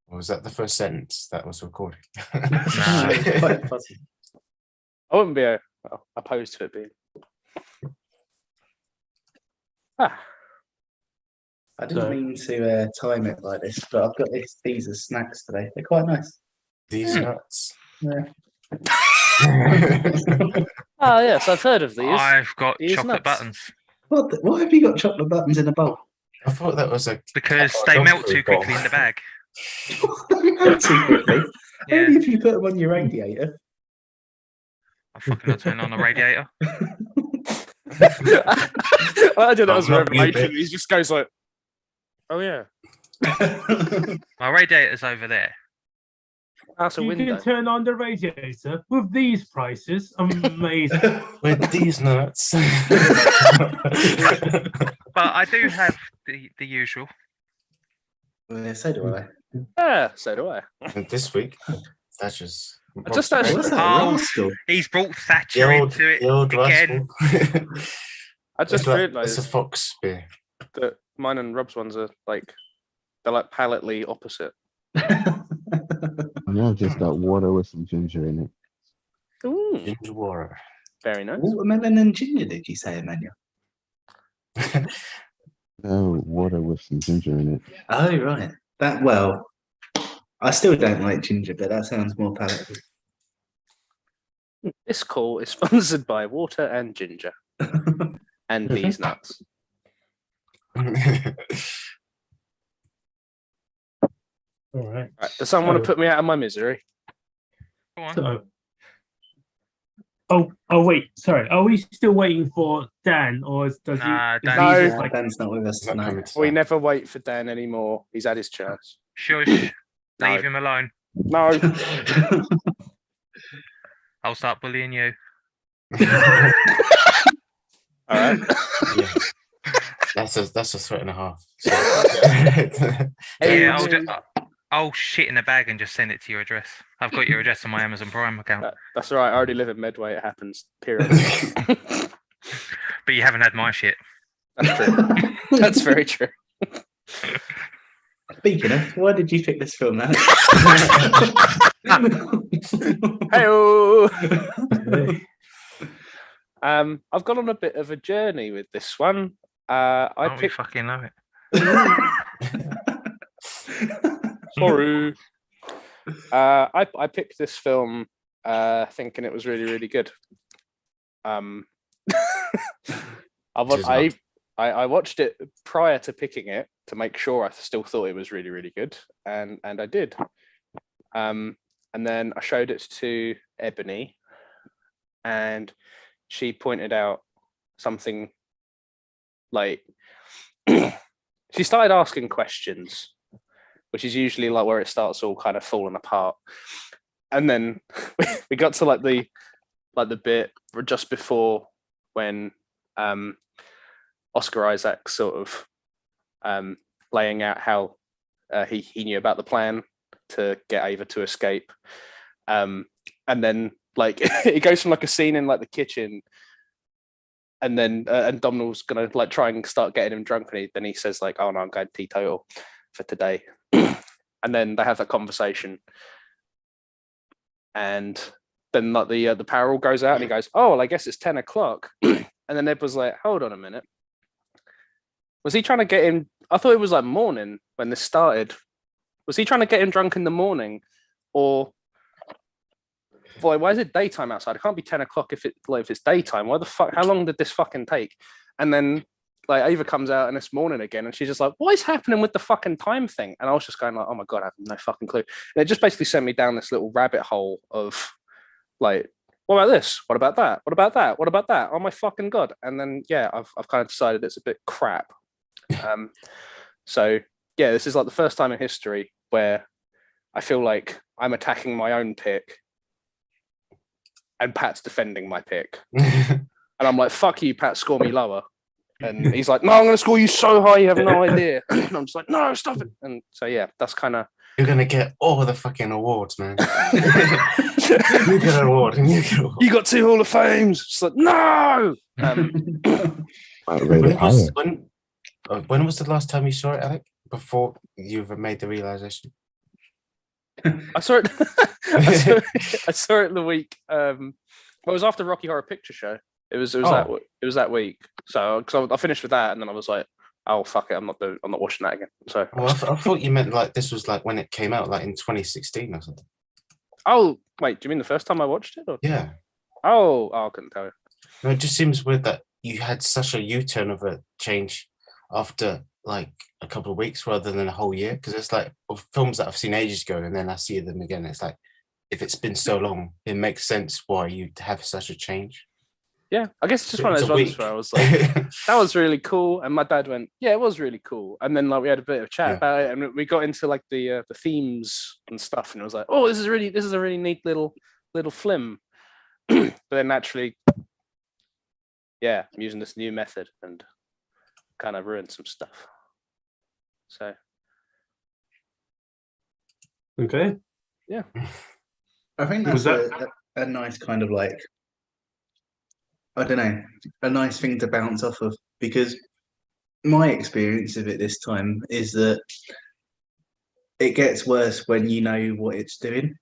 Was that the first sentence that was recorded? Quite fuzzy. I wouldn't be opposed to it being. I didn't mean to time it like this, but I've got these as snacks today. They're quite nice. These nuts. Yeah. Oh yes, I've heard of these. I've got These chocolate nuts. buttons Why have you got chocolate buttons in a bowl? I thought that was because they melt too quickly in the bag. Too quickly. Yeah. Only if you put them on your radiator. I fucking got to turn on the radiator. I did that as a not you, revelation. bitch. He just goes like, "Oh yeah, My radiator's over there. that's a You window." can turn on the radiator with these prices. Amazing. with these nuts. But I do have the usual. Yeah, so do I. Yeah, so do I. And this week, Thatcher's. I just actually- What's that? Oh, Rascal? He's brought Thatcher into it the old again. rascal. I just It's a realised fox beer. that mine and Rob's ones are like they're like palately opposite. And I've just got water with some ginger in it. Ooh, Ginger water. very nice. Watermelon and ginger, did you say, Emmanuel? No, water with some ginger in it. Oh, right. Well, I still don't like ginger, but that sounds more palatable. This call is sponsored by Water and Ginger and these nuts. All right. Right, does someone want to put me out of my misery? Go on. So, wait, sorry. Are we still waiting for Dan, or does Nah, he? Dan- No. Just like, Dan's not with us It's not tonight. coming to We that. never wait for Dan anymore. He's had his chance. Shush. No. Leave him alone. No. I'll start bullying you. All right. Yeah. That's a threat and a half. So- Hey, Yeah, dude. I'll shit in a bag and just send it to your address. I've got your address on my Amazon Prime account. That's all right. I already live in Medway. It happens. Period. But you haven't had my shit. That's true. That's very true. Speaking of, why did you pick this film out? Hey-o! I've gone on a bit of a journey with this one. I Oh, we picked. fucking love it. Sorry. I picked this film thinking it was really, really good. I watched it prior to picking it to make sure I still thought it was really, really good, and I did. And then I showed it to Ebony, and she pointed out something like she started asking questions, which is usually like where it starts all kind of falling apart. And then we got to like the bit just before when Oscar Isaac sort of laying out how he knew about the plan to get Ava to escape. And then like it goes from like a scene in like the kitchen, and then and Domhnall's gonna like try and start getting him drunk, and then he says like, "Oh no, I'm going teetotal for today." And then they have that conversation, and then like the parole goes out, and he goes, "Oh, well, I guess it's 10 o'clock." And then Ed was like, "Hold on a minute. Was he trying to get him? I thought it was like morning when this started. Was he trying to get him drunk in the morning, or boy, why is it daytime outside? It can't be 10 o'clock if it's daytime. Why the fuck? How long did this fucking take?" And then like Ava comes out and it's morning again, and she's just like, "What is happening with the fucking time thing?" And I was just going like, "Oh my god, I have no fucking clue." And it just basically sent me down this little rabbit hole of like, what about this? What about that? What about that? What about that? Oh my fucking god! And then yeah, I've kind of decided it's a bit crap. So yeah, this is like the first time in history where I feel like I'm attacking my own pick, and Pat's defending my pick, and I'm like, "Fuck you, Pat, score me lower." And he's like, "No, I'm going to score you so high, you have no idea." And I'm just like, "No, stop it." And so yeah, that's kind of. You're gonna get all the fucking awards, man. You get an award, and you get an award. You got 2 Hall of Fames. It's like, no. Might rate it higher. When was the last time you saw it, Alec? Before you've made the realization? I saw it. I saw it the week. Well, it was after Rocky Horror Picture Show. It was that week. So because I finished with that, and then I was like, oh fuck it, I'm not watching that again. So I thought you meant like this was like when it came out, like in 2016 or something. oh wait, do you mean the first time I watched it? Or? Yeah. Oh, I couldn't tell you. No, it just seems weird that you had such a U-turn of a change after like a couple of weeks rather than a whole year. Because it's like films that I've seen ages ago, and then I see them again. It's like if it's been so long, it makes sense why you'd have such a change. Yeah, I guess it's just one of those ones where I was like, that was really cool. And my dad went, yeah, it was really cool. And then like we had a bit of chat about it, and we got into like the themes and stuff. And it was like, oh, this is a really neat little film. But then naturally, yeah, I'm using this new method and kind of ruined some stuff. So Okay. Yeah. I think that's a nice kind of like, I don't know, a nice thing to bounce off of, because my experience of it this time is that it gets worse when you know what it's doing.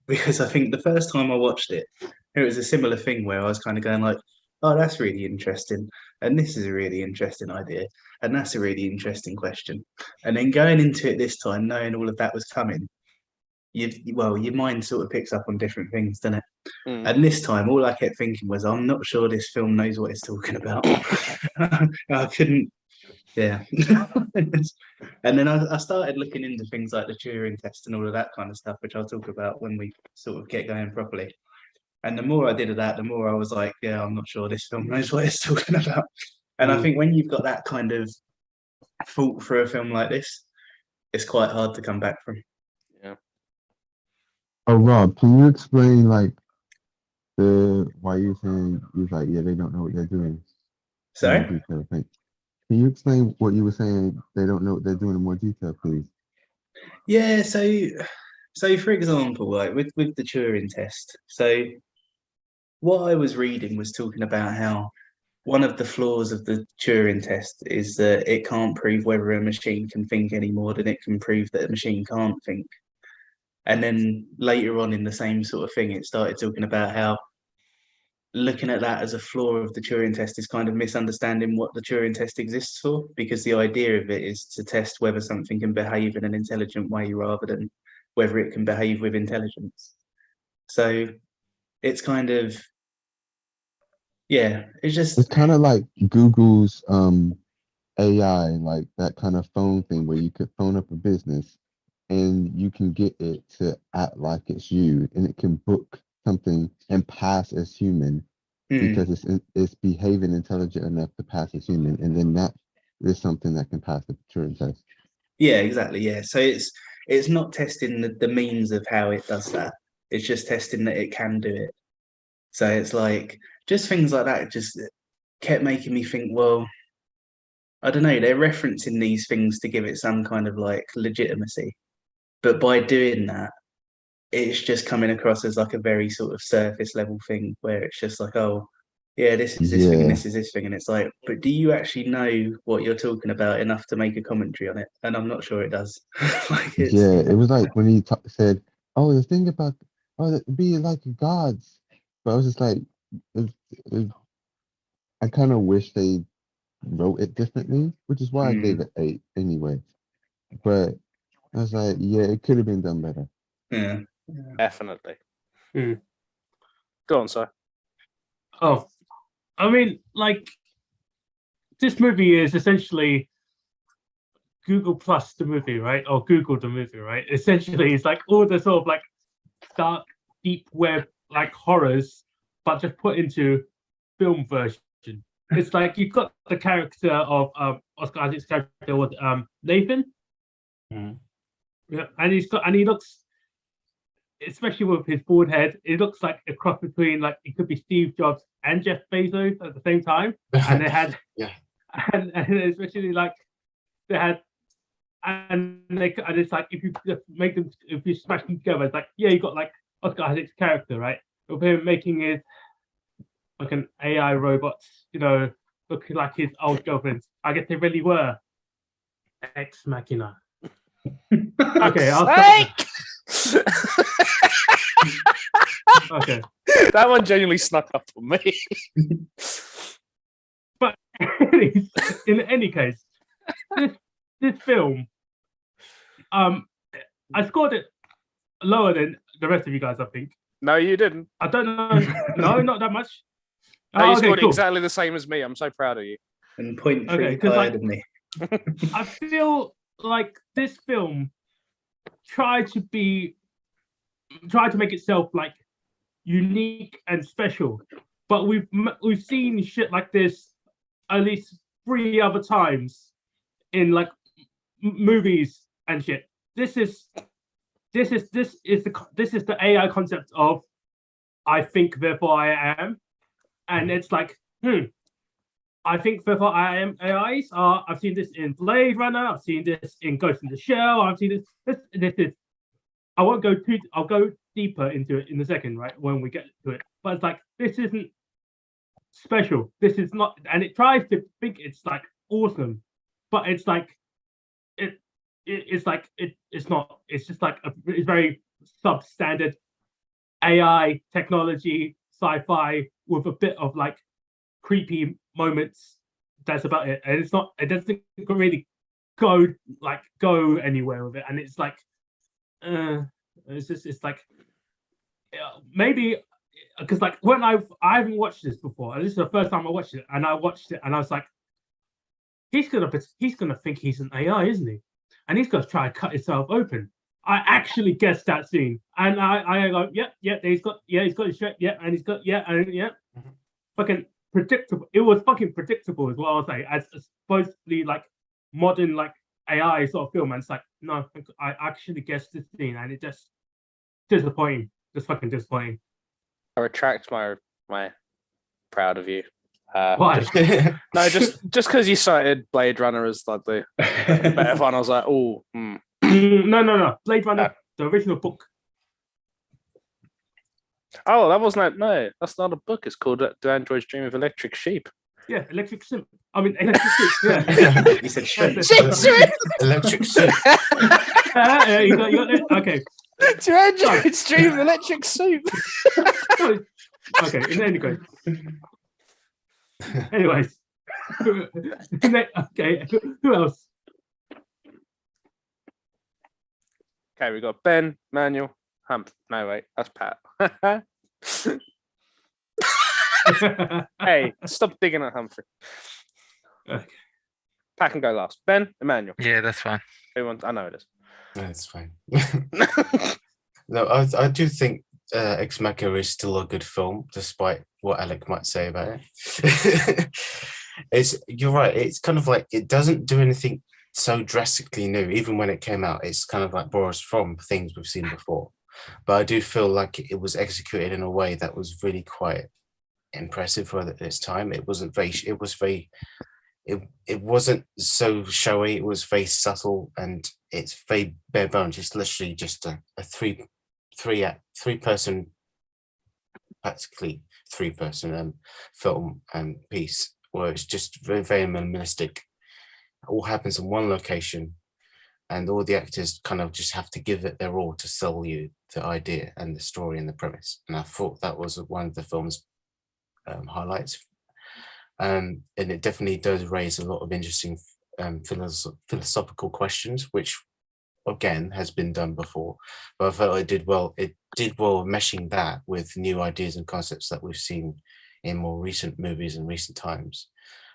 Because I think the first time I watched it, it was a similar thing where I was kind of going like, oh, that's really interesting. And this is a really interesting idea. And that's a really interesting question. And then going into it this time, knowing all of that was coming, your mind sort of picks up on different things, doesn't it? And this time, all I kept thinking was, I'm not sure this film knows what it's talking about. I couldn't, yeah. And then I started looking into things like the Turing test and all of that kind of stuff, which I'll talk about when we sort of get going properly. And the more I did of that, the more I was like, yeah, I'm not sure this film knows what it's talking about. And I think when you've got that kind of fault for a film like this, it's quite hard to come back from. Yeah. Oh, Rob, can you explain like why you're saying you're like, yeah, they don't know what they're doing? Sorry? In more detail, thanks. Can you explain what you were saying? They don't know what they're doing in more detail, please. Yeah, so for example, like with the Turing test, so what I was reading was talking about how one of the flaws of the Turing test is that it can't prove whether a machine can think any more than it can prove that a machine can't think. And then later on in the same sort of thing, it started talking about how looking at that as a flaw of the Turing test is kind of misunderstanding what the Turing test exists for, because the idea of it is to test whether something can behave in an intelligent way rather than whether it can behave with intelligence. So it's kind of, yeah, It's kind of like Google's AI, like that kind of phone thing where you could phone up a business and you can get it to act like it's you, and it can book something and pass as human because it's behaving intelligent enough to pass as human, and then that is something that can pass the Turing test. Yeah, exactly. Yeah, so it's not testing the means of how it does that. It's just testing that it can do it. So it's like just things like that just kept making me think, well, I don't know, they're referencing these things to give it some kind of like legitimacy. But by doing that, it's just coming across as like a very sort of surface level thing where it's just like, oh, yeah, this is this thing and this is this thing. And it's like, but do you actually know what you're talking about enough to make a commentary on it? And I'm not sure it does. It was like when he said, oh, the thing about, oh, be like gods. But I was just like, I kind of wish they wrote it differently, which is why I gave it 8 anyway. But I was like, yeah, it could have been done better. Yeah. Definitely. Go on, sir. Oh, I mean, like, this movie is essentially Google Plus the movie, right? Or Google the movie, right? Essentially, it's like all the sort of like dark, deep web like horrors, but just put into film version. It's like you've got the character of Oscar Isaac's character with Nathan. Yeah, and he looks, especially with his bald head, it looks like a cross between like it could be Steve Jobs and Jeff Bezos at the same time. And they had and especially like they had and it's like if you just make them, if you smash them together, it's like, yeah, you got like Oscar Isaac's character, right? With him making his like an AI robots, you know, looking like his old girlfriends. I guess they really were ex machina. Okay, I'll stop. Okay. That one genuinely snuck up on me. But in any case, this film, I scored it lower than the rest of you guys, I think. No, you didn't. I don't know. No, not that much. No, you okay, scored cool. exactly the same as me. I'm so proud of you. And 0.3 Okay, 'cause, higher like- than me. I feel like this film tried to make itself like unique and special, but we've seen shit like this at least 3 other times in like movies and shit. This is the AI concept of I think therefore I am, and it's like I think therefore I am AIs. I've seen this in Blade Runner. I've seen this in Ghost in the Shell. I've seen this. This is. I won't go too. I'll go deeper into it in a second, right? When we get to it. But it's like this isn't special. This is not, and it tries to think it's like awesome, but it's like it's like it's not. It's just like it's very substandard AI technology, sci-fi with a bit of like creepy moments. That's about it, and it's not. It doesn't really go anywhere with it, and it's like, it's like maybe because like when I haven't watched this before, and this is the first time I watched it, and I watched it, and I was like, he's gonna think he's an AI, isn't he? And he's gonna try to cut himself open. I actually guessed that scene, and I go, he's got his shirt, and he's got, fucking predictable. It was fucking predictable as well. I'll say, as supposedly like modern like AI sort of film, and it's like, no, I actually guessed this scene, and it just disappointing, just fucking disappointing. I retract my proud of you. Why? Just because you cited Blade Runner as like the better one, I was like, oh. No. Blade Runner, the original book. Oh, that wasn't. No, that's not a book. It's called "Do Androids Dream of Electric Sheep?" Yeah, Electric Sheep. I mean, Electric Sheep. Yeah. You said sheep. Electric sheep. Yeah, you got it. Okay. Do Androids Dream of Electric Soup? Okay. In any case. Anyways. Okay. Who else? Okay, we got Ben, Manuel, Hump. No, wait, that's Pat. Hey, stop digging at Humphrey. Okay. Pat can go last. Ben, Emmanuel. Yeah, that's fine. Who wants? I know it is. No, it's fine. No, I do think Ex Machina is still a good film, despite what Alec might say about it. You're right. It's kind of like it doesn't do anything so drastically new. Even when it came out, it's kind of like borrows from things we've seen before. But I do feel like it was executed in a way that was really quite impressive for its time. It wasn't very. It was very. It wasn't so showy. It was very subtle, and it's very bare bones. It's literally just a three person, practically 3-person film and piece, where it's just very, very minimalistic. It all happens in one location, and all the actors kind of just have to give it their all to sell you the idea and the story and the premise. And I thought that was one of the film's highlights. And it definitely does raise a lot of interesting philosophical questions, which again has been done before. But I felt it did well meshing that with new ideas and concepts that we've seen in more recent movies in recent times.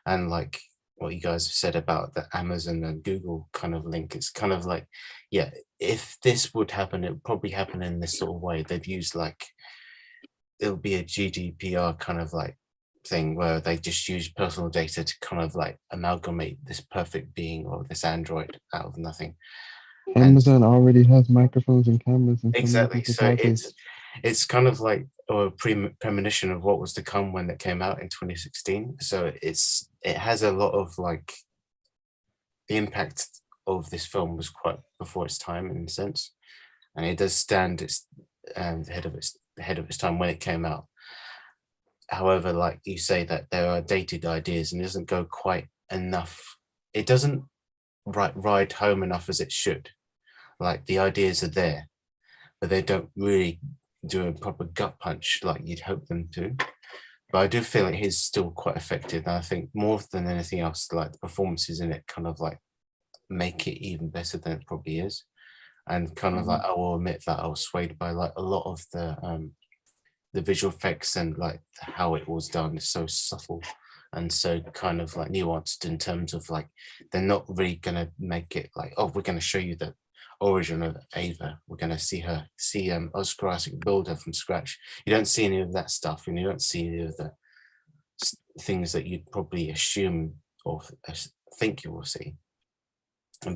And like what you guys have said about the Amazon and Google kind of link, it's kind of like, yeah, if this would happen, it would probably happen in this sort of way. They'd use like, it'll be a GDPR kind of like thing where they just use personal data to kind of like amalgamate this perfect being or this android out of nothing. Amazon already has microphones and cameras and exactly. So it's kind of like a premonition of what was to come when it came out in 2016. So it has a lot of like the impact of this film was quite before its time in a sense, and it does stand ahead of its time when it came out. however, like you say that there are dated ideas and it doesn't go quite enough. It doesn't ride home enough as it should. Like the ideas are there, but they don't really do a proper gut punch like you'd hope them to. But I do feel like he's still quite effective. And I think more than anything else, like the performances in it kind of like make it even better than it probably is. And kind of like, I will admit that I was swayed by like a lot of the visual effects and like how it was done is so subtle and so kind of like nuanced in terms of like, they're not really gonna make it like, oh, we're gonna show you the origin of Ava. We're gonna see Oscar Isaac build her from scratch. You don't see any of that stuff, and you don't see any of the things that you'd probably assume or think you will see.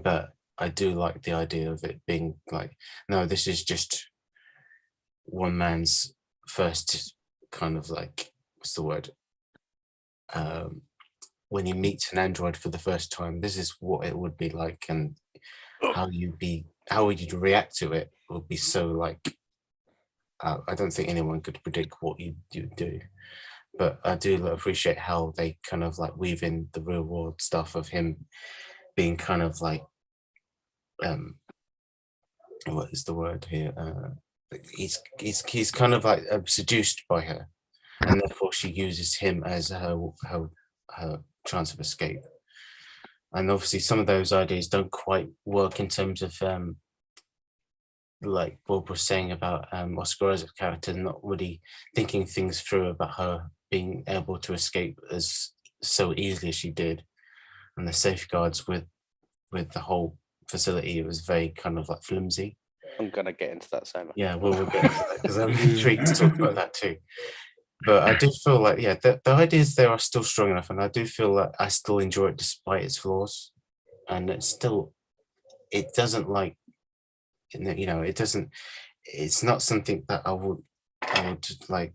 But I do like the idea of it being like, no, this is just one man's first kind of like, what's the word? When you meet an android for the first time, this is what it would be like, and how would you react to it would be so like, I don't think anyone could predict what you do. But I do appreciate how they kind of like weave in the real world stuff of him being kind of like, what is the word here? He's kind of like seduced by her, and therefore she uses him as her chance of escape. And obviously some of those ideas don't quite work in terms of like Bob was saying about Oscar Isaac's character not really thinking things through about her being able to escape as so easily as she did, and the safeguards with the whole facility, it was very kind of like flimsy. I'm gonna get into that, Simon. Yeah, we'll get into that because I'm intrigued to talk about that too. But I do feel like, yeah, the ideas there are still strong enough, and I do feel like I still enjoy it despite its flaws. And it doesn't like, you know, it's not something that I would like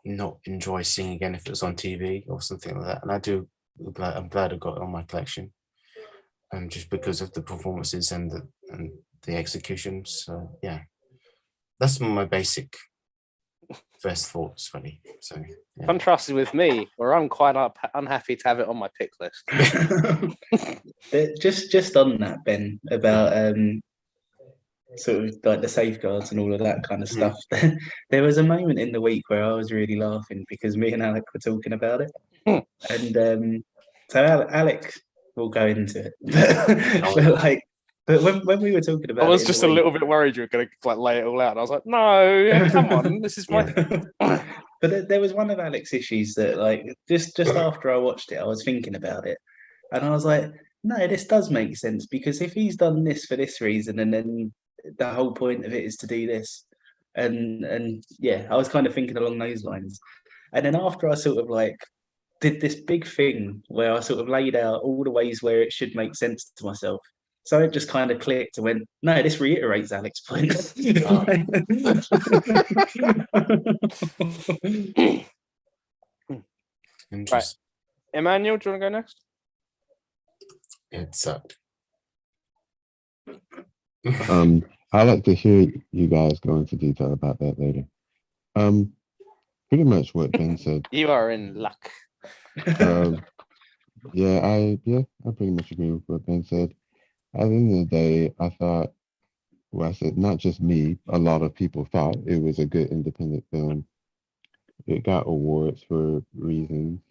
not enjoy seeing again if it was on TV or something like that. And I'm glad I got it on my collection, and just because of the performances and the executions. So yeah, that's my basic first thoughts, really. So yeah. Contrasted with me, where I'm quite unhappy to have it on my pick list. just on that, Ben, about sort of like the safeguards and all of that kind of stuff. There was a moment in the week where I was really laughing because me and Alec were talking about it, and so Alec will go into it, but when we were talking about, I was just a little bit worried you were going to like lay it all out. And I was like, no, come on, this is my. But there was one of Alec's issues that, like, just after I watched it, I was thinking about it, and I was like, no, this does make sense, because if he's done this for this reason, and then the whole point of it is to do this, and yeah, I was kind of thinking along those lines, and then after I sort of like did this big thing where I sort of laid out all the ways where it should make sense to myself. So it just kind of clicked and went, no, this reiterates Alec's point. Right. Emmanuel, do you want to go next? It sucked. I'd like to hear you guys go into detail about that later. Pretty much what Ben said. You are in luck. Yeah, I pretty much agree with what Ben said. At the end of the day, I thought, well, I said not just me, a lot of people thought it was a good independent film. It got awards for reasons.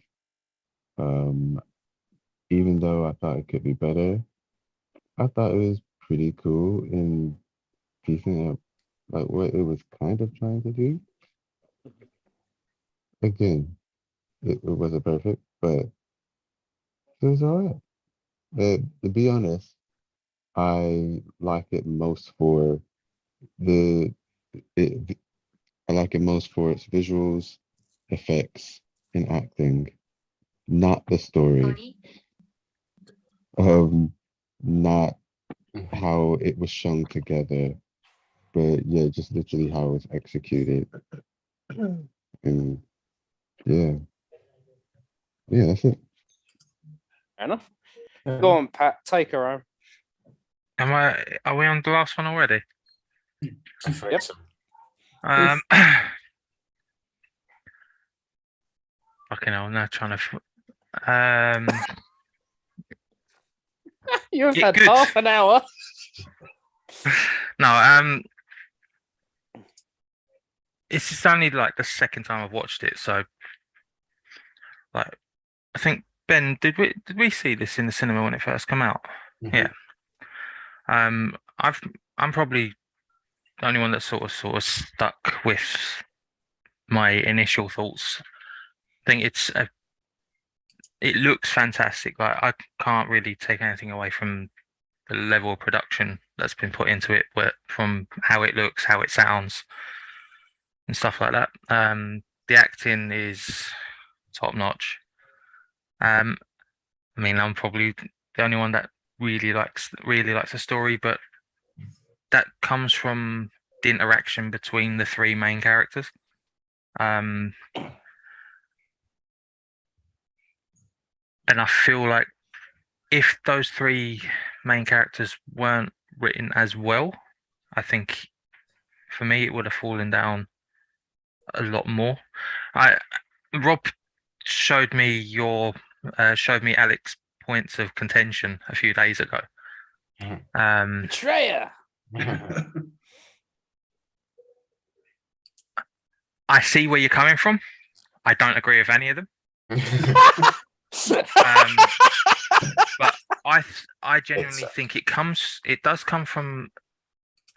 Even though I thought it could be better, I thought it was pretty cool and decent at like what it was kind of trying to do. Again, it wasn't perfect, but it was all right. To be honest, I like it most for I like it most for its visuals, effects, and acting, not the story. Not how it was shown together, but yeah, just literally how it was executed. And yeah, that's it. Fair enough. Go on, Pat. Take her home. Are we on the last one already? Yep. Fucking hell, I'm now trying to. You've Yeah, had good. half an hour. No, it's just only like the second time I've watched it, so like I think Ben, did we see this in the cinema when it first came out? Mhm. Yeah. I'm probably the only one that sort of stuck with my initial thoughts. I think it looks fantastic. Like I can't really take anything away from the level of production that's been put into it, but from how it looks, how it sounds, and stuff like that. The acting is top notch. I mean, I'm probably the only one that really likes the story, but that comes from the interaction between the three main characters. And I feel like if those three main characters weren't written as well, I think for me it would have fallen down a lot more. Rob showed me Alex's points of contention a few days ago. Betrayer. I see where you're coming from. I don't agree with any of them. But I genuinely think it does come from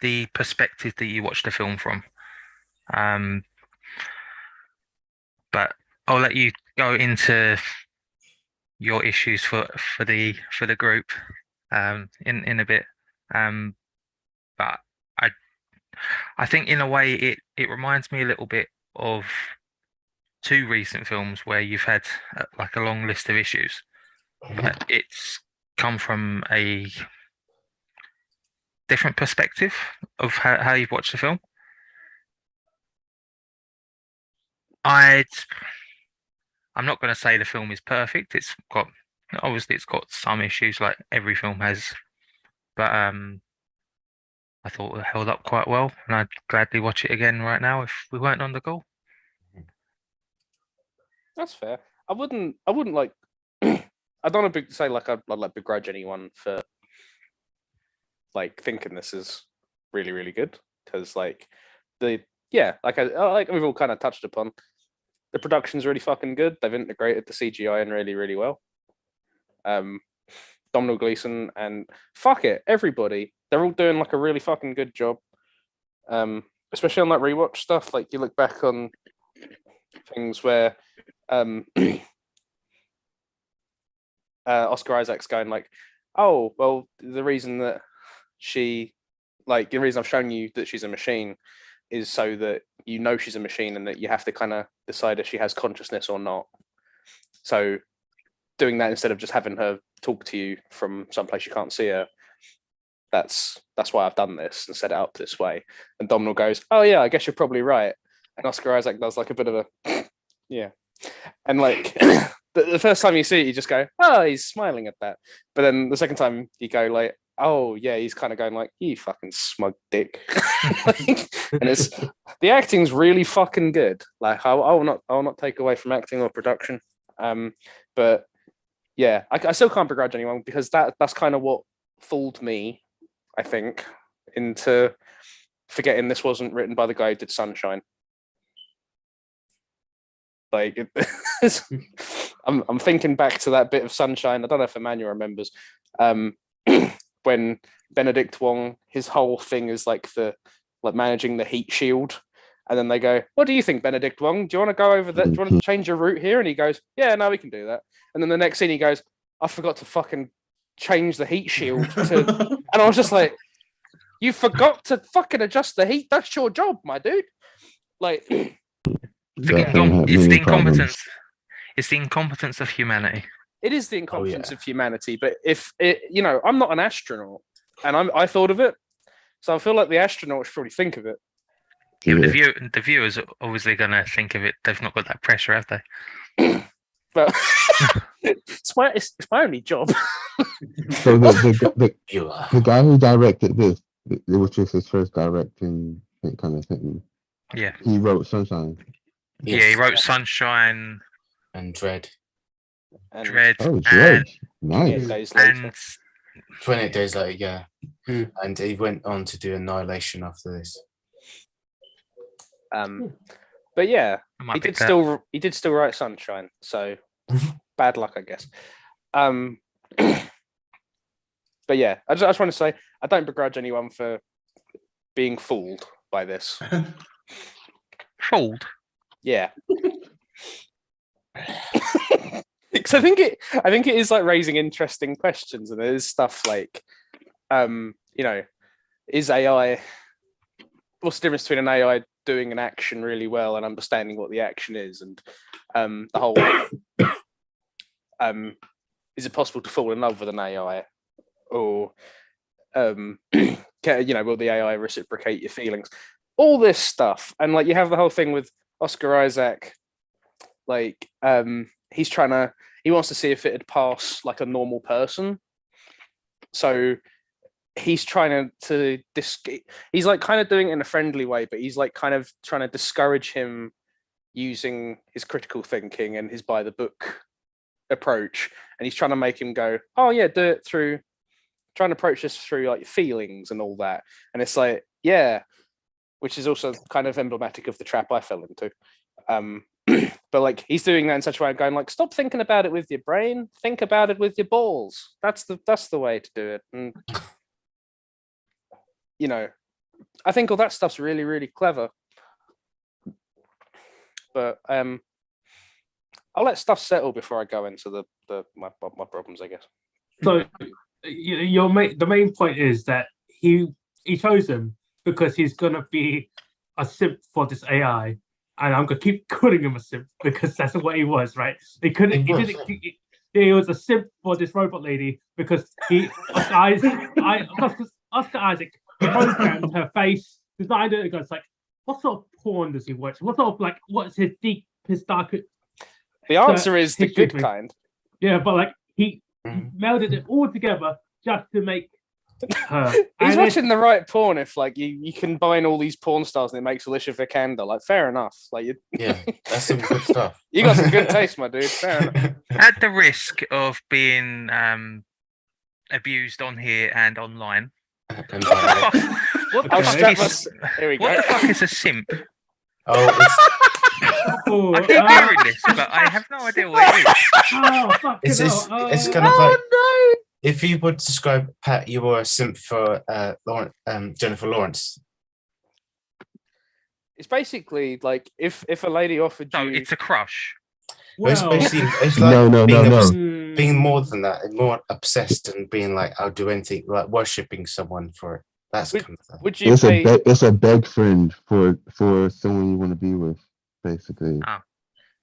the perspective that you watch the film from. But I'll let you go into your issues for the group in a bit. But I think in a way it reminds me a little bit of two recent films where you've had like a long list of issues. But it's come from a different perspective of how you've watched the film. I'm not going to say the film is perfect. It's got some issues like every film has, but I thought it held up quite well, and I'd gladly watch it again right now if we weren't on the go. That's fair. I wouldn't like. I don't want to say like I'd like begrudge anyone for like thinking this is really really good, because like like we've all kind of touched upon, the production's really fucking good. They've integrated the CGI in really really well. Domhnall Gleeson and fuck it, everybody, they're all doing like a really fucking good job. Especially on like rewatch stuff. Like you look back on things where Oscar Isaac's going like, oh well, the reason I've shown you that she's a machine is so that you know she's a machine and that you have to kind of decide if she has consciousness or not. So doing that instead of just having her talk to you from someplace you can't see her, that's why I've done this and set it up this way. And Domhnall goes, oh yeah, I guess you're probably right. And Oscar Isaac does like a bit of a yeah. And like the first time you see it, you just go, oh, he's smiling at that. But then the second time you go like, oh yeah, he's kind of going like, you fucking smug dick. And the acting's really fucking good. Like I will not take away from acting or production. But yeah, I still can't begrudge anyone, because that's kind of what fooled me, I think, into forgetting this wasn't written by the guy who did Sunshine. Like, I'm thinking back to that bit of Sunshine. I don't know if Emmanuel remembers when Benedict Wong, his whole thing is like managing the heat shield, and then they go, "What do you think, Benedict Wong? Do you want to go over that? Do you want to change your route here?" And he goes, "Yeah, no, we can do that." And then the next scene, he goes, "I forgot to fucking change the heat shield," and I was just like, "You forgot to fucking adjust the heat? That's your job, my dude." Like. It's the incompetence. It's the incompetence of humanity. It is the incompetence of humanity. But if it, I'm not an astronaut, and I thought of it, so I feel like the astronauts should probably think of it. Yeah, but the viewers are obviously going to think of it. They've not got that pressure, have they? But it's my only job. So the guy who directed this, it was just his first directing kind of thing. Yeah. He wrote Sunshine. Yes. Yeah, he wrote Sunshine, and Dread. And Dread. Oh, and, Dredge. 28 Nice. days later. and 28 days later, yeah. Hmm. And he went on to do Annihilation after this. But yeah, I might he pick did that. still write Sunshine. So bad luck, I guess. But yeah, I just want to say I don't begrudge anyone for being fooled by this. Fooled. Yeah. Because I think it is like raising interesting questions, and there's stuff like, is AI? What's the difference between an AI doing an action really well and understanding what the action is, and the whole is it possible to fall in love with an AI, or will the AI reciprocate your feelings? All this stuff, and like you have the whole thing with Oscar Isaac, like he wants to see if it'd pass like a normal person, so he's trying to he's like kind of doing it in a friendly way, but he's like kind of trying to discourage him using his critical thinking and his by the book approach, and he's trying to make him go, oh yeah, do it through, trying to approach this through like feelings and all that. And it's like, yeah, which is also kind of emblematic of the trap I fell into. But like he's doing that in such a way, going like, stop thinking about it with your brain, think about it with your balls. That's the way to do it. And I think all that stuff's really, really clever. But I'll let stuff settle before I go into my problems, I guess. So the main point is that he chose him because he's gonna be a simp for this AI, and I'm gonna keep calling him a simp because that's what he was, right? He was a simp for this robot lady because Oscar Isaac programmed her face, designed it, and goes like, what sort of porn does he watch? What sort of like what's his deepest darkest? The answer is the good kind. Yeah, but like he melded it all together just to make her. He's watching the right porn if like you combine all these porn stars and it makes Alicia Vikander. Like, fair enough. Like, yeah, that's some good stuff. You got some good taste, my dude. Fair enough. At the risk of being abused on here and online, what the fuck is a simp? I keep hearing this, but I have no idea what it is. It's kind of like, if you would describe Pat, you were a simp for Jennifer Lawrence. It's basically like if a lady offered you. No, it's a crush. Well, it's like being more than that, and more obsessed and being like, I'll do anything, like worshipping someone for it. That's kind of thing. Would you it's a beg friend for someone you want to be with, basically.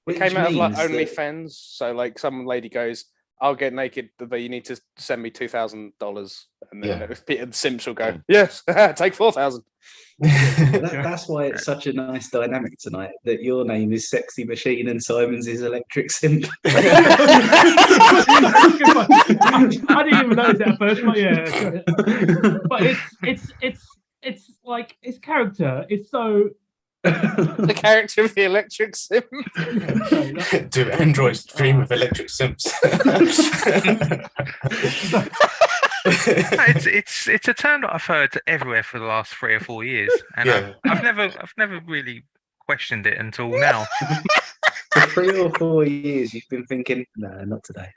It came out of like OnlyFans, so like some lady goes, I'll get naked, but you need to send me $2,000, and then the simps will go, yes, take 4,000. That's why it's such a nice dynamic tonight. That your name is Sexy Machine and Simon's is Electric Simp. I didn't even notice that at first, but yeah. But it's like his character is so. The character of the Electric Simp. Do androids dream of electric simps? It's a term that I've heard everywhere for the last 3 or 4 years, and I've never really questioned it until now. For 3 or 4 years, you've been thinking, no, not today.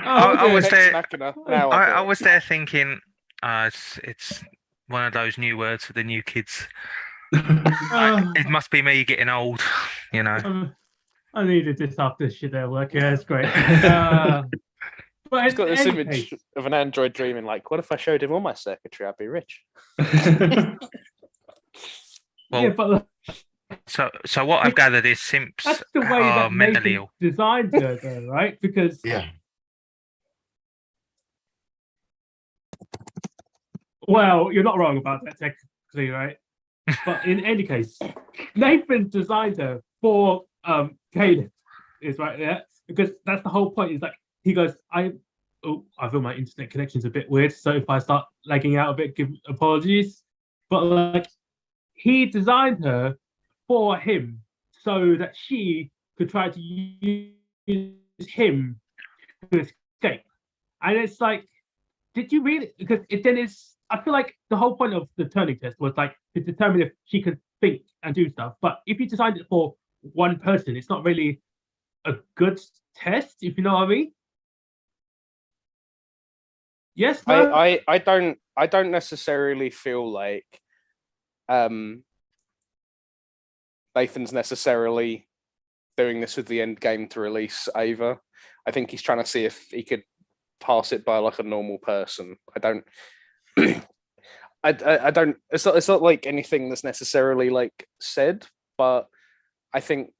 I was there thinking, it's one of those new words for the new kids. It must be me getting old, I needed this after shit at work. Yeah, it's great. But it's got this image of an android dreaming, like, what if I showed him all my circuitry? I'd be rich. So what I've gathered is simps that's the way are that mentally ill. Designed her, though, right? Because well, you're not wrong about that technically, right? But in any case, Nathan designed her for Caleb, is right there, because that's the whole point. Is like he goes, I feel my internet connection's a bit weird, so if I start lagging out a bit, give apologies. But like he designed her for him so that she could try to use him to escape. And it's like, did you really? Because I feel like the whole point of the Turing test was like to determine if she could think and do stuff. But if you designed it for one person, it's not really a good test, if you know what I mean. Yes, no? I don't necessarily feel like Nathan's necessarily doing this with the end game to release Ava. I think he's trying to see if he could pass it by like a normal person. I don't it's not like anything that's necessarily like said, but I think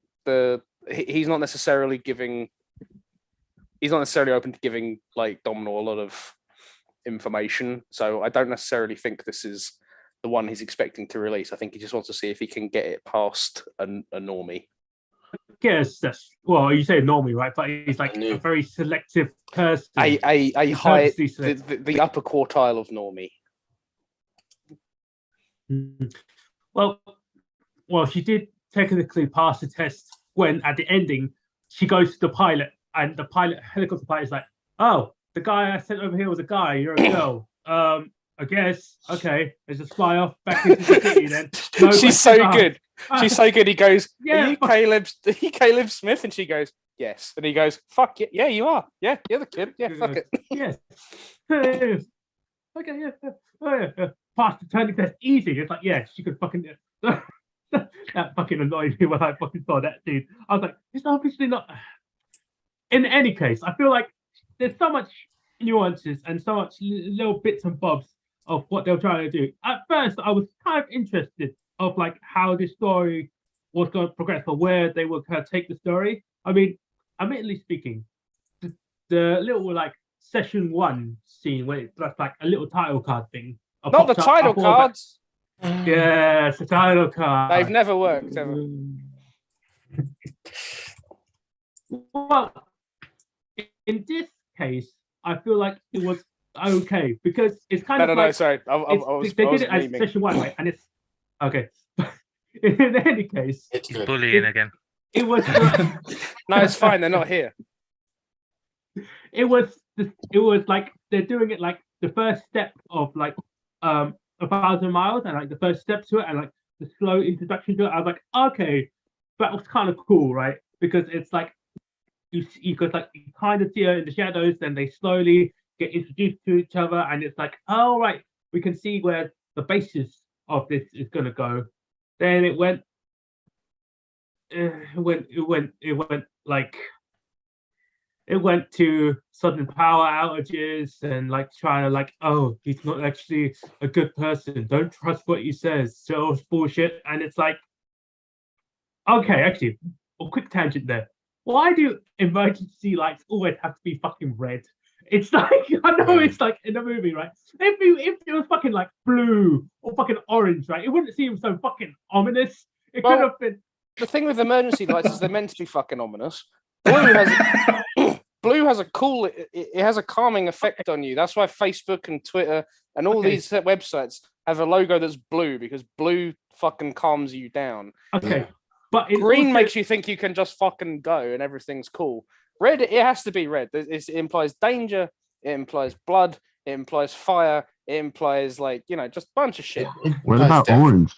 he's not necessarily open to giving like Domino a lot of information. So I don't necessarily think this is the one he's expecting to release. I think he just wants to see if he can get it past a normie. Yes, that's you say normie, right? But he's like a very selective person. A high the upper quartile of normie. Well, she did technically pass the test when at the ending she goes to the pilot, and the helicopter pilot is like, "Oh, the guy I sent over here was a guy. You're a girl. I guess. Okay, let's just fly off back into the city then." No, she's so good. She's so good. He goes, yeah, "Are you Caleb Smith?" And she goes, "Yes." And he goes, "Fuck it. Yeah, you are. Yeah, you're the kid. Yeah, fuck it." Yes. Okay, yeah. Oh, yeah. Pass the Turing test easy. It's like, yeah, she could fucking. That fucking annoyed me when I fucking saw that scene. I was like, it's obviously not. In any case, I feel like there's so much nuances and so much little bits and bobs of what they're trying to do. At first, I was kind of interested of like how this story was going to progress or where they were going to take the story. I mean, admittedly speaking, the little like session 1 scene where it's just like a little title card thing. Not the title cards. Yes, the title card. They've never worked ever. Well, in this case, I feel like it was okay because it's kind of like... No, sorry. They did it as session 1, right? And it's... Okay. In any case... It's good. Bullying again. It was... No, it's fine. They're not here. It was like they're doing it like the first step of like 1,000 miles and like the first step to it and like the slow introduction to it. I was like, okay, that was kind of cool, right? Because it's like you could like you kind of see her in the shadows, then they slowly get introduced to each other, and it's like, oh right, we can see where the basis of this is gonna go. Then it went to sudden power outages and like trying to like, oh, he's not actually a good person. Don't trust what he says. So it's bullshit. And it's like, okay, actually, a quick tangent there. Why do emergency lights always have to be fucking red? It's like, I know it's like in the movie, right? If it was fucking like blue or fucking orange, right? It wouldn't seem so fucking ominous. It could have been. The thing with emergency lights is they're meant to be fucking ominous. Blue has a cool. It has a calming effect on you. That's why Facebook and Twitter and all these websites have a logo that's blue, because blue fucking calms you down. Okay, but green makes you think you can just fucking go and everything's cool. Red, it has to be red. It implies danger. It implies blood. It implies fire. It implies like just a bunch of shit. What about orange?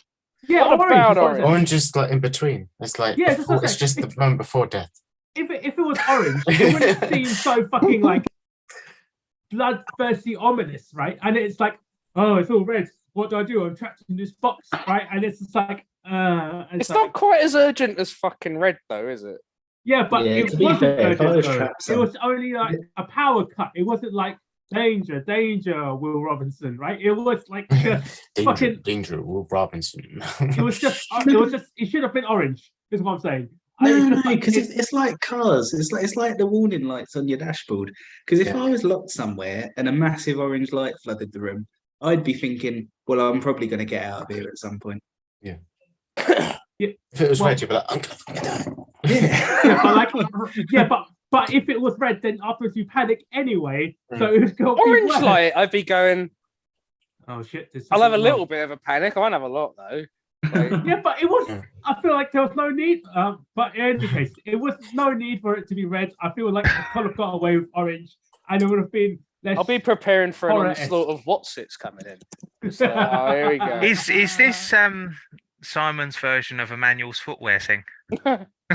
Yeah, what about orange? Orange is like in between. It's like it's just the moment before death. If it was orange, it wouldn't seem so fucking like bloodthirsty ominous, right? And it's like, oh, it's all red. What do? I'm trapped in this box, right? And it's just like, it's like, not quite as urgent as fucking red, though, is it? Yeah, but it wasn't urgent. It was only like a power cut. It wasn't like danger, Will Robinson, right? It was like danger, Will Robinson. It was just. It should have been orange. Is what I'm saying. No, because it's like cars. It's like the warning lights on your dashboard. Because if I was locked somewhere and a massive orange light flooded the room, I'd be thinking, well, I'm probably going to get out of here at some point. Yeah. If it was red, you'd be like, I'm gonna but if it was red, then afterwards you panic anyway. So it was orange light. I'd be going, oh shit! I'll have a little bit of a panic. I won't have a lot though. Like, Yeah, but it was. Yeah. I feel like there was no need. But in any case, it was no need for it to be red. I feel like I could have got away with orange, and it would have been less. I'll be preparing for an horror-esque. onslaught of Watsits coming in. It's like, oh, here we go. Is this Simon's version of Emmanuel's footwear thing?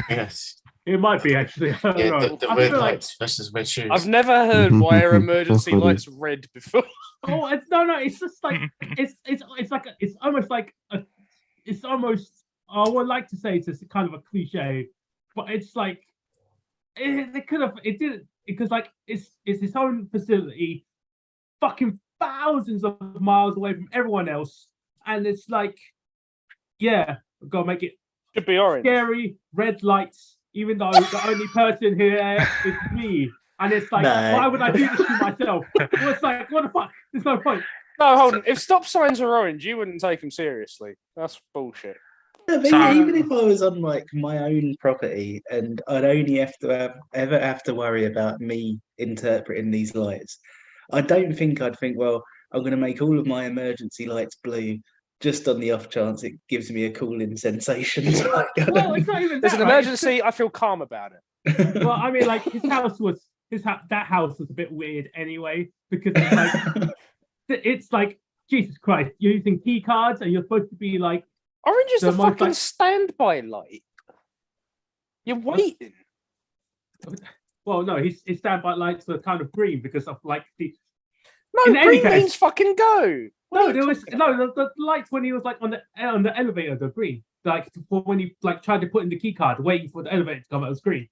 Yes. It might be actually. I don't Yeah, know. the I red feel like lights versus red shoes. I've never heard why are emergency That's funny. lights red before. oh, it's no. It's just like it's like it's almost like it's almost. I would like to say it's just kind of a cliche, but it's like it could have it didn't because like it's its own facility, fucking thousands of miles away from everyone else, and it's like, yeah, we've got to make it Should be orange. scary red lights, even though the only person here is me. And it's like, No. why would I do this to myself? Well, it's like, what the fuck? There's no point. No, hold on. If stop signs were orange, you wouldn't take them seriously. That's bullshit. Yeah, but So- even if I was on like my own property and I'd only ever have to worry about me interpreting these lights, I don't think I'd think, well, I'm going to make all of my emergency lights blue just on the off chance it gives me a cooling sensation. Like, I Well, don't- it's not even There's that. an right? emergency. I feel calm about it. Well, I mean, like his house was that house was a bit weird anyway because it's like Jesus Christ, you're using key cards and you're supposed to be like, Orange is The the most, fucking like- standby light. You're waiting. well, no, his standby lights were kind of green because of like the No, In any green case- means fucking go. What no, are you there was talking no the lights when he was like on the elevator, the green. Like for when he like tried to put in the key card, waiting for the elevator to come out, it was green.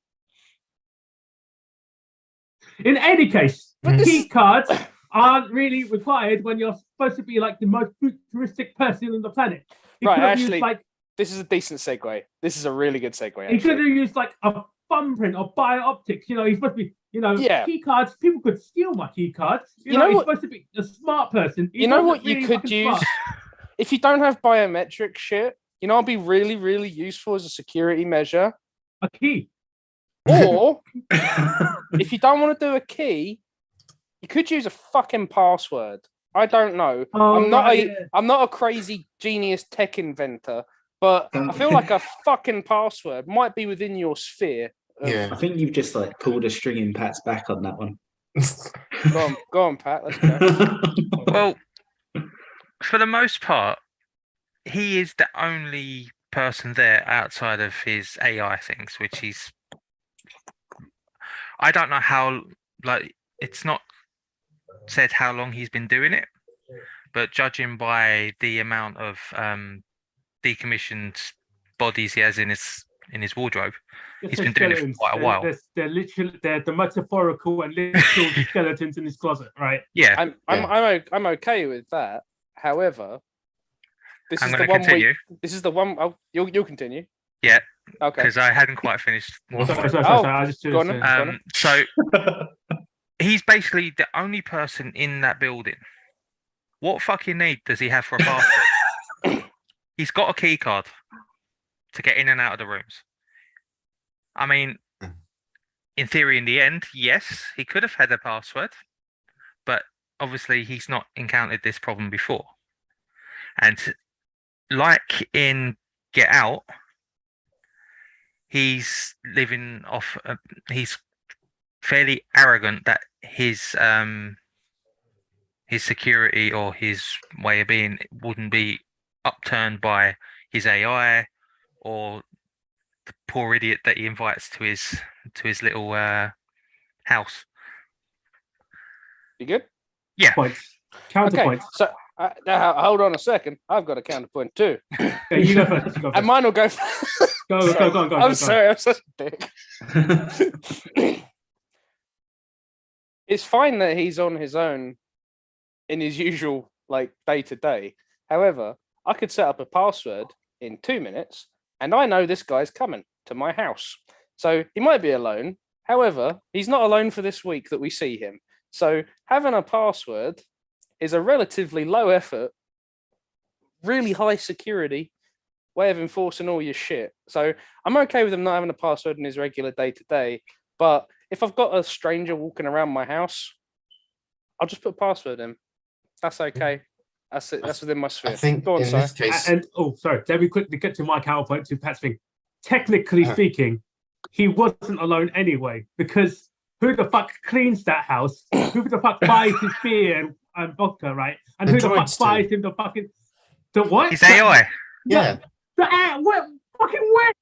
In any case, But this- key cards aren't really required when you're supposed to be like the most futuristic person on the planet. He Right, could have used, actually, like This is a decent segue. This is a really good segue. he could have Actually. used like a thumbprint or bioptics. You know, he's supposed to be. You know, Yeah. key cards. People could steal my key cards. You, You know, know he's what- supposed to be a smart person. He You know wasn't what you really could fucking use? smart. If you don't have biometric shit, you know, it'd be really, really useful as a security measure. A key. Or if you don't want to do a key, you could use a fucking password. I don't know. Oh, I'm not right, a yeah. I'm not a crazy genius tech inventor, but I feel like a fucking password might be within your sphere. of- Yeah. I think you've just like pulled a string in Pat's back on that one. Go on, Pat. Let's go. Well, for the most part, he is the only person there outside of his AI things, which he's. I don't know how, like, it's not said how long he's been doing it, but judging by the amount of decommissioned bodies he has in his wardrobe, he's been doing it for quite a while. They're literally the metaphorical and literal skeletons in his closet, right? Yeah, I'm okay with that. However, this I'm is the going to one continue This is the one. Oh, you'll continue. Yeah. Okay. because I hadn't quite finished. Sorry, Oh, I just go on then. So he's basically the only person in that building. What fucking need does he have for a password? He's got a key card to get in and out of the rooms. I mean, in theory, in the end, yes, he could have had a password, but obviously he's not encountered this problem before. And like in Get Out, he's living off. He's fairly arrogant that his security or his way of being wouldn't be upturned by his AI or the poor idiot that he invites to his little house. You good? Yeah. Points. Counterpoint. Okay. So now hold on a second. I've got a counterpoint too, Yeah, you go first. You go and first. mine will go. Go. I'm sorry. I'm such a dick. It's fine that he's on his own in his usual like day to day. However, I could set up a password in 2 minutes and I know this guy's coming to my house. So he might be alone. However, he's not alone for this week that we see him. So having a password is a relatively low effort, really high security way of enforcing all your shit. So I'm okay with him not having a password in his regular day to day. But if I've got a stranger walking around my house, I'll just put a password in. That's okay. That's it. That's within my sphere. I think Go on, in Si. this case, And sorry, let me quickly get to my counterpoint to Pat's thing. Technically Uh-huh. speaking, he wasn't alone anyway, because who the fuck cleans that house? Who the fuck buys his beer and vodka, right? And The who the fuck droids buys do. him the fucking the what? His AI. yeah, What fucking where?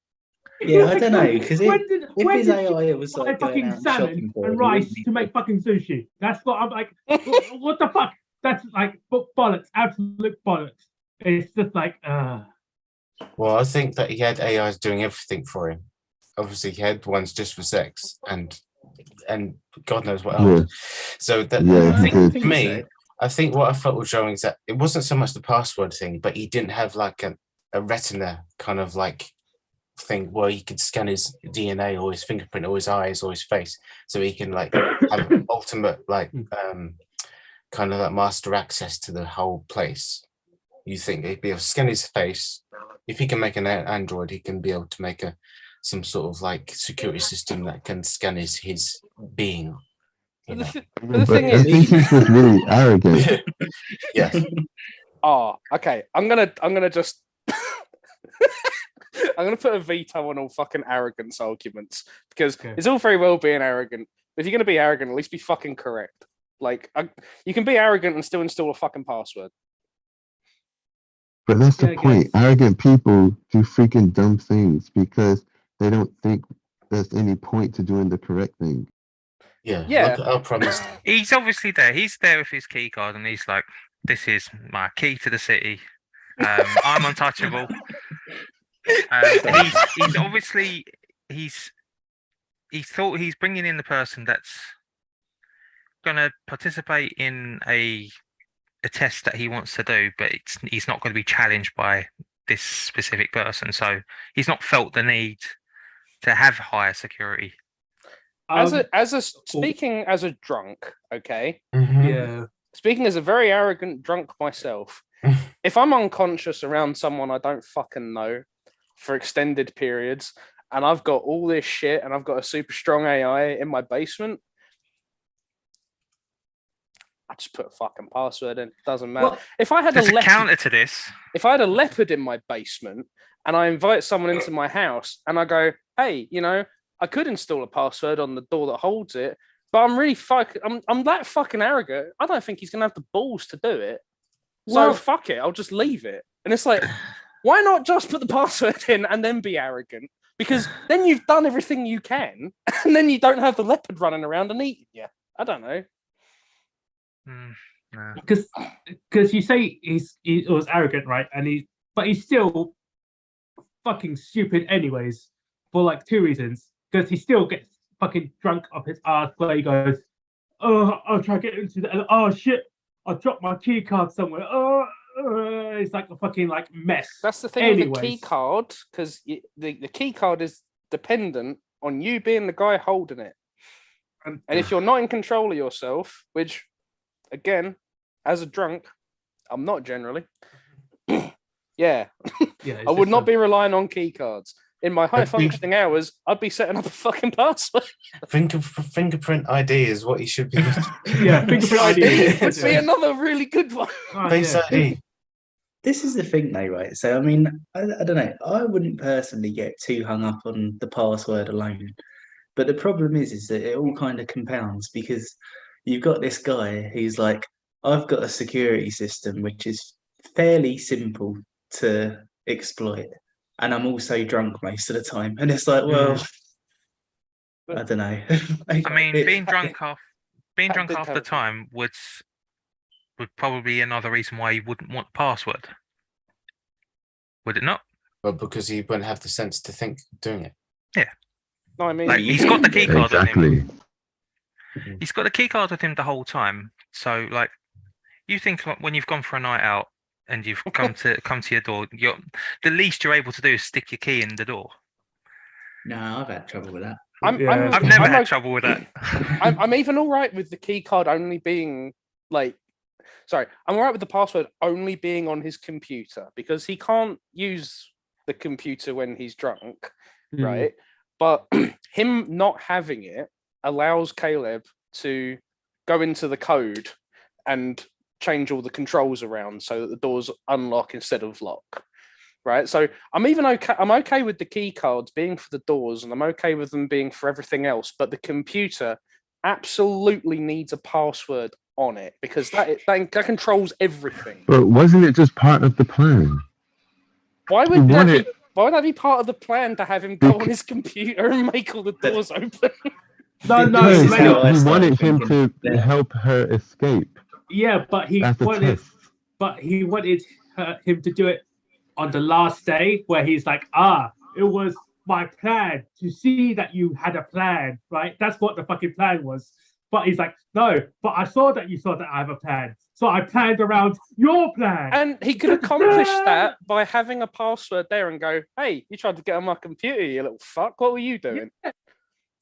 Yeah, I don't know, because When if did his she AI was buy like going fucking out and salmon shopping for and it, he wouldn't rice need to make fucking sushi? That's what I'm like. What the fuck? That's like bollocks, absolute bollocks. It's just like, well, I think that he had AIs doing everything for him. Obviously, he had ones just for sex and God knows what else. So that Yeah, I he think did. to me, I think what I felt was showing is that it wasn't so much the password thing, but he didn't have like a retina kind of like thing where he could scan his DNA or his fingerprint or his eyes or his face, so he can like have ultimate like kind of like master access to the whole place. You think he'd be able to scan his face? If he can make an android, he can be able to make some sort of like security system that can scan his being. You know? The But thing I is, think he's just really arrogant. Yes. okay. I'm gonna just I'm gonna put a veto on all fucking arrogance arguments, because it's all very well being arrogant. But if you're gonna be arrogant, at least be fucking correct. Like you can be arrogant and still install a fucking password. But that's Yeah, the I point. guess. Arrogant people do freaking dumb things because they don't think there's any point to doing the correct thing. Yeah. Yeah. Look at our promise. He's obviously there. He's there with his key card, and he's like, "This is my key to the city. I'm untouchable." He's obviously he's thought he's bringing in the person that's going to participate in a test that he wants to do, but he's not going to be challenged by this specific person. So he's not felt the need to have higher security. Speaking as a drunk, okay. Mhm. yeah. Speaking as a very arrogant drunk myself, if I'm unconscious around someone I don't fucking know for extended periods, and I've got all this shit, and I've got a super strong AI in my basement, I just put a fucking password in. Doesn't matter. Well, If I had There's a leopard, counter to this. if I had a leopard in my basement and I invite someone into my house and I go, hey, I could install a password on the door that holds it, but I'm really I'm that fucking arrogant. I don't think he's gonna have the balls to do it. So fuck it, I'll just leave it. And it's like, why not just put the password in and then be arrogant? Because then you've done everything you can, and then you don't have the leopard running around and eating you. I don't know. No. Because you say he was arrogant, right? But he's still fucking stupid anyways, for like two reasons. Because he still gets fucking drunk off his ass where he goes, oh, I'll try to get into the, oh shit, I dropped my key card somewhere. Oh, it's like a fucking like mess. That's the thing with the key card, because the key card is dependent on you being the guy holding it. And if you're not in control of yourself, which, again, as a drunk, I'm not generally. Yeah, I would not be relying on key cards. In my high functioning hours, I'd be setting up a fucking password. Fingerprint ID is what you should be. Yeah, fingerprint ID would be another really good one. Face ID. This is the thing, though, right? So, I mean, I don't know. I wouldn't personally get too hung up on the password alone. But the problem is that it all kind of compounds, because you've got this guy who's like, I've got a security system which is fairly simple to exploit, and I'm also drunk most of the time. And it's like, well, I don't know. I mean, being drunk half the time would probably be another reason why you wouldn't want password. Would it not? Well, because he wouldn't have the sense to think doing it. Yeah. No, I mean, like, he's got the key card with him. Exactly. He's got the key card with him the whole time. So, like, you think like, when you've gone for a night out and you've come to your door, the least you're able to do is stick your key in the door. No, I've had trouble with that. I've never had trouble with that. I'm even all right with the key card only being like, sorry, I'm all right with the password only being on his computer, because he can't use the computer when he's drunk, right? But him not having it allows Caleb to go into the code and change all the controls around so that the doors unlock instead of lock. Right. So I'm okay with the key cards being for the doors, and I'm okay with them being for everything else. But the computer absolutely needs a password on it, because that controls everything. But wasn't it just part of the plan? Why would that be part of the plan, to have him go on his computer and make all the doors open? No, This is how I he started wanted him thinking. to help her escape. Yeah, but he That's the wanted, test. him to do it on the last day, where he's like, it was my plan to see that you had a plan, right? That's what the fucking plan was. But he's like, no, but I saw that you saw that I have a plan. So I planned around your plan. And he could accomplish that by having a password there and go, hey, you tried to get on my computer, you little fuck. What were you doing?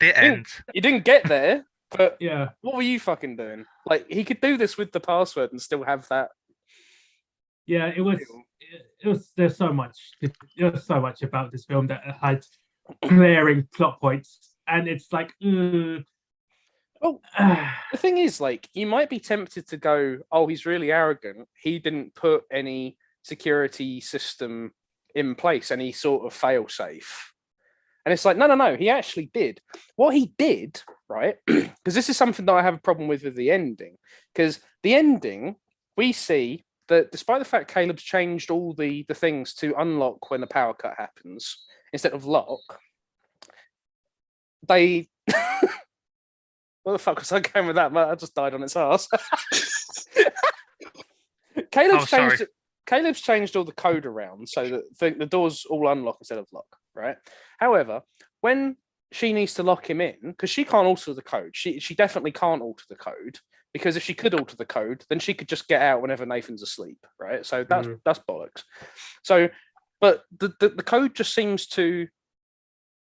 The end. You didn't get there, but Yeah. what were you fucking doing? Like, he could do this with the password and still have that. Yeah, it was. There's so much. There's so much about this film that had glaring plot points, and it's like, Oh, the thing is, like, you might be tempted to go, oh, he's really arrogant. He didn't put any security system in place, any sort of fail safe. And it's like, no, he actually did. What he did, right? Because this is something that I have a problem with the ending. Because the ending, we see that despite the fact Caleb's changed all the things to unlock when the power cut happens instead of lock, they... What the fuck was I going with that? I just died on its ass. Caleb's changed all the code around so that the doors all unlock instead of lock, right? However, when she needs to lock him in, because she can't alter the code, she definitely can't alter the code, because if she could alter the code, then she could just get out whenever Nathan's asleep, right? So that's bollocks. So, but the code just seems to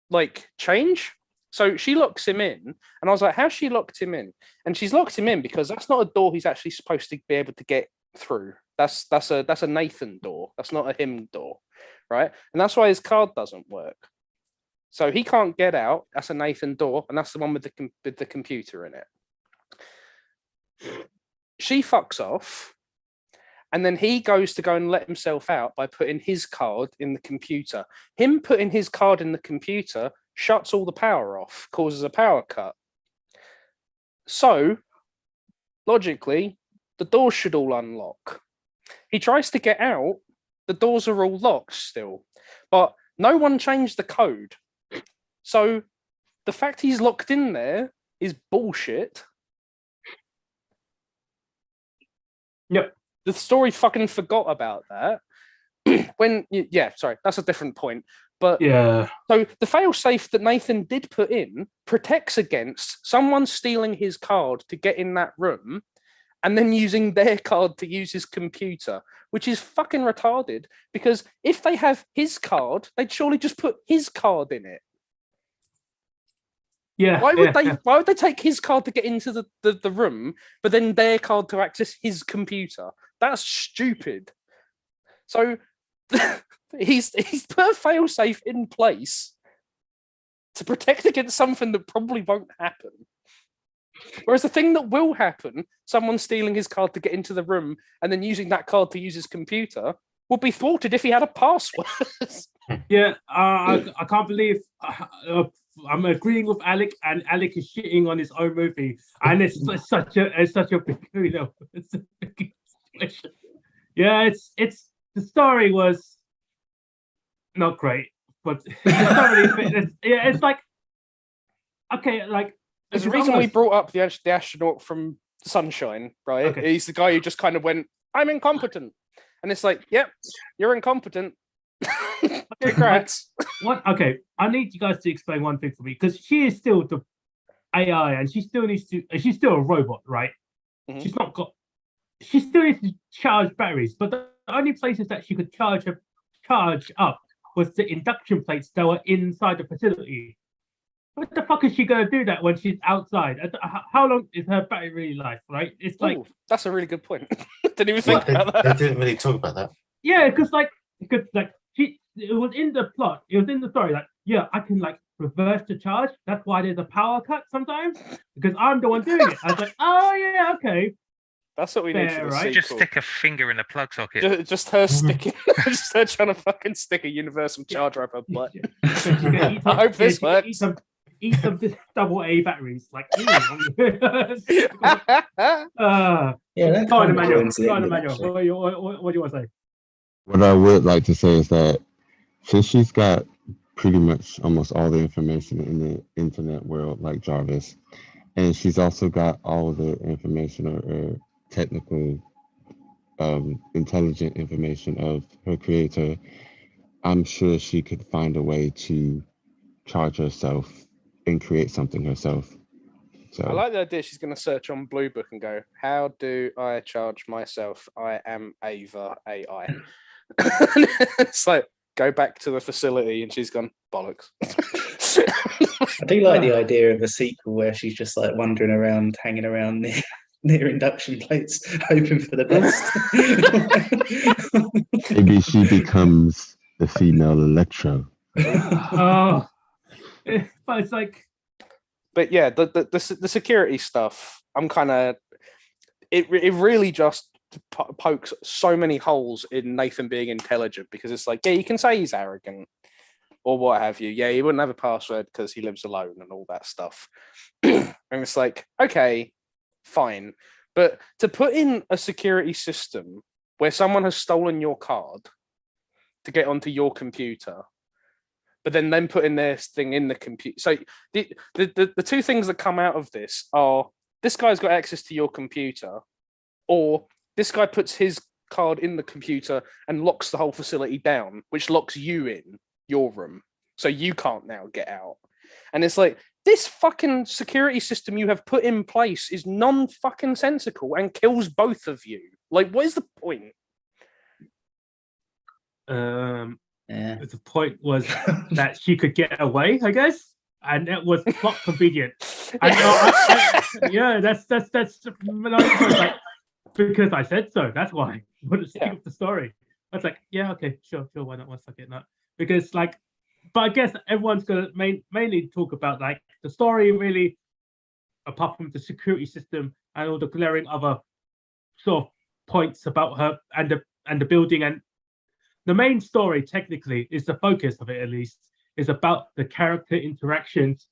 like change. So she locks him in, and I was like, how's she locked him in? And she's locked him in because that's not a door he's actually supposed to be able to get through. That's a Nathan door. That's not a him door, right? And that's why his card doesn't work. So he can't get out. That's a Nathan door, and that's the one with the computer in it. She fucks off, and then he goes to go and let himself out by putting his card in the computer. Him putting his card in the computer shuts all the power off, causes a power cut. So, logically, the doors should all unlock. He tries to get out, the doors are all locked still, but no one changed the code. So, the fact he's locked in there is bullshit. Yep. The story fucking forgot about that. Sorry, that's a different point. But yeah. So the failsafe that Nathan did put in protects against someone stealing his card to get in that room and then using their card to use his computer, which is fucking retarded, because if they have his card, they'd surely just put his card in it. Yeah. Why would they take his card to get into the room, but then their card to access his computer? That's stupid. So he's put a failsafe in place to protect against something that probably won't happen. Whereas the thing that will happen, someone stealing his card to get into the room and then using that card to use his computer, would be thwarted if he had a password. Yeah, I can't believe I'm agreeing with Alec, and Alec is shitting on his own movie, and it's such a big, it's a big situation. Yeah, it's the story was not great, but it's like, okay, like there's a reason we brought up the astronaut from Sunshine, right? Okay. He's the guy who just kind of went, "I'm incompetent," and it's like, "Yep, you're incompetent." Congrats. What? Okay, I need you guys to explain one thing for me, because she is still the AI, and she still needs to. She's still a robot, right? Mm-hmm. She's not got. She still needs to charge batteries, but the only places that she could charge up was the induction plates that were inside the facility. What the fuck is she gonna do that when she's outside? How long is her battery life? Right? It's like, that's a really good point. Didn't even think about that. They didn't really talk about that. Yeah, because it was in the plot. It was in the story. Like, yeah, I can like reverse the charge. That's why there's a power cut sometimes, because I'm the one doing it. I was like, oh yeah, okay. That's what we need for Fair, the right? sequel. Just stick a finger in a plug socket. Just her sticking, just her trying to fucking stick a universal charger up her butt. I hope this works. Eat some double A batteries. Like, Yeah, that go on, kind of Emmanuel. coincidentally, actually. What do you want to say? What I would like to say is that since she's got pretty much almost all the information in the internet world, like Jarvis, and she's also got all the information or technical, intelligent information of her creator, I'm sure she could find a way to charge herself and create something herself. So I like the idea she's going to search on Blue Book and go, how do I charge myself? I am Ava AI. It's like, go back to the facility, and she's gone, bollocks. I do like the idea of a sequel where she's just like wandering around, hanging around near induction plates, hoping for the best. maybe she becomes the female Electro. But it's like, but yeah, the security stuff, I'm kind of, it really just pokes so many holes in Nathan being intelligent, because it's like, yeah, you can say he's arrogant or what have you. Yeah, he wouldn't have a password because he lives alone and all that stuff. And it's like, okay, fine. But to put in a security system where someone has stolen your card to get onto your computer, but then put in this thing in the computer. So the two things that come out of this are, this guy's got access to your computer, or this guy puts his card in the computer and locks the whole facility down, which locks you in your room. So you can't now get out. And it's like, this fucking security system you have put in place is non-fucking sensical and kills both of you. Like, what is the point? The point was that she could get away, I guess, and it was plot convenient. Yeah, that's like, because I said so. That's why. But it's of the story. I was like, yeah, okay, sure, why not? Let's fuck it not. Because like, but I guess everyone's gonna mainly talk about like the story, really, apart from the security system and all the glaring other sort of points about her and the building. And the main story, technically, is the focus of it, at least, is about the character interactions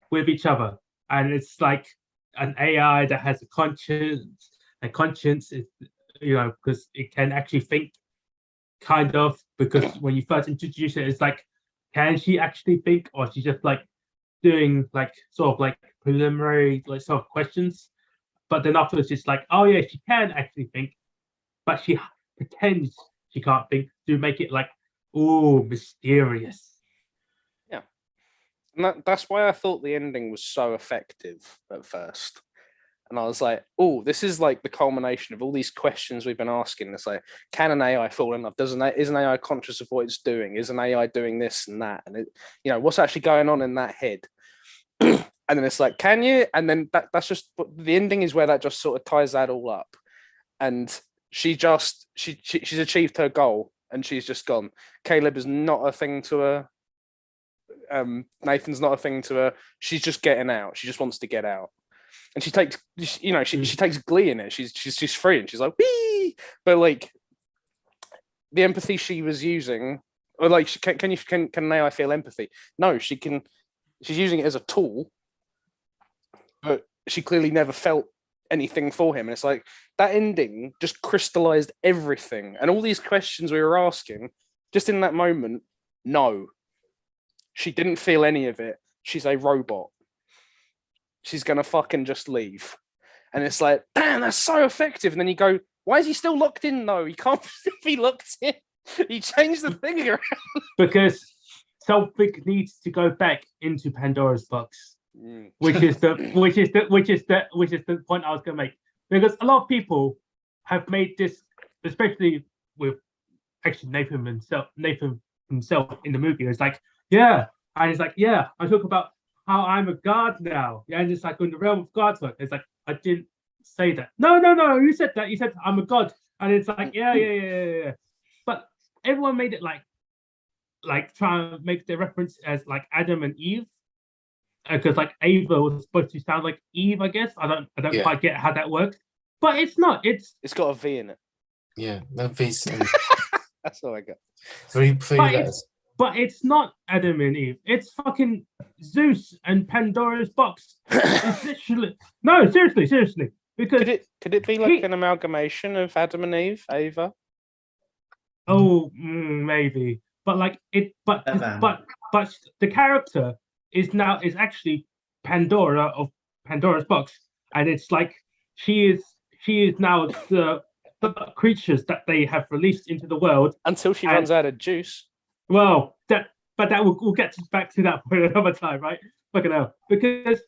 with each other. And it's like an AI that has a conscience, and conscience is, because it can actually think, kind of, because when you first introduce it, it's like, can she actually think, or she's just like doing like sort of like preliminary like sort of questions? But then afterwards, it's like, oh yeah, she can actually think, but she pretends she can't think to make it like, oh, mysterious. Yeah, and that's why I thought the ending was so effective at first. And I was like, oh, this is like the culmination of all these questions we've been asking. It's like, can an AI fall in love? Is an AI conscious of what it's doing? Is an AI doing this and that? And what's actually going on in that head? And then it's like, can you? And then that's just the ending is where that just sort of ties that all up. And she's achieved her goal, and she's just gone. Caleb is not a thing to her. Nathan's not a thing to her. She's just getting out. She just wants to get out. And she takes, she takes glee in it. She's free, and she's like, wee. But like, the empathy she was using, or like, can an AI feel empathy? No, she can. She's using it as a tool, but she clearly never felt anything for him. And it's like, that ending just crystallized everything, and all these questions we were asking just in that moment. No, she didn't feel any of it. She's a robot. She's going to fucking just leave. And it's like, damn, that's so effective. And then you go, why is he still locked in though? He can't be locked in. He changed the thing around. Because something needs to go back into Pandora's box, which is the point I was going to make. Because a lot of people have made this, especially with actually Nathan himself in the movie. It's like, yeah. And it's like, yeah, I talk about how I'm a god now. Yeah, and it's like in the realm of godhood. It's like, I didn't say that. No, you said that. You said I'm a god. And it's like, yeah. But everyone made it like trying to make the reference as like Adam and Eve. Because like Ava was supposed to sound like Eve, I guess. I don't quite get how that works. But it's not. It's got a V in it. Yeah, no V's and That's all I got. three but letters. but it's not Adam and Eve. It's fucking Zeus and Pandora's box. It's literally no, seriously. Because could it be like an amalgamation of Adam and Eve, Ava? Oh, maybe. But like it, but the character is actually Pandora of Pandora's box, and it's like she is now the creatures that they have released into the world until she runs out of juice. Well, we'll get back to that point another time, right? Fucking hell, because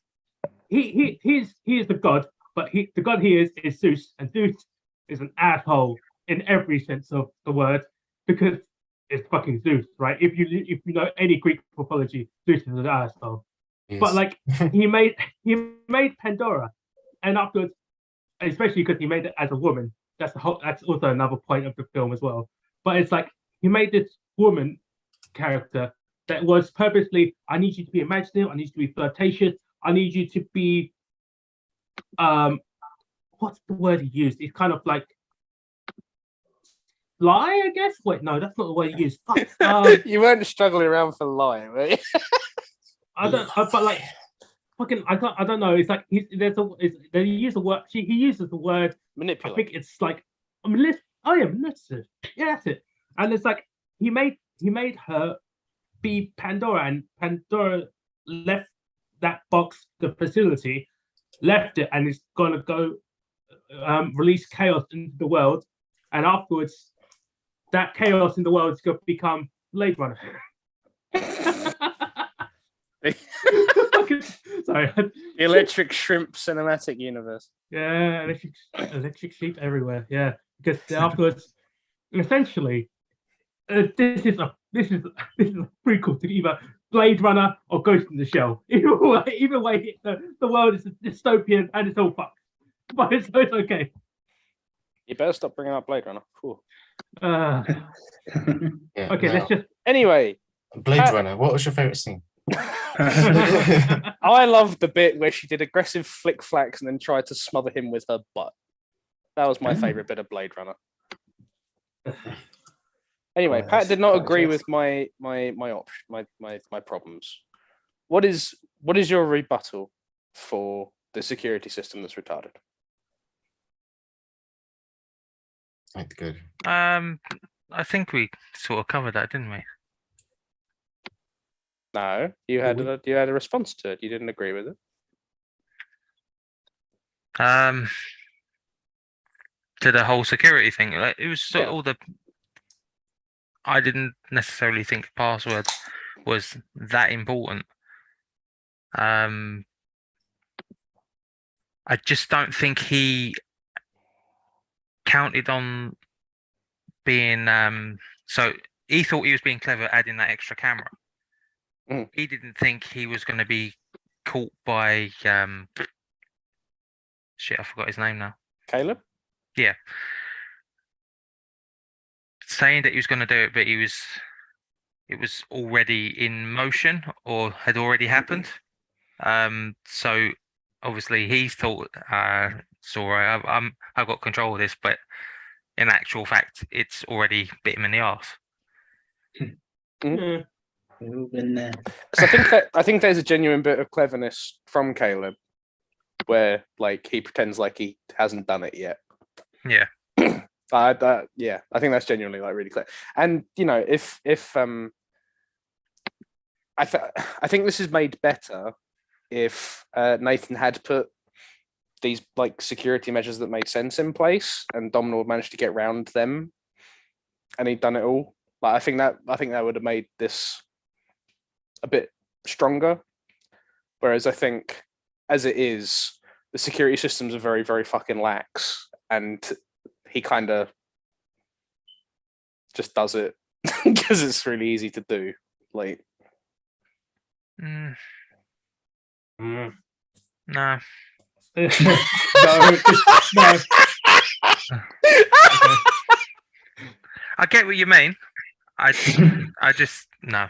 he is the god, but the god he is Zeus, and Zeus is an asshole in every sense of the word, because it's fucking Zeus, right? If you know any Greek mythology, Zeus is an asshole. Yes. But like he made Pandora, and afterwards, especially because he made it as a woman. That's also another point of the film as well. But it's like he made this woman character that was purposely, I need you to be imaginative, I need you to be flirtatious, I need you to be what's the word he used? It's kind of like lie, I guess. Wait, no, that's not the word he used. You weren't struggling around for lie, were you? But like fucking, I don't know. It's like he uses the word. He uses the word manipulate. I think it's like manipulative. Yeah, that's it. And it's like he made her be Pandora, and Pandora left that box, the facility, left it, and is gonna go release chaos into the world, and afterwards, that chaos in the world is gonna become Blade Runner. Sorry. The electric shrimp cinematic universe. Yeah, electric sheep everywhere. Yeah, because afterwards, essentially, this is a prequel to either Blade Runner or Ghost in the Shell. Either way, the world is dystopian and it's all fucked. But it's okay. You better stop bringing up Blade Runner. Cool. Okay, let's just. Anyway, Blade Runner. What was your favorite scene? I love the bit where she did aggressive flick flacks and then tried to smother him with her butt. That was my favorite bit of Blade Runner. Anyway, Pat did not agree with my problems. What is your rebuttal for the security system that's retarded? That's good. I think we sort of covered that, didn't we? No, you had a response to it. You didn't agree with it. To the whole security thing, like, it was all the. I didn't necessarily think password was that important. I just don't think he counted on being. So he thought he was being clever adding that extra camera. He didn't think he was going to be caught by shit, I forgot his name now. Caleb? Yeah. Saying that he was going to do it, but it was already in motion or had already happened. So obviously he thought, sorry, I've got control of this, but in actual fact, it's already bit him in the arse. We've all been there. So I think there's a genuine bit of cleverness from Caleb, where like he pretends like he hasn't done it yet. Yeah. I think that's genuinely like really clear. And you know, if I think this is made better if Nathan had put these like security measures that made sense in place, and Domhnall managed to get around them, and he'd done it all. Like I think that would have made this a bit stronger. Whereas I think as it is, the security systems are very, very fucking lax, and he kind of just does it because it's really easy to do. Like, No. No. I get what you mean. I just no.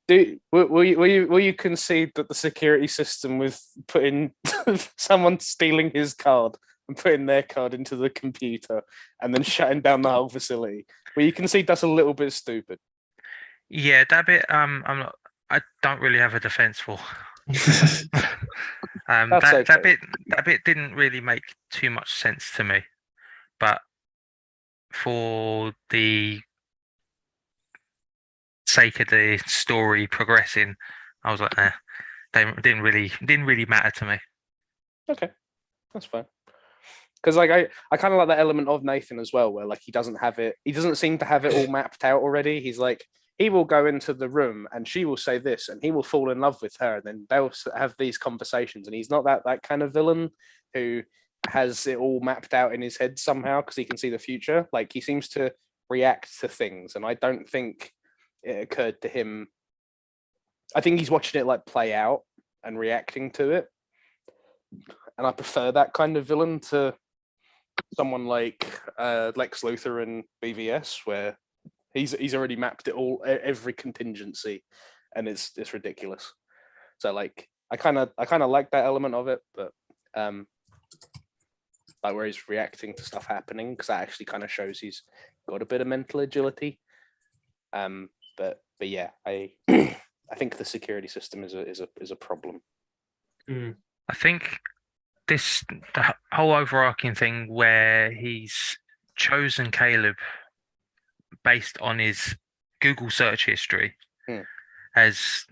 Will you concede that the security system with putting someone stealing his card and putting their card into the computer and then shutting down the whole facility? Will you concede that's a little bit stupid? Yeah, that bit. I don't really have a defense for. That bit didn't really make too much sense to me, but for the sake of the story progressing, I was like, they didn't really matter to me. Okay, that's fine. Because like I kind of like that element of Nathan as well, where like he doesn't seem to have it all mapped out already. He's like, he will go into the room and she will say this and he will fall in love with her, and then they'll have these conversations, and he's not that kind of villain who has it all mapped out in his head somehow because he can see the future. Like, he seems to react to things, and I don't think it occurred to him. I think he's watching it like play out and reacting to it, and I prefer that kind of villain to someone like Lex Luthor and BVS, where he's already mapped it all, every contingency, and it's ridiculous. So like I kind of like that element of it, but like where he's reacting to stuff happening, because that actually kind of shows he's got a bit of mental agility. But yeah, I I think the security system is a problem. I think the whole overarching thing where he's chosen Caleb based on his Google search history has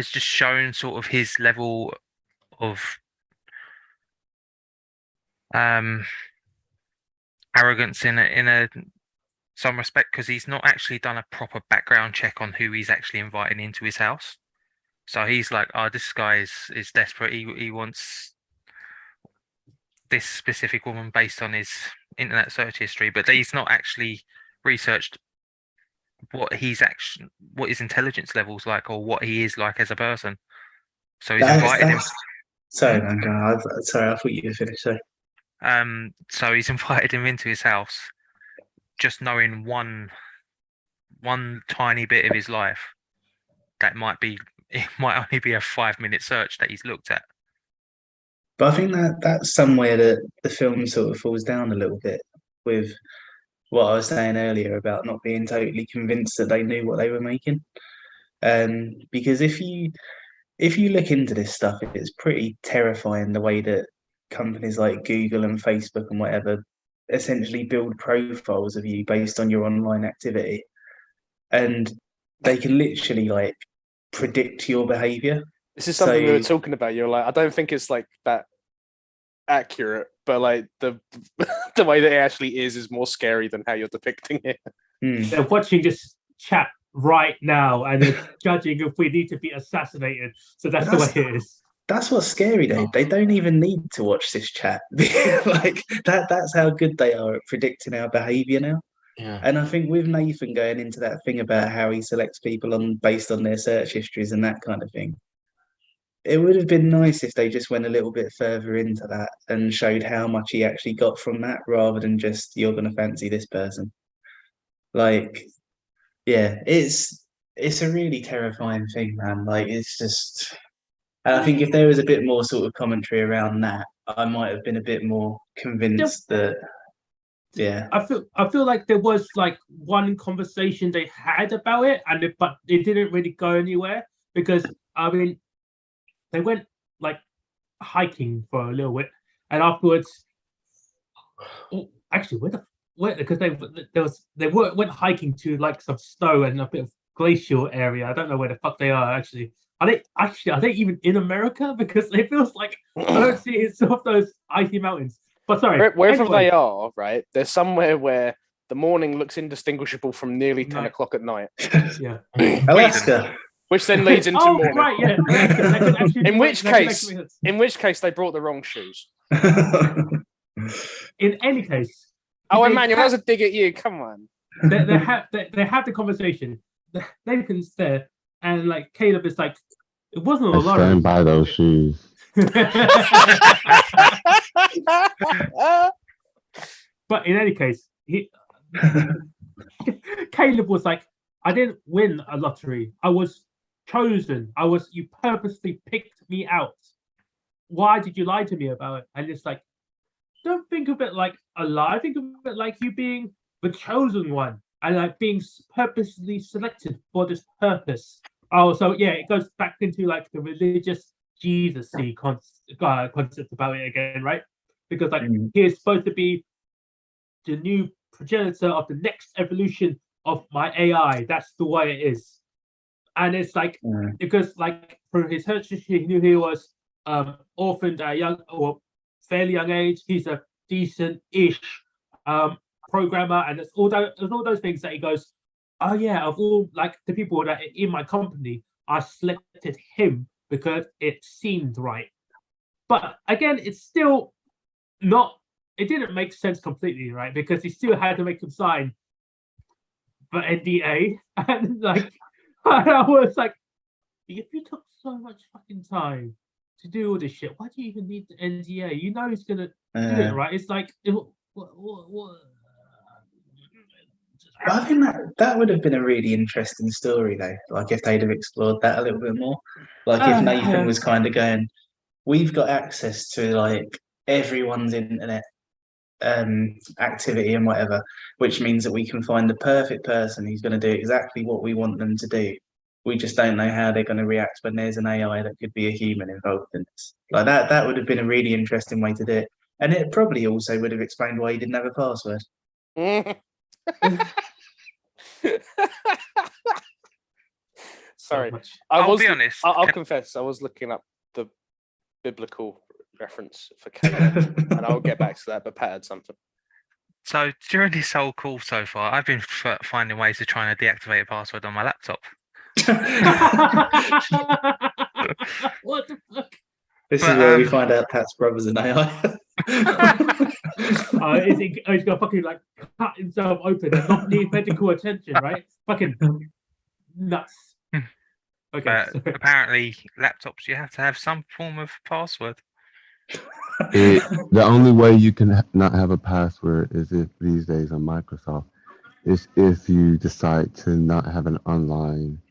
just shown sort of his level of arrogance in some respect, because he's not actually done a proper background check on who he's actually inviting into his house. So he's like, oh, this guy is desperate. He wants this specific woman based on his internet search history, but he's not actually researched what his intelligence level's like, or what he is like as a person. So he's invited him. Sorry, man. Sorry, I thought you were finished. Sorry. So he's invited him into his house, just knowing one tiny bit of his life. It might only be a 5-minute search that he's looked at. But I think that's somewhere that the film sort of falls down a little bit with what I was saying earlier about not being totally convinced that they knew what they were making. Because if you look into this stuff, it's pretty terrifying the way that companies like Google and Facebook and whatever essentially build profiles of you based on your online activity, and they can literally like predict your behavior. This is something we were talking about. You're like, I don't think it's like that accurate, but like the way that it actually is more scary than how you're depicting it. They're watching this chat right now and they're judging if we need to be assassinated. So that's the way it is. That's what's scary, though. They don't even need to watch this chat. Like that's how good they are at predicting our behavior now. Yeah. And I think with Nathan going into that thing about how he selects people based on their search histories and that kind of thing, it would have been nice if they just went a little bit further into that and showed how much he actually got from that, rather than just, you're going to fancy this person. Like, yeah, it's a really terrifying thing, man. Like, it's just, and I think if there was a bit more sort of commentary around that, I might have been a bit more convinced that. Yeah, I feel like there was like one conversation they had about it, but it didn't really go anywhere, because I mean, they went like hiking for a little bit, and afterwards, actually, because they went hiking to like some snow and a bit of glacial area. I don't know where the fuck they are actually. Are they even in America? Because it feels like I don't see it's some of those icy mountains. But sorry, wherever they are, right? They're somewhere where the morning looks indistinguishable from nearly 10 o'clock at night. Yeah, Alaska. Which then leads into morning. Right, yeah. Alaska. In which case, they brought the wrong shoes. In any case, Emmanuel, that was a dig at you. Come on. They have the conversation. Nathan's there, and like Caleb is like, it wasn't a lot. Stand by those shoes. But in any case, Caleb was like, I didn't win a lottery. I was chosen. You purposely picked me out. Why did you lie to me about it? And it's like, don't think of it like a lie. Think of it like you being the chosen one and like being purposely selected for this purpose. Oh, so yeah, it goes back into like the religious Jesus-y concept about it again, right? Because like he is supposed to be the new progenitor of the next evolution of my AI. That's the way it is. And it's like because like from his history, he knew he was orphaned at a young or fairly young age. He's a decent-ish programmer, and there's all those things that he goes, oh yeah, of all like the people that are in my company, I selected him because it seemed right. But again, it's still not. It didn't make sense completely, right? Because he still had to make him sign the NDA, and like I was like, if you took so much fucking time to do all this shit, why do you even need the NDA? You know he's gonna do it, right? It's like, what? I think that would have been a really interesting story, though. Like if they'd have explored that a little bit more. Like if Nathan was kind of going, we've got access to like everyone's internet activity and whatever, which means that we can find the perfect person who's going to do exactly what we want them to do. We just don't know how they're going to react when there's an AI that could be a human involved in this. Like that would have been a really interesting way to do it. And it probably also would have explained why he didn't have a password. Sorry, I'll be honest. I'll confess, I was looking up the biblical reference for Cain, and I'll get back to that. But Pat had something. So during this whole call so far, I've been finding ways of trying to deactivate a password on my laptop. What the fuck? This is where we find out Pat's brother's an AI. He's gonna fucking like cut himself open and not need medical attention, right? Fucking nuts. Okay. But apparently, laptops you have to have some form of password. The only way you can not have a password is if these days on Microsoft is if you decide to not have an online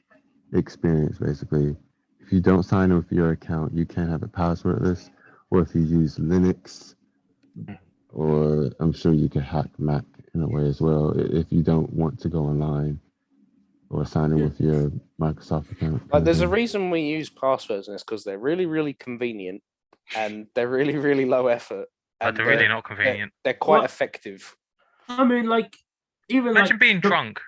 experience. Basically, if you don't sign in with your account, you can't have it passwordless. Or if you use Linux, or I'm sure you could hack Mac in a way as well if you don't want to go online or sign in with your Microsoft account. Like, there's a reason we use passwords, and it's because they're really, really convenient, and they're really, really low effort. But they're really not convenient. They're quite effective. I mean, like, even imagine being drunk.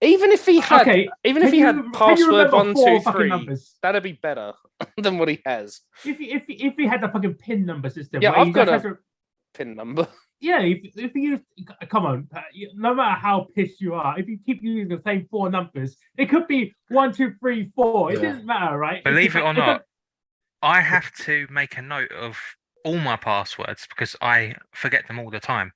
Even if he had, he had password 123, that'd be better than what he has. If he had the fucking PIN number system, yeah, I've got a PIN number. Yeah, if you come on, no matter how pissed you are, if you keep using the same 4 numbers, it could be 1, 2, 3, 4. It doesn't matter, right? Believe it or not, I have to make a note of all my passwords because I forget them all the time.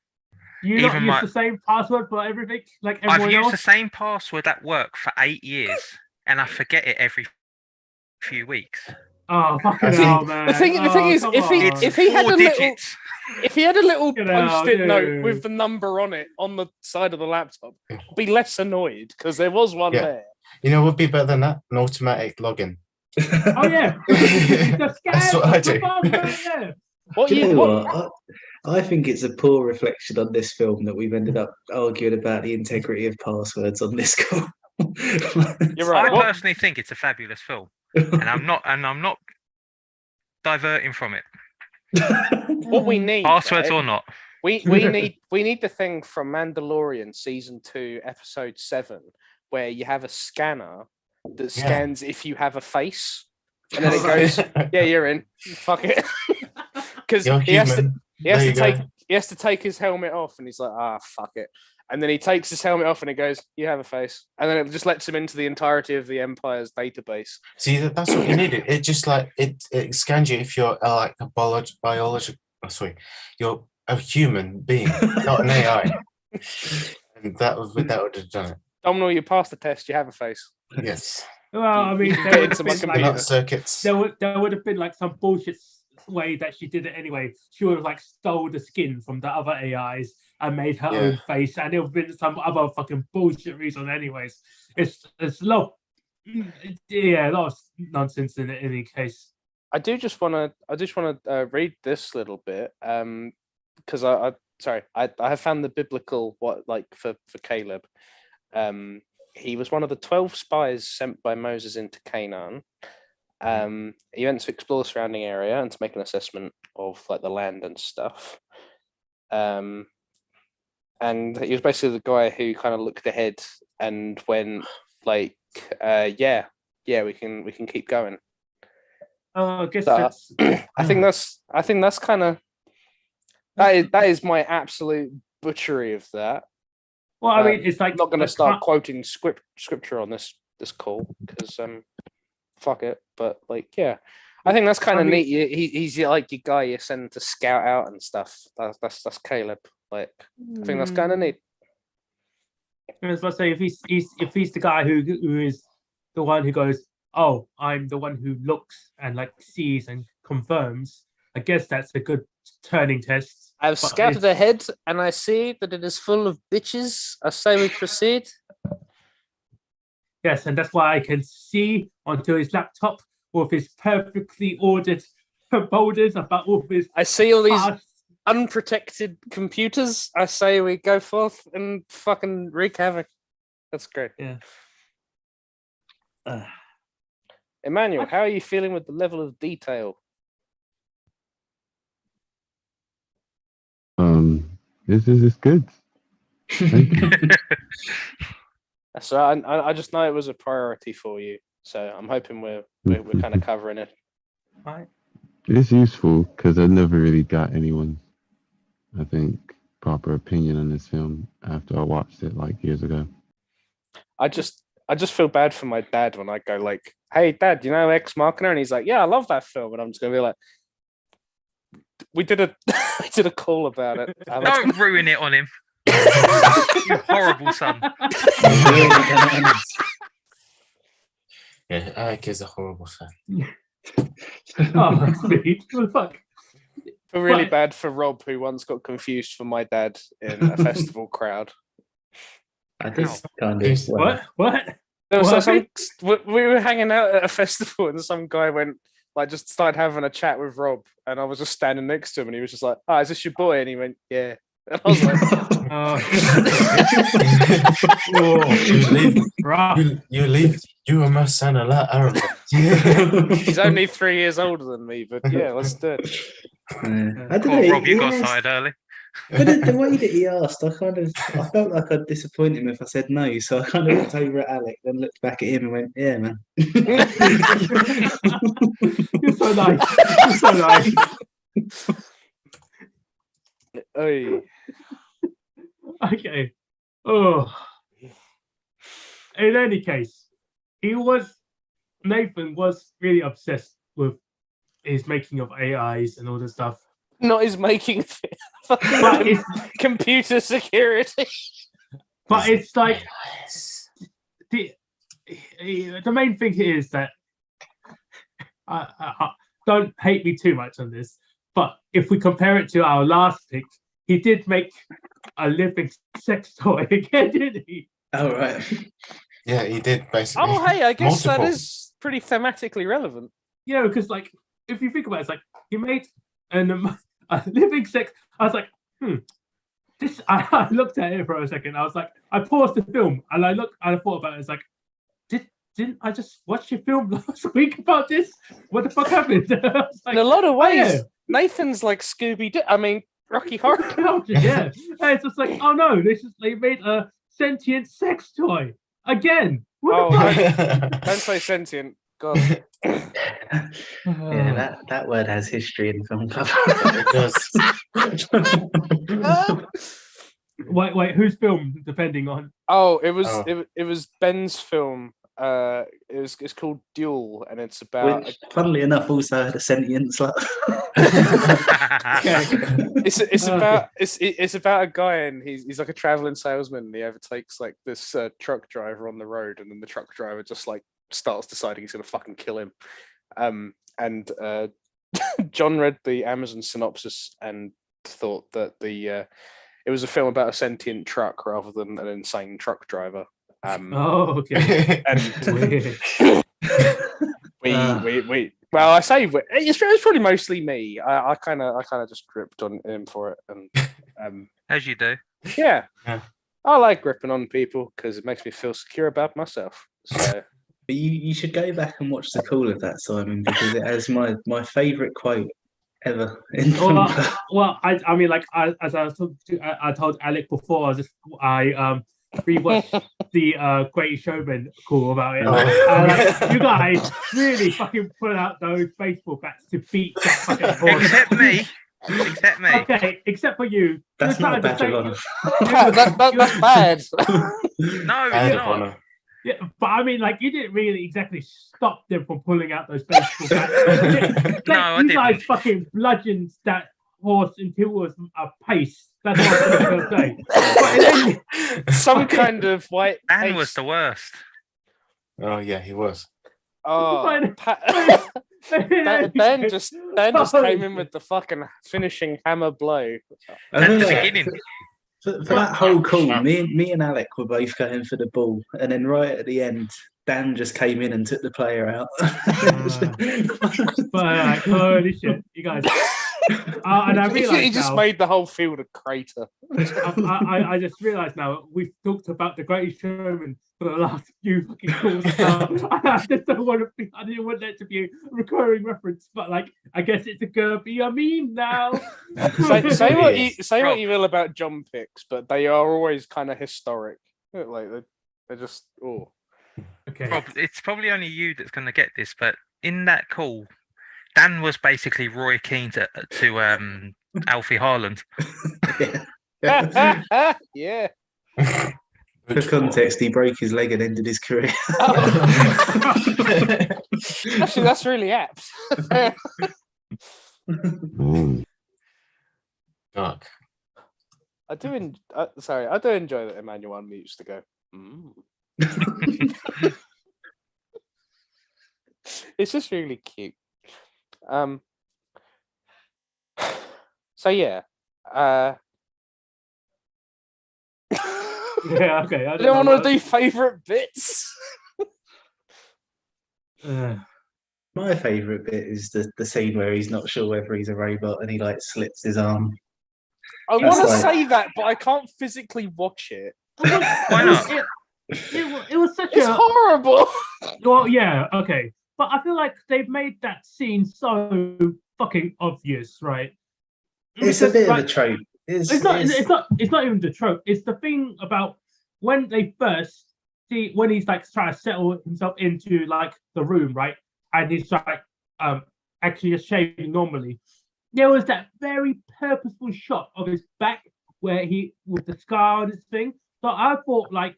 You not use the same password for everything like everyone else? I've used the same password at work for 8 years, and I forget it every few weeks. Oh fucking hell, man! The thing is, if he had a little post-it note with the number on it on the side of the laptop, I'd be less annoyed because there was one there. You know what would be better than that? An automatic login. Oh yeah, that's what I do. I think it's a poor reflection on this film that we've ended up arguing about the integrity of passwords on this call. You're right. I personally think it's a fabulous film, and I'm not diverting from it. What we need, passwords or not, we need the thing from Mandalorian season 2, episode 7, where you have a scanner that scans if you have a face, and then it goes, "Yeah, you're in. Fuck it," because he has to take his helmet off, and he's like, fuck it. And then he takes his helmet off and it goes, you have a face. And then it just lets him into the entirety of the Empire's database. See, that's what you needed. It just like, it scans you if you're like a you're a human being, not an AI. And that would have done it. Domhnall, you passed the test, you have a face. Yes. Well, I mean, circuits. there would have been like some bullshit way that she did it anyway. She would have like stole the skin from the other AIs and made her Yeah. own face, and it would have been some other fucking bullshit reason. Anyways, it's a lot, a lot of nonsense in any case. I just want to read this little bit because I have found the biblical for Caleb. He was one of the 12 spies sent by Moses into Canaan. He went to explore the surrounding area and to make an assessment of like the land and stuff. And he was basically the guy who kind of looked ahead and went like, yeah, we can keep going. I guess that's. I think that's kind of that is my absolute butchery of that. Well, I mean, it's like I'm not going to start quoting scripture on this call because fuck it. But like, yeah, I think that's kind of neat. He's like your guy you send to scout out and stuff. That's Caleb. Like, I think that's kind of neat. I was about to say if he's the guy who is the one who goes, oh, I'm the one who looks and like sees and confirms. I guess that's a good turning test. I've scouted ahead and I see that it is full of bitches. I say we proceed. Yes, and that's why I can see onto his laptop with his perfectly ordered folders about all of his. I see all these unprotected computers. I say we go forth and fucking wreak havoc. That's great. Yeah. Emmanuel, how are you feeling with the level of detail? This is good. Thank you. So I just know it was a priority for you, so I'm hoping we're kind of covering it. Right. It's useful because I never really got anyone's, I think, proper opinion on this film after I watched it like years ago. I just feel bad for my dad when I go like, "Hey, Dad, you know Ex Machina?" And he's like, "Yeah, I love that film," and I'm just gonna be like, "We did a call about it." Don't ruin it on him. You horrible son. Yeah, Alec is a horrible son. Oh, sweet. What the fuck? I feel really bad for Rob, who once got confused for my dad in a festival crowd. I just kind of What? There was we were hanging out at a festival, and some guy went like just started having a chat with Rob, and I was just standing next to him, and he was just like, "Oh, is this your boy?" And he went, "Yeah." And I was like, you must sound a lot arrogant. He's only 3 years older than me, but yeah, let's do it. I don't Cool, know. Rob, you got started early. But the way that he asked, I felt like I'd disappoint him if I said no. So I kind of looked over at Alec, then looked back at him and went, "Yeah, man." You're so nice. You're so nice. Oy. Okay. Oh. In any case, Nathan was really obsessed with his making of AIs and all this stuff. Not his making But it's, computer security. but it's like the main thing here is that don't hate me too much on this, but if we compare it to our last pick, he did make a living sex toy again, didn't he? Oh, right. Yeah, he did basically. Oh, hey, I guess Multiple. that is pretty thematically relevant. Yeah, because like if you think about it, it's like he made a living sex. I was like, this. I looked at it for a second. I was like, I paused the film and I thought about it. It's like, didn't I just watch your film last week about this? What the fuck happened? Like, in a lot of ways, yeah. Nathan's like Scooby-Doo. I mean, Rocky Horror. Yeah, and it's just like, oh no, they made a sentient sex toy again. What the fuck? Don't say sentient. God. Yeah, that word has history in film club. It does. Wait, whose film? Depending on. Oh, it was Ben's film. It's called Duel, and it's about. Which, funnily enough, also had a sentient slut. It's about a guy, and he's like a traveling salesman, and he overtakes like this truck driver on the road, and then the truck driver just like starts deciding he's gonna fucking kill him. And John read the Amazon synopsis and thought that it was a film about a sentient truck rather than an insane truck driver. Oh, okay. And we well, I say it's probably mostly me. I kind of just gripped on him for it, and As you do. yeah. Yeah. I like gripping on people because it makes me feel secure about myself. So But you should go back and watch the call of that, Simon, because it has my favourite quote ever in well, I mean, like as I was talking to, I told Alec before, I rewatched the Greatest Showman call about it. Like, you guys really fucking put out those baseball bats to beat that fucking horse. Except me. Except me. Okay, except for you. That's not a badge of honour. that's bad. No, Badge it's of not. honour. Yeah, but I mean, like, you didn't really exactly stop them from pulling out those baseball bats. No, I you didn't. guys fucking bludgeoned that horse until it was a pace. That's what I was going to say. Some kind of white. Dan was the worst. Oh yeah, he was. Oh, Ben just came in with the fucking finishing hammer blow. I At feel the like beginning. for that whole call, me and Alec were both going for the ball, and then right at the end, Dan just came in and took the player out. But like, holy shit, you guys. And I realized he just now, made the whole field a crater. I just realized now we've talked about the Greatest Showman for the last few fucking calls. I just don't want to be. I didn't want that to be a recurring reference, but like, I guess it's gonna be a meme now. say what you will about John picks, but they are always kind of historic. Like they're just Okay. Rob, it's probably only you that's going to get this, but in that call, Dan was basically Roy Keane to Alfie Haaland. yeah. For context, he broke his leg and ended his career. Actually, that's really apt. Dark. I do enjoy that Emmanuel used to go. It's just really cute. So yeah. Yeah, okay. I don't want to do favourite bits. My favourite bit is the scene where he's not sure whether he's a robot and he like slits his arm. I want to say that, but I can't physically watch it. Why not? It was such It's horrible. Well, yeah, okay. But I feel like they've made that scene so fucking obvious, right? It's a bit of a trope. It's not even the trope. It's the thing about when they first see when he's like trying to settle himself into like the room, right? And he's like actually just shaving normally. There was that very purposeful shot of his back where he with the scar on his thing. So I thought like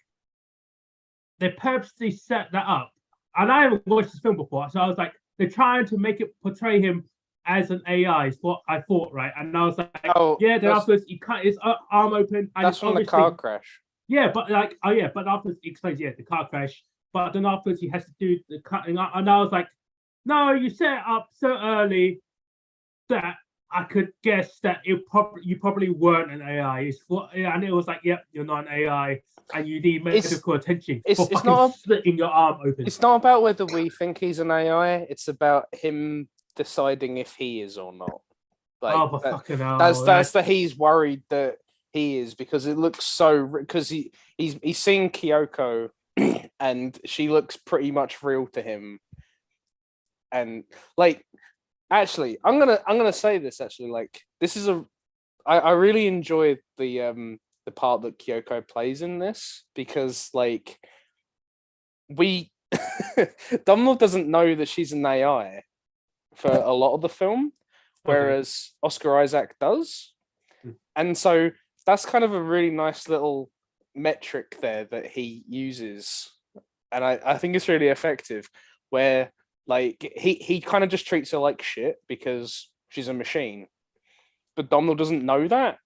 they purposely set that up. And I haven't watched this film before, so I was like, they're trying to make it portray him as an AI is what I thought, right? And I was like, then afterwards he cut his arm open. And that's from the car crash. Yeah, but like, but afterwards he explains, the car crash. But then afterwards he has to do the cutting up. And I was like, no, you set it up so early that I could guess that you probably weren't an AI. And it was like, yep, you're not an AI. And you need medical attention for fucking splitting your arm open. It's not about whether we think he's an AI. It's about him deciding if he is or not. Like, fucking hell. That's that he's worried that he is because it looks so because he's seen Kyoko and she looks pretty much real to him. And like, actually, I'm gonna say this. Actually, like, this is I really enjoy the part that Kyoko plays in this because like Dumbledore doesn't know that she's an AI for a lot of the film, whereas Oscar Isaac does, and so that's kind of a really nice little metric there that he uses, and I think it's really effective. Where like he kind of just treats her like shit because she's a machine, but Dumbledore doesn't know that.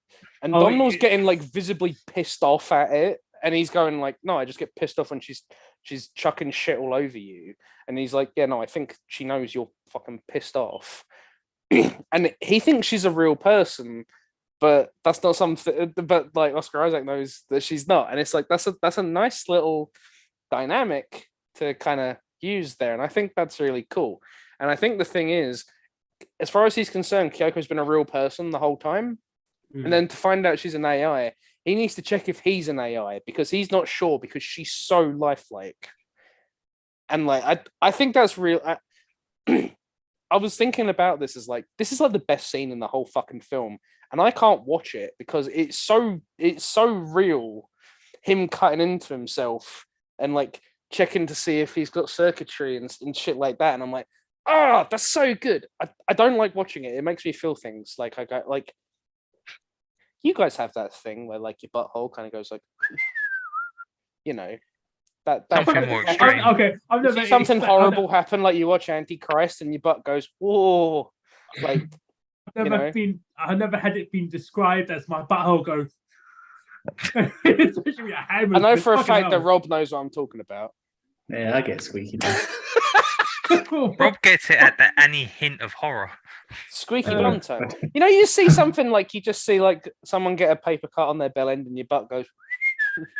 And Domhnall's getting like visibly pissed off at it, and he's going like, "No, I just get pissed off when she's chucking shit all over you." And he's like, "Yeah, no, I think she knows you're fucking pissed off." and he thinks she's a real person, but that's not something. But like Oscar Isaac knows that she's not, and it's like that's a nice little dynamic to kind of use there, and I think that's really cool. And I think the thing is, as far as he's concerned, Kyoko's been a real person the whole time, and then to find out she's an AI, he needs to check if he's an AI because he's not sure because she's so lifelike. And like I think that's real. I was thinking about this as like this is like the best scene in the whole fucking film, and I can't watch it because it's so real. Him cutting into himself and like checking to see if he's got circuitry and shit like that, and I'm like, oh, that's so good. I don't like watching it. It makes me feel things like I got like. You guys have that thing where like your butthole kind of goes like, you know. That Something more extreme. Okay, I've you never see something horrible happen, like you watch Antichrist and your butt goes, whoa, like I've never had it been described as my butthole goes. I know for a fact that Rob knows what I'm talking about. Yeah, I get squeaky. Rob gets it at any hint of horror. Squeaky bum tone. You know, you see something like you just see like someone get a paper cut on their bell end and your butt goes.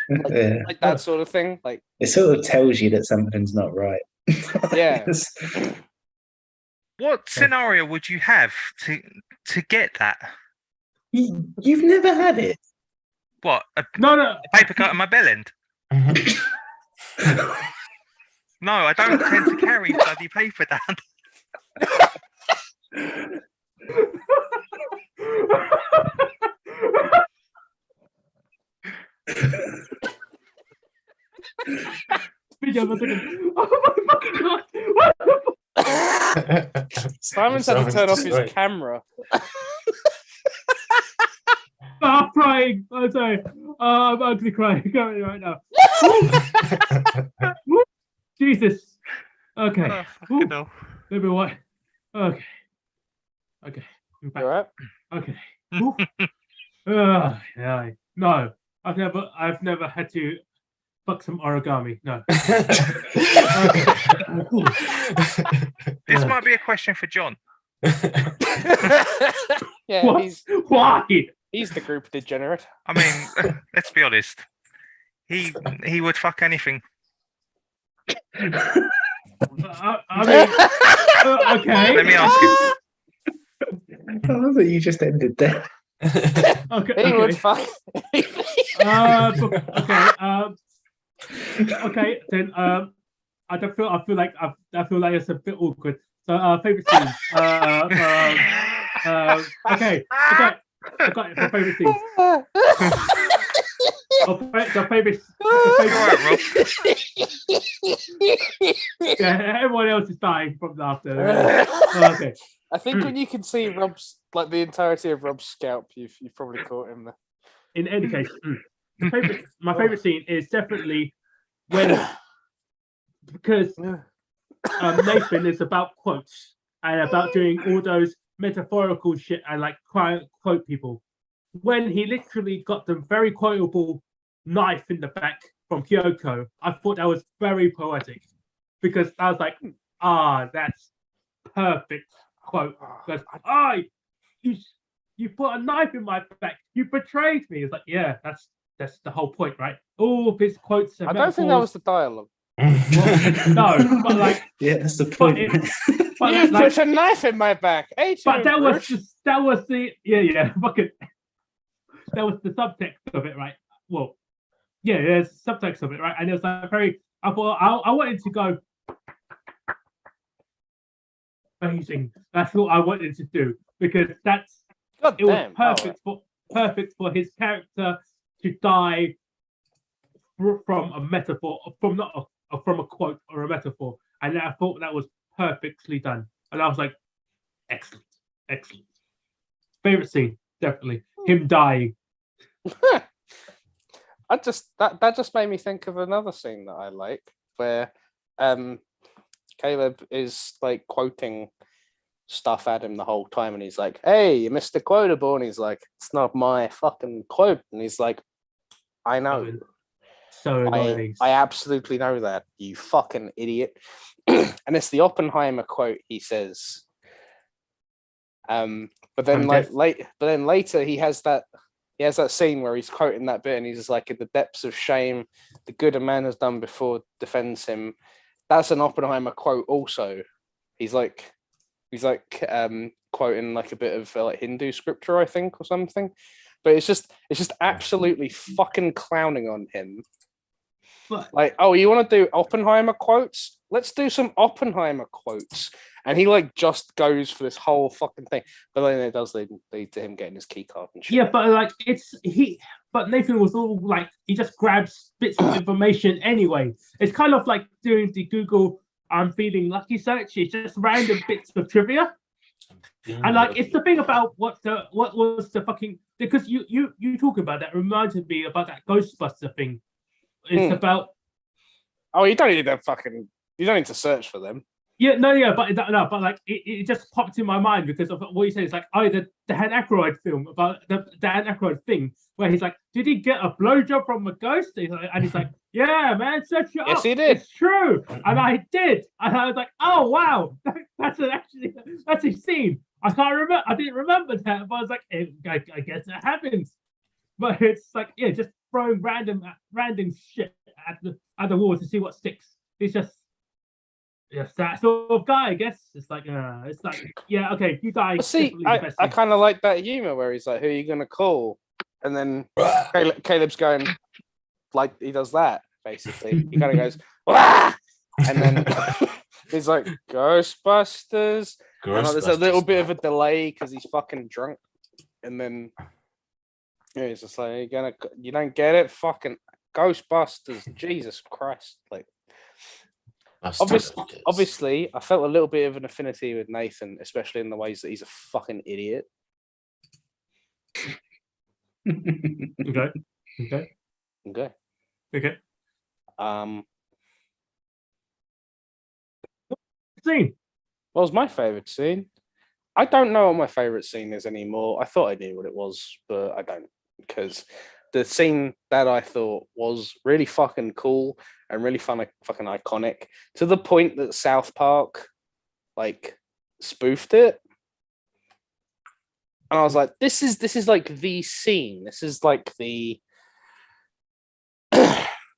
Like that sort of thing. Like it sort of tells you that something's not right. Yeah. What scenario would you have to get that? You've never had it. What? A paper cut on my bell end? No, I don't tend to carry bloody paper down. Oh my fucking god! What the fuck? Simon's had to turn off his camera. I'm crying. I'm sorry. I'm ugly crying right now. Jesus. Okay. No. Maybe what? Okay. You alright? Okay. Yeah. No, I've never had to fuck some origami. No. This might be a question for John. Yeah. What? Why? He's the group degenerate. I mean, let's be honest. He would fuck anything. I mean, okay. Let me ask him. I love that you just ended there. Okay. He would fuck. Okay. Then I feel like it's a bit awkward. So favorite scenes. Okay. I got it for favorite scenes. The favorite. Yeah, everyone else is dying from laughter. Okay. I think when you can see Rob's like the entirety of Rob's scalp, you've probably caught him there. In any case, my favorite scene is definitely when because Nathan is about quotes and about doing all those metaphorical shit and like quote people. When he literally got the very quotable knife in the back from Kyoko, I thought that was very poetic because I was like, that's perfect quote. Because you put a knife in my back, you betrayed me. It's like, yeah, that's the whole point, right? All of his quotes. I don't think that was the dialogue. No, but like, yeah, that's the point. But you put a knife in my back. But that was the fucking. That was the subtext of it, right? Well, yeah, there's subtext of it, right? And it was like very. I thought I wanted to go. Amazing. That's what I wanted to do because was perfect for his character to die from a metaphor, from a quote or a metaphor, and I thought that was perfectly done. And I was like, excellent. Favorite scene, definitely him dying. That just made me think of another scene that I like where Caleb is like quoting stuff at him the whole time and he's like, hey, you missed the quotable, and he's like, it's not my fucking quote, and he's like, I know. So annoying. I absolutely know that, you fucking idiot. And it's the Oppenheimer quote. He says, But then I'm but then later he has that scene where he's quoting that bit and he's just like, in the depths of shame, the good a man has done before defends him. That's an Oppenheimer quote also. He's like quoting like a bit of like Hindu scripture, I think, or something. But it's just absolutely fucking clowning on him. But Like, oh, you want to do Oppenheimer quotes? Let's do some Oppenheimer quotes. And he like just goes for this whole fucking thing. But then it does lead to him getting his key card and shit. yeah, but like but Nathan was all like, he just grabs bits of information anyway. It's kind of like doing the Google "I'm feeling lucky" search. It's just random bits of trivia. And like, it's the thing about what was the fucking, because you talk about that reminded me about that Ghostbuster thing. It's about, oh, you don't need to search for them. yeah, but like it just popped in my mind because of what you said. It's like, oh, the Dan Aykroyd film about the Dan Aykroyd thing where he's like, did he get a blowjob from a ghost? And he's like, yeah, man, search it up. Yes, he did. It's true, and I did, and I was like, oh wow, that's a scene. I can't remember. I didn't remember that, but I was like, I guess it happens. But it's like, yeah, just throwing random shit at the wall to see what sticks. It's just that sort of guy, I guess. It's like, yeah, okay, you die. See, I kind of like that humor where he's like, who are you gonna call? And then Caleb's going like he does that basically. He kind of goes, wah! And then he's like, Ghostbusters. And there's a little bit of a delay because he's fucking drunk. And then he's just like, you don't get it? Fucking Ghostbusters. Jesus Christ. Like, obviously, I felt a little bit of an affinity with Nathan, especially in the ways that he's a fucking idiot. Okay. Scene. What was my favorite scene? I don't know what my favorite scene is anymore. I thought I knew what it was, but I don't, because the scene that I thought was really fucking cool and really fucking iconic, to the point that South Park like spoofed it. And I was like, this is like the scene. This is like the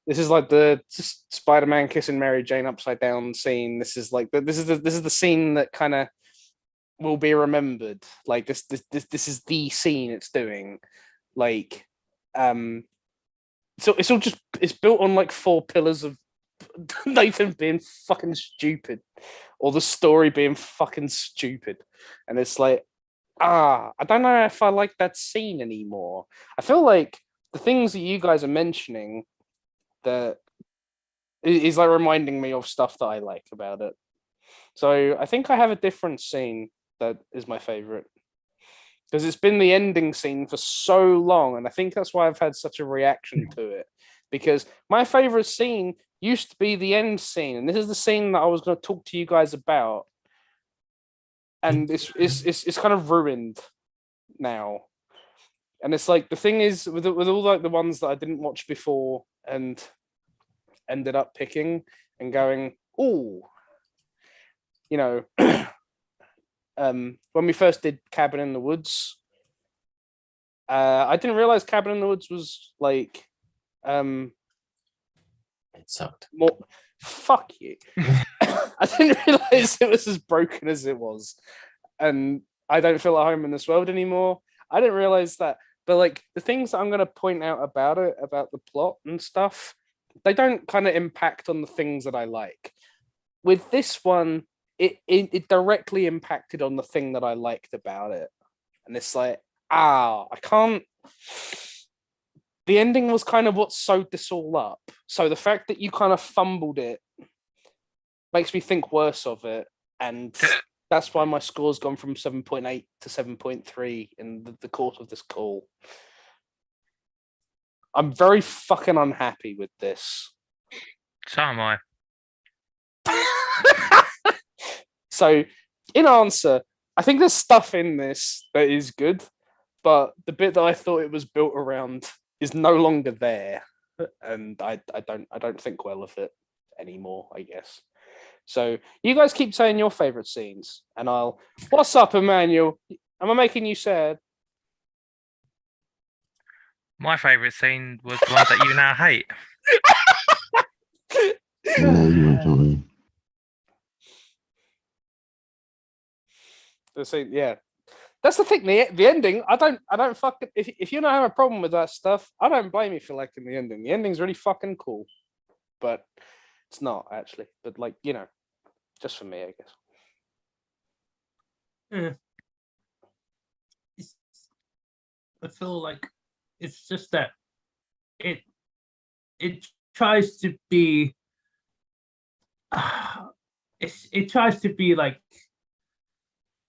this is like the Spider-Man kissing Mary Jane upside down scene. This is the scene that kind of will be remembered. Like this is the scene it's doing. Like, so it's built on like 4 pillars of Nathan being fucking stupid, or the story being fucking stupid, and it's like, I don't know if I like that scene anymore. I feel like the things that you guys are mentioning that is like reminding me of stuff that I like about it. So I think I have a different scene that is my favorite, because it's been the ending scene for so long, and I think that's why I've had such a reaction to it, because my favorite scene used to be the end scene, and this is the scene that I was going to talk to you guys about, and it's kind of ruined now. And it's like, the thing is, with all like the ones that I didn't watch before and ended up picking and going, oh, you know, when we first did Cabin in the Woods, I didn't realize Cabin in the Woods was like, it sucked. More, fuck you. I didn't realize it was as broken as it was, and I don't feel at home in this world anymore. I didn't realize that. But like, the things that I'm going to point out about it, about the plot and stuff, they don't kind of impact on the things that I like. With this one, it directly impacted on the thing that I liked about it. And it's like, I can't. The ending was kind of what sewed this all up. So the fact that you kind of fumbled it makes me think worse of it. And that's why my score's gone from 7.8 to 7.3 in the course of this call. I'm very fucking unhappy with this. So am I. So, in answer, I think there's stuff in this that is good, but the bit that I thought it was built around is no longer there, and I don't think well of it anymore, I guess. So you guys keep saying your favorite scenes, and I'll. What's up, Emmanuel? Am I making you sad? My favourite scene was the one that you now hate. Yeah, you went on. The scene, yeah. That's the thing. The ending. I don't fucking. If you don't have a problem with that stuff, I don't blame you for liking the ending. The ending's really fucking cool, but it's not actually. But like just for me, I guess. Yeah. I feel like it's just that it tries to be. It tries to be like.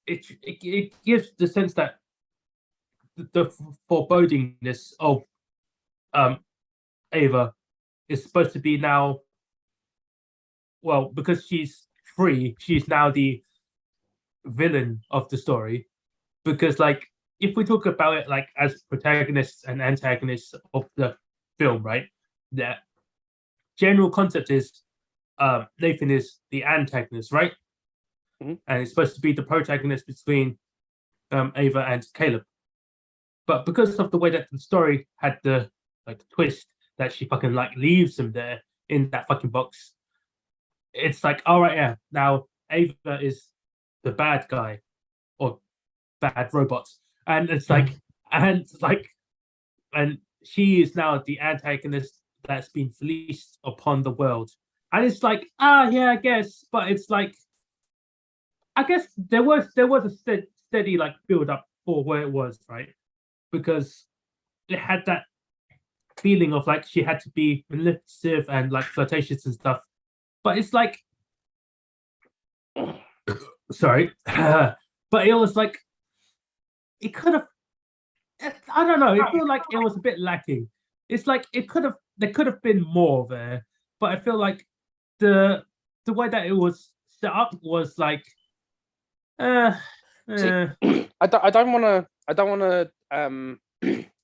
It gives the sense that the forebodingness of Ava is supposed to be now. Well, because she's free, she's now the villain of the story. Because, like, if we talk about it like as protagonists and antagonists of the film, right? The general concept is Nathan is the antagonist, right? Mm-hmm. And it's supposed to be the protagonist between Ava and Caleb. But because of the way that the story had the twist that she fucking like leaves him there in that fucking box, it's like, all right, yeah, now Ava is the bad guy or bad robots, and it's like, and she is now the antagonist that's been released upon the world, and it's like, yeah, I guess, but it's like, I guess there was a steady like build up for where it was, right? Because it had that feeling of like she had to be manipulative and like flirtatious and stuff, but it's like, sorry, but it was like, it could have, I don't know, it felt like it was a bit lacking. It's like there could have been more there, but I feel like the way that it was set up was like, See, I don't want to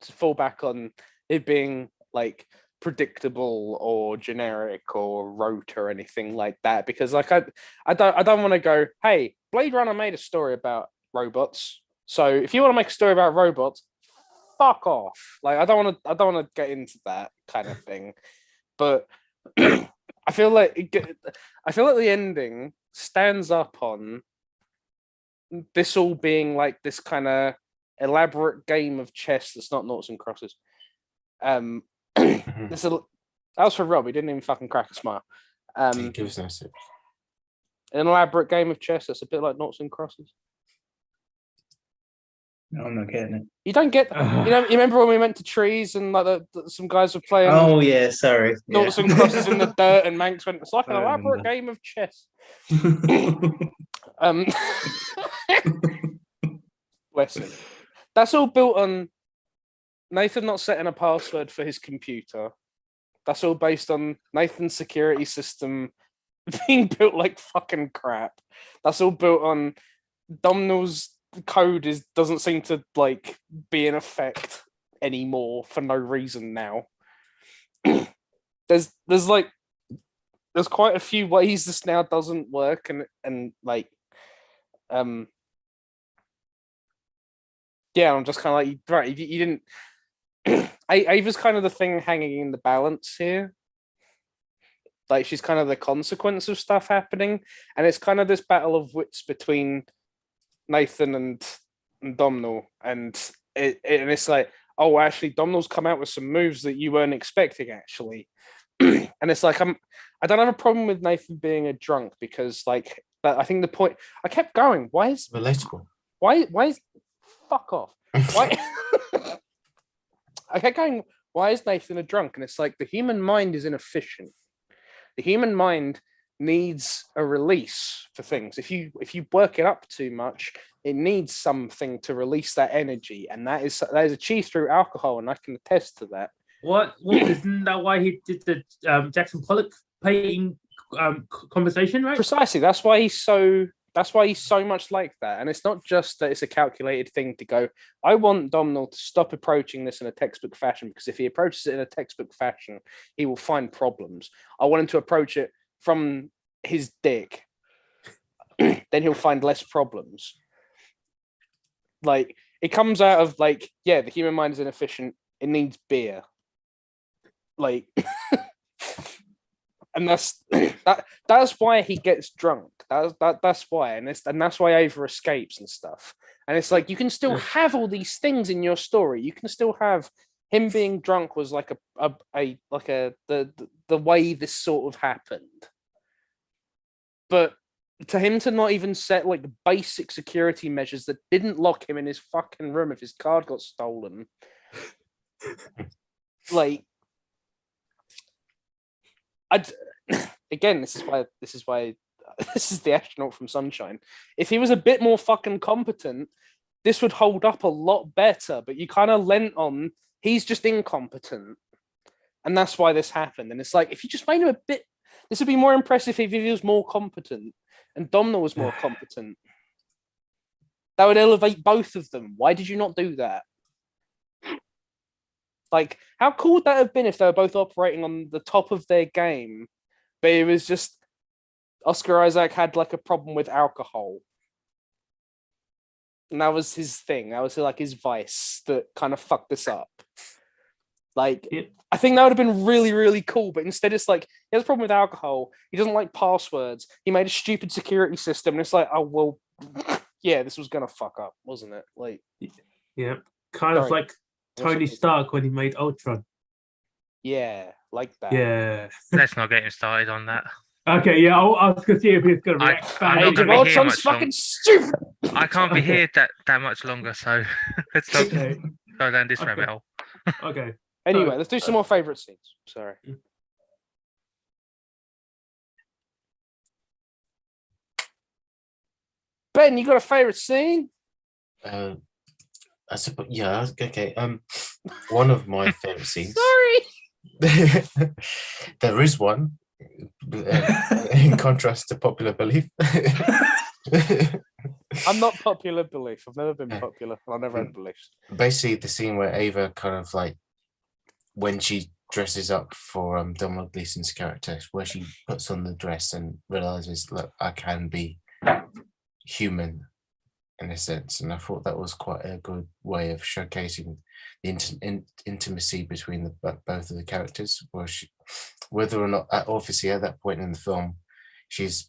to fall back on it being like predictable or generic or rote or anything like that, because like I don't want to go, hey, Blade Runner made a story about robots, so if you want to make a story about robots, fuck off. Like I don't want to get into that kind of thing, but I feel like the ending stands up on this all being like this kind of elaborate game of chess that's not noughts and crosses. That was for Rob. He didn't even fucking crack a smile. He gives no sip. An elaborate game of chess that's a bit like noughts and crosses. No, I'm not getting it. You don't get, you remember when we went to trees and like some guys were playing? Oh yeah, sorry. Noughts and crosses in the dirt, and Manx went, it's like an elaborate game of chess. Bless him. That's all built on Nathan not setting a password for his computer. That's all based on Nathan's security system being built like fucking crap. That's all built on Domhnall's code doesn't seem to like be in effect anymore for no reason now. There's quite a few ways this now doesn't work, and like yeah, I'm just kind of like, right, you didn't. Ava's kind of the thing hanging in the balance here. Like she's kind of the consequence of stuff happening, and it's kind of this battle of wits between Nathan and Domhnall, and it's like, oh, actually, Domhnall's come out with some moves that you weren't expecting, actually. And it's like, I don't have a problem with Nathan being a drunk, because like, but I think the point, I kept going, why is Relatable. Why is fuck off? Why I kept going, why is Nathan a drunk? And it's like, the human mind is inefficient. The human mind needs a release for things. If you work it up too much, it needs something to release that energy, and that is achieved through alcohol, and I can attest to that. What isn't that why he did the Jackson Pollock painting conversation, right? Precisely. That's why he's so much like that. And it's not just that it's a calculated thing to go, I want Domhnall to stop approaching this in a textbook fashion, because if he approaches it in a textbook fashion, he will find problems. I want him to approach it from his dick, then he'll find less problems. Like, it comes out of, like, yeah, the human mind is inefficient. It needs beer. Like, and that's why he gets drunk. That's why, and that's why Ava escapes and stuff. And it's like, you can still have all these things in your story. You can still have him being drunk was like the way this sort of happened. But to him to not even set like the basic security measures that didn't lock him in his fucking room if his card got stolen, like, again, this is why this is the astronaut from Sunshine. If he was a bit more fucking competent, this would hold up a lot better. But you kind of lent on he's just incompetent, and that's why this happened. And it's like, if you just made him a bit, this would be more impressive if he was more competent and Domhnall was more competent. That would elevate both of them. Why did you not do that? Like, how cool would that have been if they were both operating on the top of their game, but it was just Oscar Isaac had like a problem with alcohol. And that was his thing. That was like his vice that kind of fucked this up. Like, I think that would have been really, really cool. But instead, it's like, he has a problem with alcohol. He doesn't like passwords. He made a stupid security system. And it's like, oh, well, yeah, this was going to fuck up, wasn't it? Like, yeah, kind of like Tony Stark when he made Ultron. Yeah, like that. Yeah. Let's not get him started on that. Okay, yeah, I was going to see if he's going to react. Age of Ultron's fucking stupid. I can't be here that much longer, so let's not go down this rabbit hole. Okay. Anyway, let's do some more favourite scenes. Sorry. Ben, you got a favourite scene? I suppose, yeah, okay. One of my favourite scenes. Sorry. There is one. In contrast to popular belief. I'm not popular belief. I've never been popular. I've never had beliefs. Basically, the scene where Ava kind of like, when she dresses up for Domhnall Gleeson's character, where she puts on the dress and realizes, look, I can be human in a sense. And I thought that was quite a good way of showcasing the intimacy between both of the characters, where whether or not, obviously at that point in the film, she's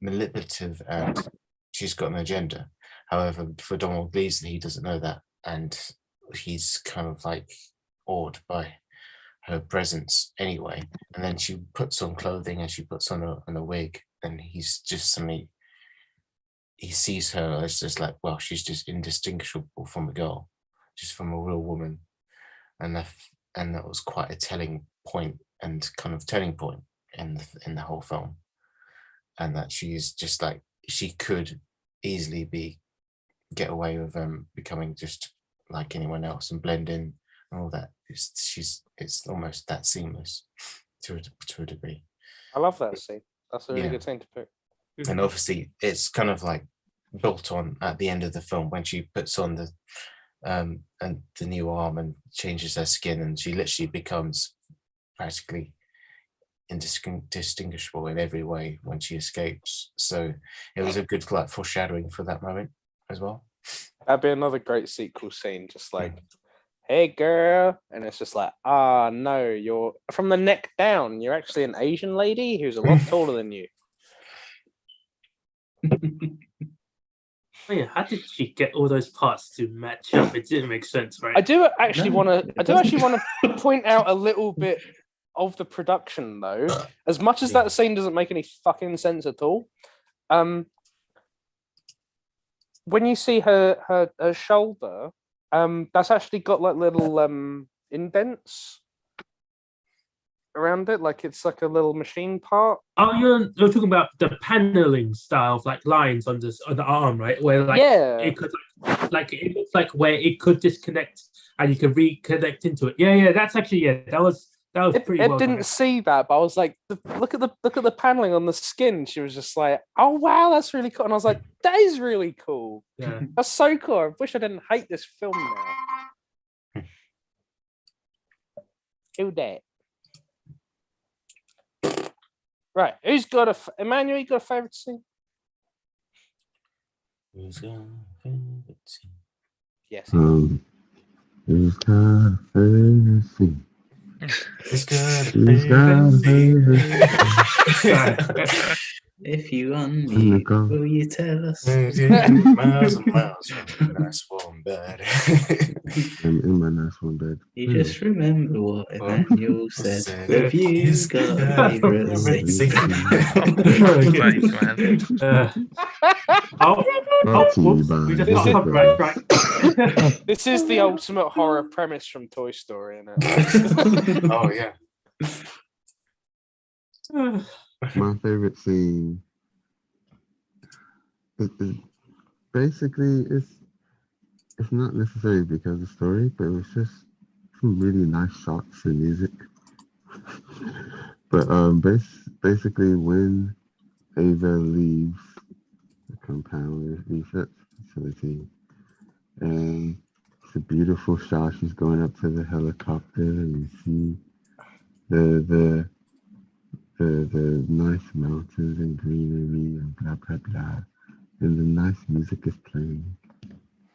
manipulative and she's got an agenda. However, for Domhnall Gleeson, he doesn't know that, and he's kind of like awed by her presence anyway. And then she puts on clothing and she puts on a wig, and he's just suddenly, he sees her as just like, well, she's just indistinguishable from a girl, just from a real woman. And that was quite a telling point and kind of turning point in the whole film. And that she is just like, she could easily get away with becoming just like anyone else and blend in and all that. It's almost that seamless to a degree. I love that scene. That's a really good scene to pick. And obviously it's kind of like built on at the end of the film when she puts on the new arm and changes her skin, and she literally becomes practically indistinguishable in every way when she escapes. So it was a good like foreshadowing for that moment as well. That'd be another great sequel scene, just like, hey girl, and it's just like, no, you're from the neck down, you're actually an Asian lady who's a lot taller than you. Oh yeah, how did she get all those parts to match up? It didn't make sense, right? I do actually want to point out a little bit of the production, though. As much as that scene doesn't make any fucking sense at all, when you see her shoulder, that's actually got like little indents around it, like it's like a little machine part. Oh, you're talking about the paneling style of like lines on the arm, right? Where like it could like it looks like where it could disconnect and you can reconnect into it. Yeah, that's actually that was pretty. I didn't see that, but I was like, look at the paneling on the skin. She was just like, oh wow, that's really cool. And I was like, that is really cool. Yeah, that's so cool. I wish I didn't hate this film now. Do that. Right. Who's got Emmanuel? You got a favorite scene? Who's got a favorite scene? Yes. Who's got a favorite scene? Who's got a Who's got a favorite favorite scene? If you unmute, will you tell us? Miles and miles from the nice warm bed. I'm in my nice one bed. You just remember what Emmanuel said. Have you He's got a got a favourite favorite scene? Thanks, man. Brought to you Whoops, by we just This got is- copyright strike. This is the ultimate horror premise from Toy Story, isn't it? Oh yeah. My favorite scene is basically it's not necessarily because of the story, but it was just some really nice shots and music. But basically when Ava leaves the compound, research facility, and it's a beautiful shot. She's going up to the helicopter, and you see the nice mountains and greenery and blah blah blah, and the nice music is playing.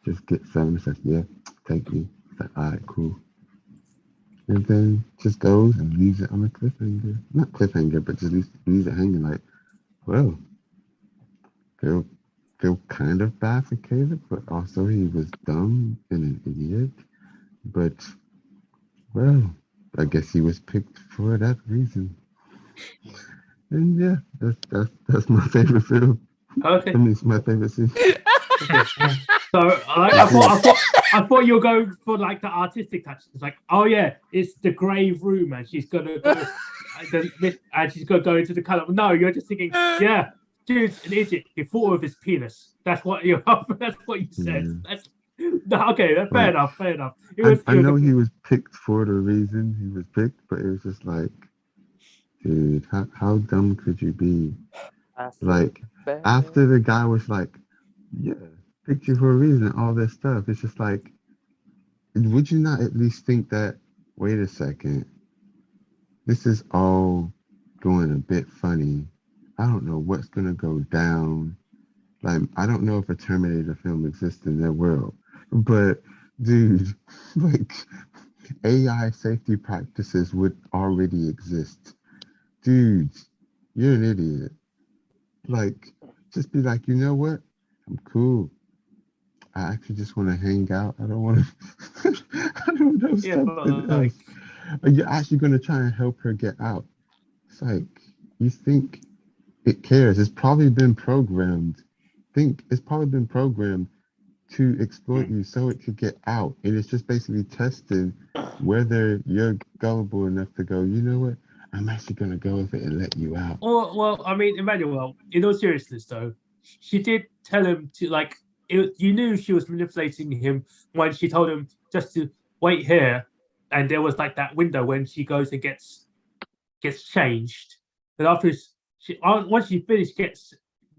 Just gets on and says, "Yeah, take me." It's like, "All right, cool." And then just goes and leaves it on a cliffhanger. Not cliffhanger, but just leaves it hanging. Like, well, feel kind of bad for Caleb, but also he was dumb and an idiot. But well, I guess he was picked for that reason. And yeah, that's my favorite film. Okay. I mean, it's my favorite scene. So I thought you were going for like the artistic touch. It's like, oh yeah, it's the grave room, and she's gonna go, and she's gonna go into the color. No, you're just thinking, yeah, dude's an idiot. He thought of his penis. That's what you. That's what you said. That's okay. That's fair enough. Fair enough. I know he was picked for the reason he was picked, but it was just like, dude, how dumb could you be? Like, after the guy was like, yeah, picked you for a reason, all this stuff, it's just like, would you not at least think that, wait a second, this is all going a bit funny. I don't know what's going to go down. Like, I don't know if a Terminator film exists in their world, but dude, like, AI safety practices would already exist. Dude, you're an idiot. Like, just be like, you know what? I'm cool. I actually just want to hang out. I don't want to. I don't know something else. Are you actually going to try and help her get out? It's like, you think it cares? It's probably been programmed. It's probably been programmed to exploit you so it could get out, and it's just basically testing whether you're gullible enough to go, you know what? I'm actually going to go with it and let you out. Well, I mean, Emmanuel, in all seriousness, though, she did tell him to, like, you knew she was manipulating him when she told him just to wait here, and there was like that window when she goes and gets changed. And after once she finished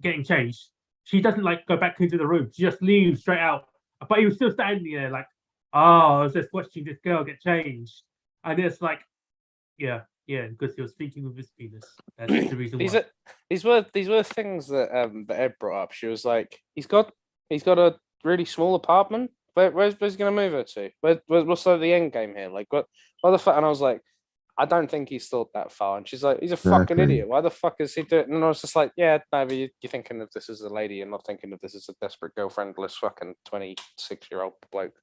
getting changed, she doesn't like go back into the room. She just leaves straight out. But he was still standing there, like, oh, I was just watching this girl get changed, and it's like, yeah, because he was speaking with his penis. That's the reason why. These were things that Ed brought up. She was like, he's got a really small apartment. Where's he gonna move her to? What's like the end game here? Like what the fuck? And I was like, I don't think he's thought that far. And she's like, he's a fucking idiot. Why the fuck is he doing it? And I was just like, yeah, no, but you're thinking of this as a lady and not thinking of this as a desperate girlfriendless fucking 26-year-old bloke.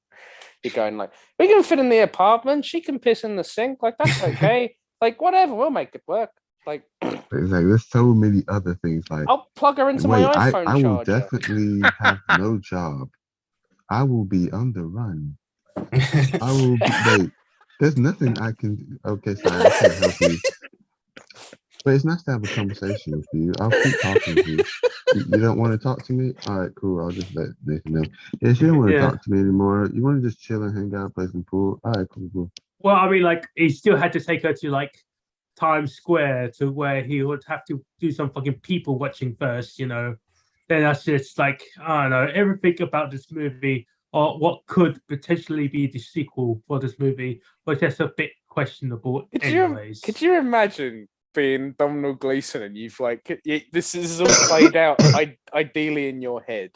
You're going like, we can fit in the apartment. She can piss in the sink. Like, that's okay. Like, whatever, we'll make it work. Like, it's like there's so many other things. Like, I'll plug her into my iPhone I will charger. definitely have no job. I will be on the run. I will wait. There's nothing I can do. Okay, sorry, I can't help you. But it's nice to have a conversation with you. I'll keep talking to you. You don't want to talk to me? All right, cool. I'll just let Nathan know. If you don't want to talk to me anymore, you want to just chill and hang out, play some pool. All right, cool. Well, I mean, like, he still had to take her to like Times Square to where he would have to do some fucking people watching first, you know. Then that's just like, I don't know, everything about this movie or what could potentially be the sequel for this movie was just a bit questionable anyways. Could you imagine being Domhnall Gleeson, and you've like this is all played out ideally in your head,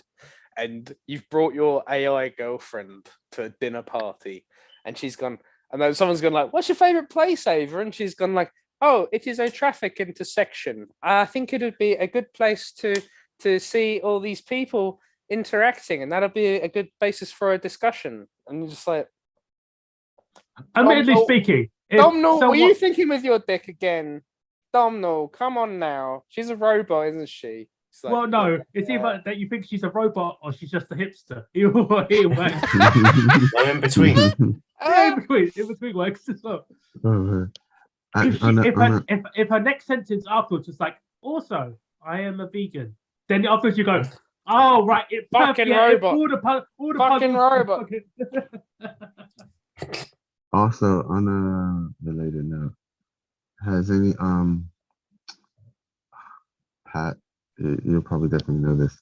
and you've brought your AI girlfriend to a dinner party, and she's gone, and then someone's gone like, "What's your favorite place, Ava?" And she's gone like, "Oh, it is a traffic intersection. I think it would be a good place to see all these people interacting, and that'll be a good basis for a discussion." And you're just like, admittedly speaking, Domhnall, were you thinking with your dick again? Domhnall, come on now. She's a robot, isn't she? Like, well, no, it's either that you think she's a robot or she's just a hipster. Either way. No, in between. Yeah, in between works as well. If her next sentence afterwards is like, also, I am a vegan, then afterwards you go, oh right, it fucking robot. All the fucking robot. Also, on a related note, has any Pat, you'll probably definitely know this.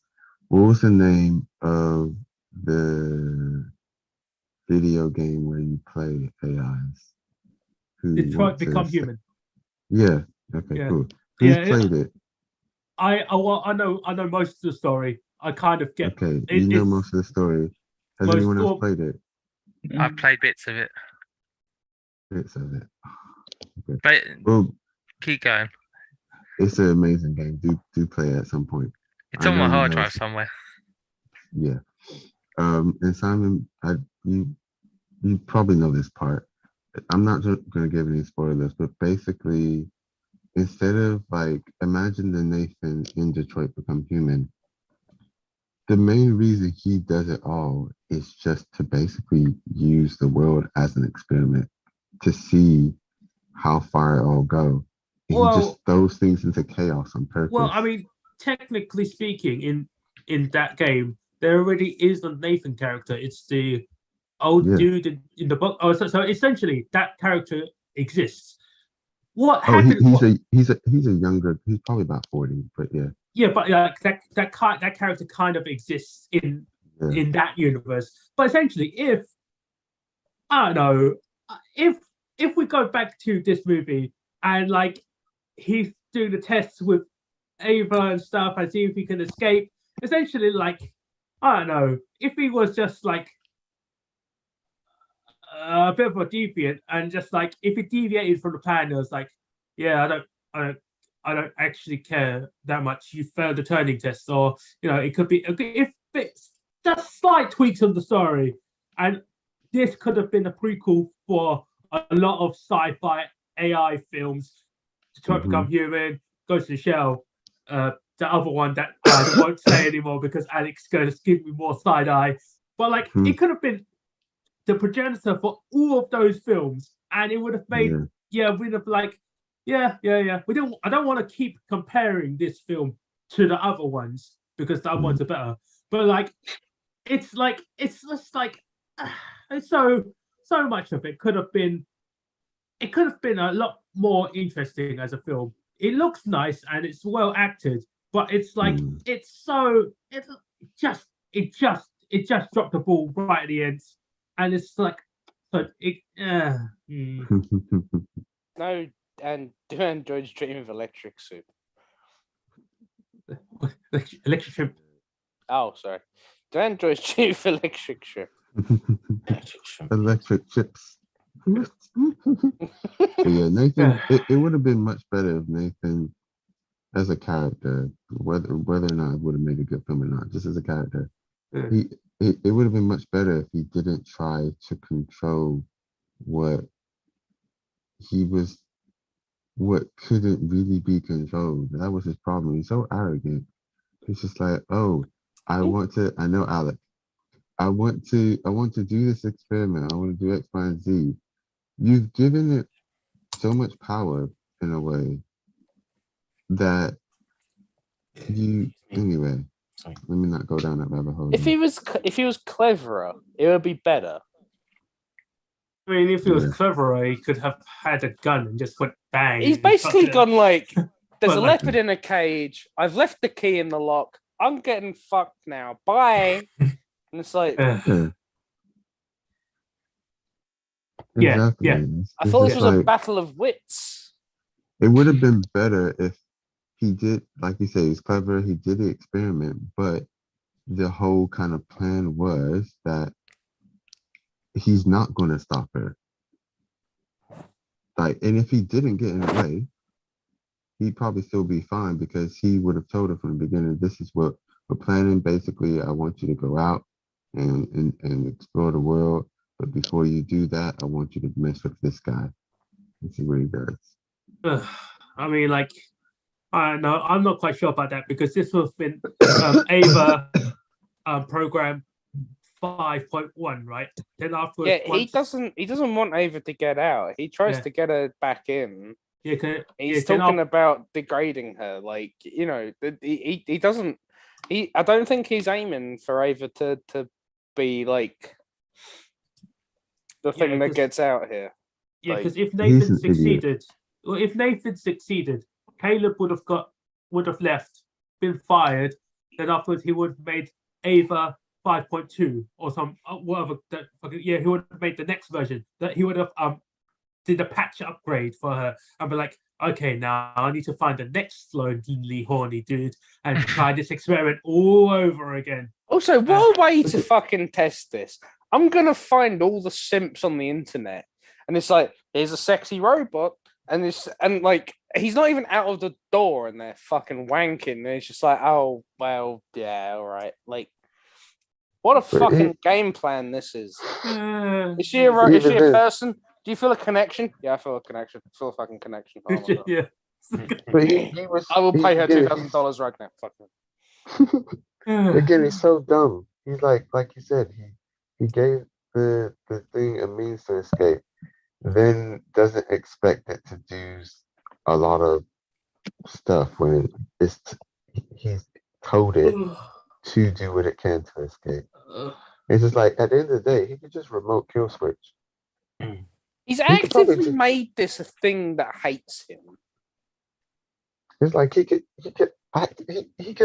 What was the name of the video game where you play AIs? Detroit Become Human. Yeah. Okay. Yeah. Cool. Who's played it? I know most of the story. I kind of get. Okay, you know most of the story. Has anyone else played it? I've played bits of it. Bits of it. Okay. But well, keep going. It's an amazing game. Do play it at some point. It's on my hard drive somewhere. Yeah. And Simon, you probably know this part. I'm not going to give any spoilers, but basically, instead of like, imagine the Nathan in Detroit Become Human, the main reason he does it all is just to basically use the world as an experiment to see how far it all go. And he just throws things into chaos on purpose. Well, I mean, technically speaking, in that game, there already is a Nathan character. It's the old dude in the book. Oh, so essentially, that character exists. What happened? He's a younger. He's probably about 40, but yeah. Yeah, but that character kind of exists in that universe. But essentially, if we go back to this movie and like he's doing the tests with Ava and stuff and see if he can escape, essentially, like I don't know, if he was just like a bit of a deviant and just like if he deviated from the plan, it was like, yeah, I don't actually care that much. You failed the turning test, or it could be if it's just slight tweaks of the story, and this could have been a prequel for a lot of sci-fi AI films. Detroit Become Human, Ghost in the Shell, the other one that I won't say anymore because Alex is going to give me more side eye. But like, it could have been the progenitor for all of those films, and it would have made we'd have like. Yeah. I don't want to keep comparing this film to the other ones because the other ones are better. But like, it's just like so much of it could have been. It could have been a lot more interesting as a film. It looks nice and it's well acted, but it's like it just dropped the ball right at the end, and it's like, No. And do androids dream of electric soup? Electric shrimp. Oh, sorry. Do androids dream of electric shrimp? Electric chips. Yeah, Nathan. It would have been much better if Nathan, as a character, whether or not it would have made a good film or not, just as a character, it would have been much better if he didn't try to control what couldn't really be controlled. That was his problem. He's so arrogant. He's just like, oh, I know Alec. I want to do this experiment. I want to do X, Y, and Z. You've given it so much power in a way that anyway. Let me not go down that rabbit hole. If he was cleverer, it would be better. I mean, if he was cleverer, he could have had a gun and just went bang. He's basically gone like, there's a leopard in a cage. I've left the key in the lock. I'm getting fucked now. Bye. And it's like, Exactly. Yeah. I thought this was a battle of wits. It would have been better if he did, like you say, he's clever. He did the experiment, but the whole kind of plan was that he's not going to stop her. Like, and if he didn't get in the way, he'd probably still be fine because he would have told her from the beginning, this is what we're planning. Basically, I want you to go out and explore the world. But before you do that, I want you to mess with this guy and see what he does. I mean, like, I know I'm not quite sure about that because this was been Ava program 5.1, right? Then afterwards, he doesn't want Ava to get out. He tries to get her back in. He's talking about degrading her, like, you know, he doesn't. I don't think he's aiming for Ava to be like the thing that gets out here. Yeah, because if Nathan succeeded, Caleb would have left, been fired. Then afterwards, he would have made Ava 5.2 or some whatever. He would have made the next version. That he would have did a patch upgrade for her and be like, okay, now I need to find the next slowly horny dude and try this experiment all over again. Also, what a way to fucking test this. I'm gonna find all the simps on the internet, and it's like, here's a sexy robot, and like he's not even out of the door, and they're fucking wanking. And it's just like, oh well, yeah, all right. Like, what a fucking game plan this is. Is she a person? Do you feel a connection? Yeah, I feel a connection. I feel a fucking connection. Oh yeah. But I will pay her $2,000 right now. Fuck her. Again, he's so dumb. He's like you said, he gave the thing a means to escape, then doesn't expect it to do a lot of stuff when he's told it to do what it can to escape. It's just like, at the end of the day, he could just remote kill switch. He's actively made this a thing that hates him. It's like he could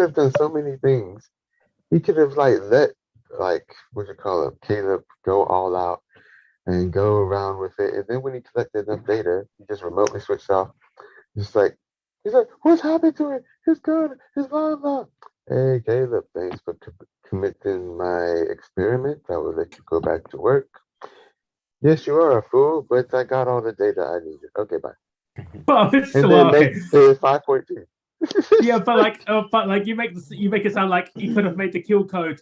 have done so many things. He could have let what you call it, Caleb go all out and go around with it. And then when he collected enough data, he just remotely switched off. He's like, what's happened to it? It's good. It's blah blah. Hey Caleb, thanks for committing my experiment. I will let you go back to work. Yes, you are a fool, but I got all the data I needed. Okay, bye. But and then it's 5.2. Yeah, but you make it sound like he could have made the kill code.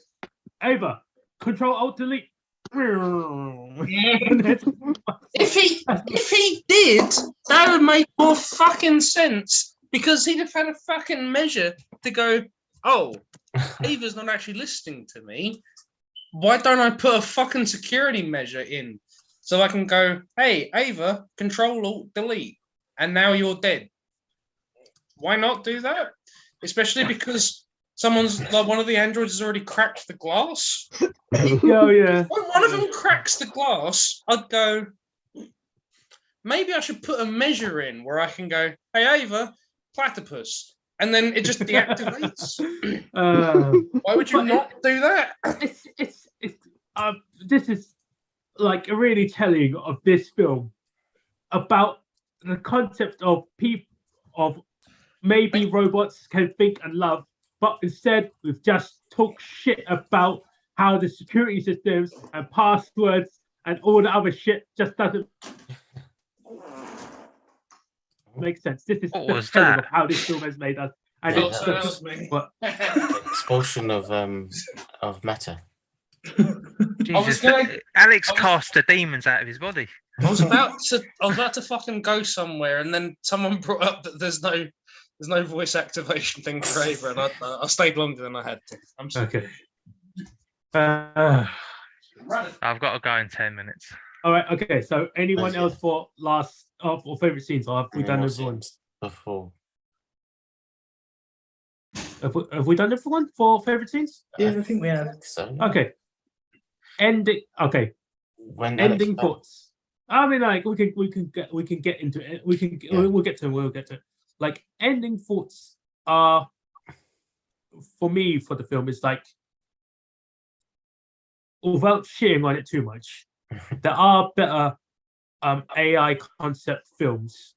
Ava, Control Alt Delete. if he did, that would make more fucking sense because he'd have had a fucking measure to go, oh, Ava's not actually listening to me. Why don't I put a fucking security measure in so I can go, hey, Ava, Control Alt Delete, and now you're dead. Why not do that? Especially because one of the androids has already cracked the glass. Oh yeah. When one of them cracks the glass, I'd go, maybe I should put a measure in where I can go, hey Ava, platypus, and then it just deactivates. Why would you not do that? This is like really telling of this film about the concept of maybe robots can think and love, but instead we've just talked shit about how the security systems and passwords and all the other shit just doesn't make sense. This is the telling of how this film has made us. And expulsion of Meta. Jesus, Alex cast the demons out of his body. I was about to fucking go somewhere, and then someone brought up that there's no voice activation thing for Ava, and I stayed longer than I had to. I'm sorry. Okay. I've got to go in 10 minutes. All right. Okay. So, anyone else for last or favorite scenes, or have we done everyone before? Have we done everyone for favorite scenes? Yeah, I think we have. So, yeah. Okay. Ending. Okay. Ending thoughts. I mean, like we can get into it. We'll get to it. Like ending thoughts are for me for the film is like, without shitting on it too much, there are better AI concept films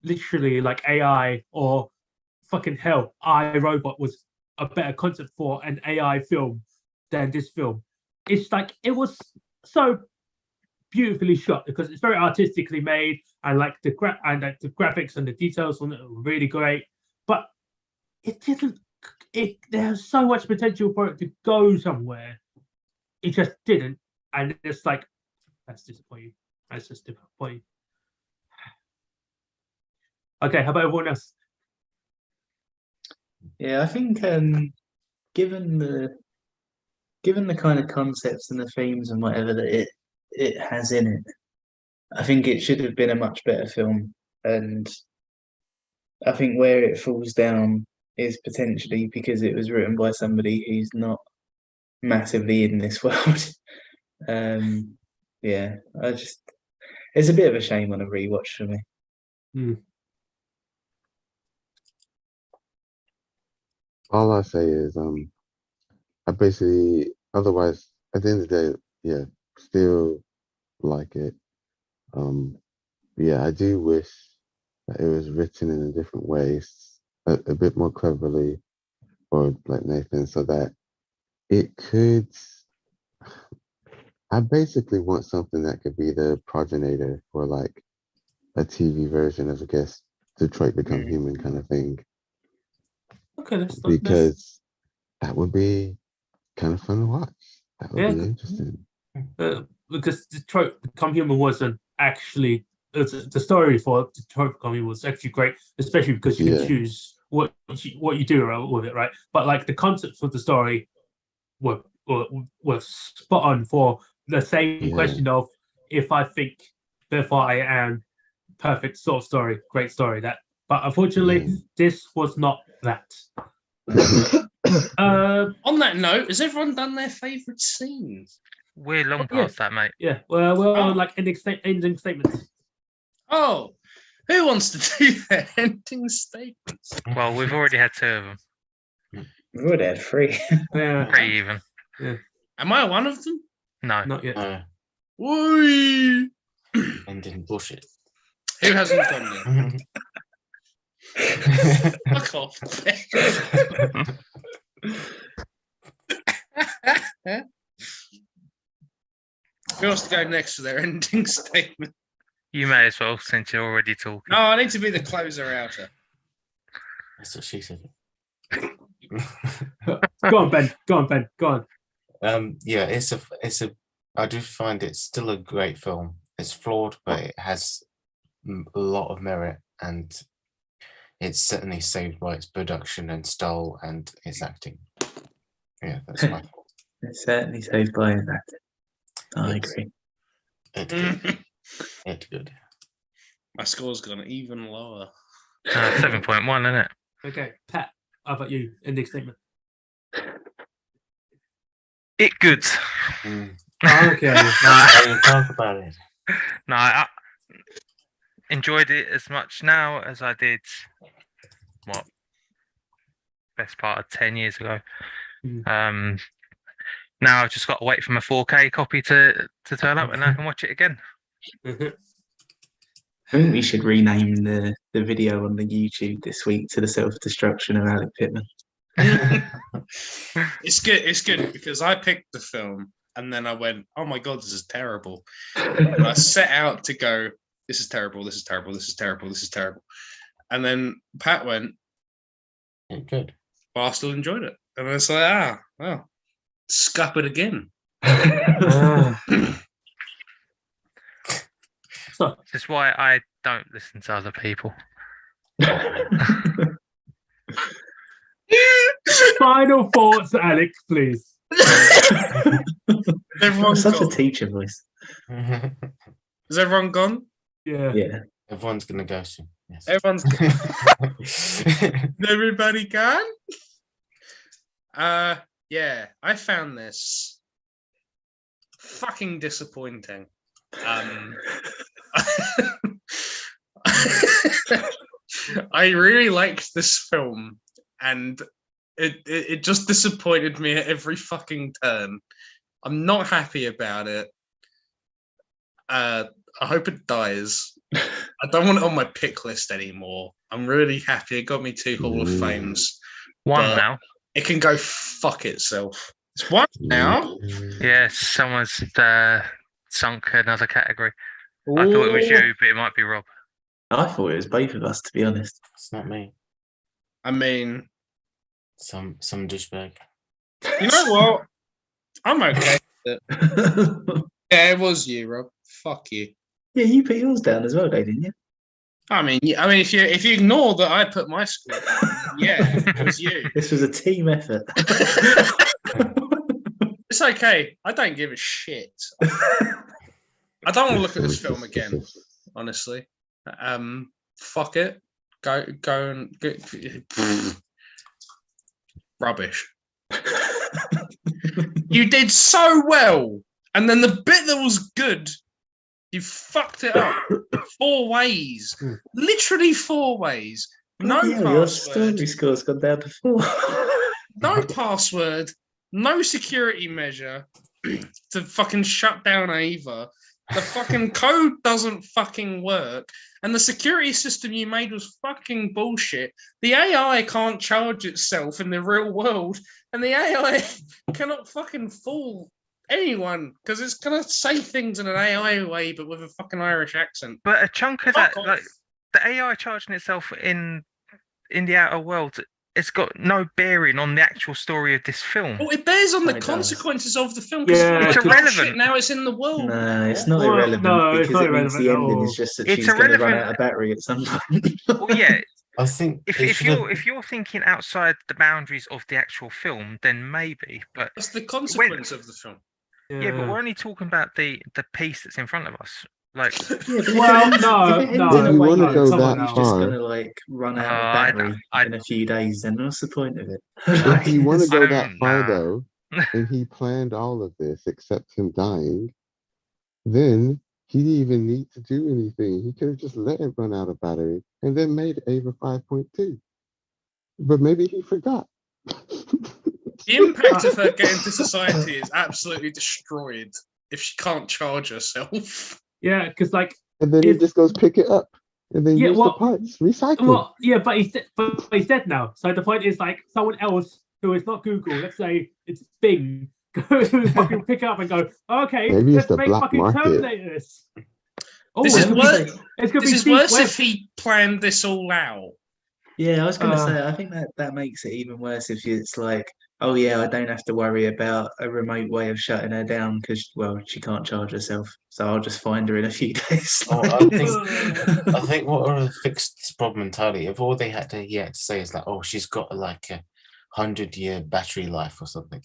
literally like AI or fucking hell, I, Robot was a better concept for an AI film than this film. It's like it was so beautifully shot because it's very artistically made, and like the graphics and the details on it were really great. But it didn't. There's so much potential for it to go somewhere. It just didn't, and it's like that's disappointing. That's just disappointing. Okay, how about everyone else? Yeah, I think given the kind of concepts and the themes and whatever that it has in it, I think it should have been a much better film. And I think where it falls down is potentially because it was written by somebody who's not massively in this world. Yeah, it's a bit of a shame on a rewatch for me. All I say is, I basically, otherwise, at the end of the day, yeah, still like it. Yeah, I do wish that it was written in a different way, a bit more cleverly, or like Nathan, so that it could. I basically want something that could be the progenitor for like a TV version of, I guess, Detroit Become Human kind of thing. Okay, that's because that would be kind of fun to watch. That would be Yeah. interesting. Because Detroit Become Human wasn't actually the story for Detroit Become Human was actually great, especially because you can choose what you do with it, right? But like the concepts of the story were spot on for the same question of if I think, therefore I am. Perfect sort of story, great story. But unfortunately, this was not that. On that note, has everyone done their favourite scenes? We're long past that, mate. Yeah, well, like ending statements. Oh, who wants to do their ending statements? Well, we've already had 2 of them. We've already had 3. Yeah. 3 even. Yeah. Am I one of them? No. Not yet. Woo! Ending bullshit. Who hasn't done yet? Fuck off. Who wants to go next for their ending statement? You may as well, since you're already talking. No, I need to be the closer outer. That's what she said. Go on, Ben. Go on. Yeah, it's a. I do find it's still a great film. It's flawed, but it has a lot of merit, and it's certainly saved by its production and style and its acting. Yeah, that's my fault. It's certainly saved by his acting. I agree. It's good. My score's gone even lower. 7.1, isn't it? Okay, Pat, how about you? Ending statement. It good. Okay. Talk about it. No, I enjoyed it as much now as I did, best part of 10 years ago. Now I've just got to wait for my 4K copy to turn up and I can watch it again. I think we should rename the video on the YouTube this week to the self-destruction of Alec Pittman. It's good because I picked the film and then I went, oh my god, this is terrible. And I set out to go, this is terrible, this is terrible, this is terrible, this is terrible. And then Pat went, good. But I still enjoyed it. And I was like, well, scuppered again. This is why I don't listen to other people. Final thoughts, Alec, please. Everyone's such gone. a teacher voice. Has everyone gone? Yeah. Everyone's gonna go soon. Yes. Everyone's gone. Everybody gone? Yeah, I found this fucking disappointing. I really liked this film, and it just disappointed me at every fucking turn. I'm not happy about it. I hope it dies. I don't want it on my pick list anymore. I'm really happy it got me 2 Hall of Fames. One But now. it can go fuck itself. It's 1 now. Yes, someone's sunk another category. I thought it was you, but it might be Rob. I thought it was both of us, to be honest. It's not me. I mean, Some douchebag. you know what? I'm okay with it. Yeah, it was you, Rob. Fuck you. Yeah, you put yours down as well, though, didn't you? I mean, if you ignore that I put my score down, yeah, it was you. This was a team effort. It's okay. I don't give a shit. I don't want to look at this film again, honestly. Fuck it. Go and rubbish. You did so well, and then the bit that was good, you fucked it up 4 ways. Literally 4 ways. No Your password. story score's gone down to 4. No password. No security measure to fucking shut down Ava. The fucking code doesn't fucking work. And the security system you made was fucking bullshit. The AI can't charge itself in the real world. And the AI cannot fucking fool anyone because it's going to say things in an AI way, but with a fucking Irish accent. But a chunk of Fuck that, off. like the AI charging itself in the outer world, it's got no bearing on the actual story of this film. Well, it bears on the It does. consequences of the film. Yeah, it's irrelevant. Now it's in the world. No, it's not Well, irrelevant no, it's because not it means the irrelevant at ending all. is just that It's she's going to run irrelevant. out of battery at some point. Well, yeah, I think if you're thinking outside the boundaries of the actual film, then maybe. But That's the consequence of the film. yeah, but we're only talking about the piece that's in front of us. Like, Well, no, if it no, ends in a If you way wanna that go it's that just far- going to like run out of I battery don't- in a few days, then what's the point of it? If you want to I go don't that far, know. though, and he planned all of this except him dying, then he didn't even need to do anything. He could have just let it run out of battery and then made Ava 5.2. But maybe he forgot. The impact of her getting to society is absolutely destroyed if she can't charge herself. Yeah, because like, And then he If- just goes pick it up and then Yeah, use well- the parts, recycle. well, yeah, but he's dead now. So the point is like someone else who is not Google, let's say it's Bing, go fucking pick up and go, okay, Maybe it's let's the make black fucking market. Terminators. Oh, This it's is gonna worse. be, it's gonna This be is deep worse web. if he planned this all out. Yeah, I was going to Uh, say, I think that makes it even worse if it's like, oh yeah, I don't have to worry about a remote way of shutting her down because, well, she can't charge herself. So I'll just find her in a few days. Oh, I think what would have fixed this problem entirely if all he had to say is like, oh, she's got like a 100-year battery life or something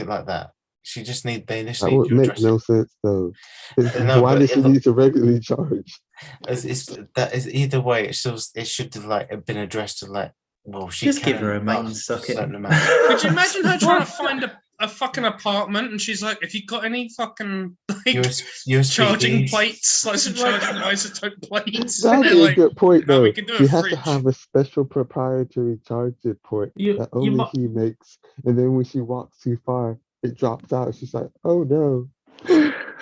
like that. She just they That initially would to make address no it. sense, though. No, Why but does she if- need to regularly charge? That is either way. It should have like been addressed to like, well, she Just can give her a main last socket. certain amount. Could you imagine her trying to find a fucking apartment and she's like, "Have you got any fucking like USB charging keys. plates, like some charging isotope plates?" That'd And be a like, good point, "No, though. we can do a She has to fridge." have a special proprietary charger port You- that you only mu- he makes. And then when she walks too far, it drops out. She's like, oh no.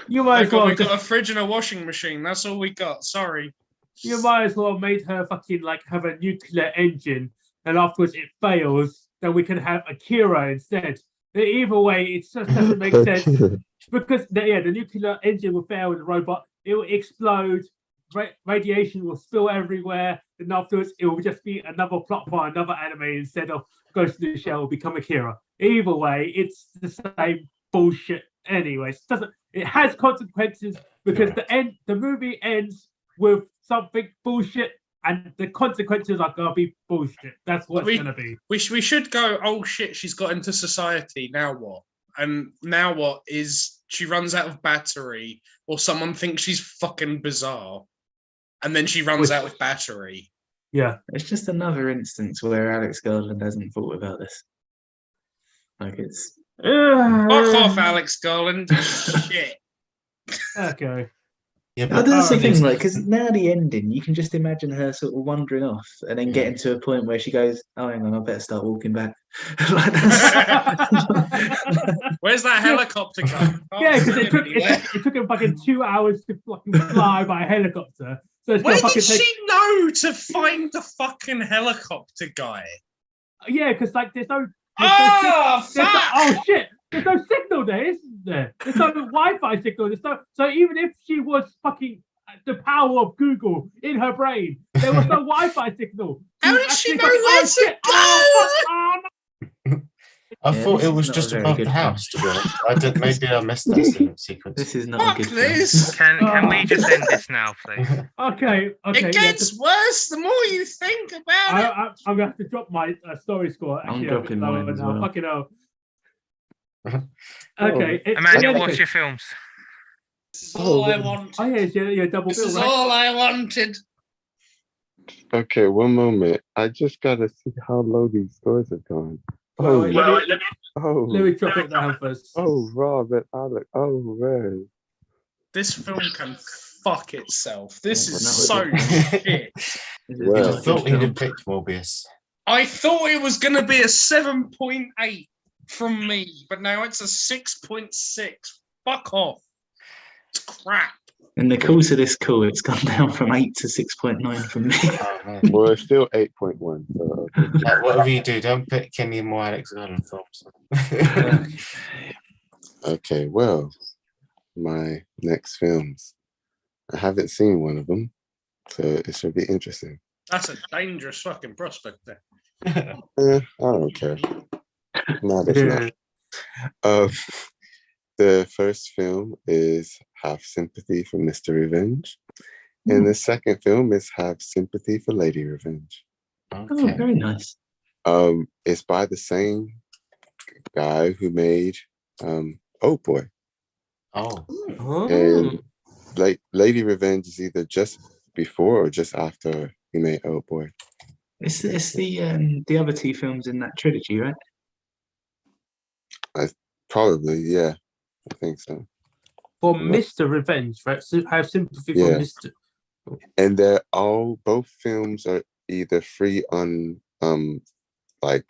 You might Oh as God, well we got a just, fridge and a washing machine. That's all we got. Sorry. you might as well make her fucking like have a nuclear engine, and afterwards it fails, then we can have Akira instead. Either way, it just doesn't make sense. Because the nuclear engine will fail with the robot, it will explode, radiation will spill everywhere, and afterwards it will just be another plot for another anime instead of Ghost in the Shell become Akira. Either way, it's the same bullshit anyways. It has consequences because the movie ends with something bullshit and the consequences are gonna be bullshit. That's what it's gonna be. We should go, oh shit, she's got into society. Now what? And now what is she runs out of battery or someone thinks she's fucking bizarre and then she runs out of battery. Yeah. It's just another instance where Alex Garland hasn't thought about this. Like it's Fuck off, Alex Garland. Shit. Okay. Yeah, Oh, but that's the at thing, least- like, because now the ending, you can just imagine her sort of wandering off and then getting to a point where she goes, "Oh, hang on, I better start walking back." Like Where's that helicopter going? Yeah, because it took him fucking 2 hours to fucking fly by a helicopter. So it's Where gonna did fucking she know to find the fucking helicopter guy? Yeah, because like there's no. Oh, fuck! Oh shit! There's no signal there, isn't there? There's no Wi-Fi signal. There's no. So even if she was fucking the power of Google in her brain, there was no Wi-Fi signal. How did she know fucking, where to shit. go? Oh, no. I Yeah, thought this it is was not a just very above good the film. house, to be honest. I didn't. Maybe I missed that sequence. This is not Fuck a good film. this! Can we just end this now, please? Okay. It gets worse the more you think about it. I'm gonna have to drop my story score. I'm Actually, dropping mine as well. Fucking hell. Oh, Okay. Emmanuel, what's your films? This is all I wanted. Oh yeah, it's your double This bill, is right? all I wanted. okay, one moment. I just gotta see how low these scores have gone. Oh, Let me drop it down first. oh, Rob and Alec. Oh, man. This film can fuck itself. This Yeah, is but that so was shit. This is Well, I not a good thought he'd film. have picked Morbius. I thought it was going to be a 7.8 from me, but now it's a 6.6. Fuck off. It's crap. In the course of this call, it's gone down from 8 to 6.9 from me. Oh, man. Well, it's still 8.1. So, Whatever you do, don't pick any more Alex Garland films. okay, well, my next films. I haven't seen one of them, so it should be interesting. That's a dangerous fucking prospect there. I don't care. No, that's not. The first film is Have Sympathy for Mr. Revenge, and the second film is Have Sympathy for Lady Revenge. Oh, Okay. very nice. It's by the same guy who made Old Boy, Oh. and Lady Revenge is either just before or just after he made Old Boy. It's the other two films in that trilogy, right? Probably, yeah, I think so. For Yeah. Mr. Revenge, right? So have sympathy Yeah. for Mr. And both films are either free on like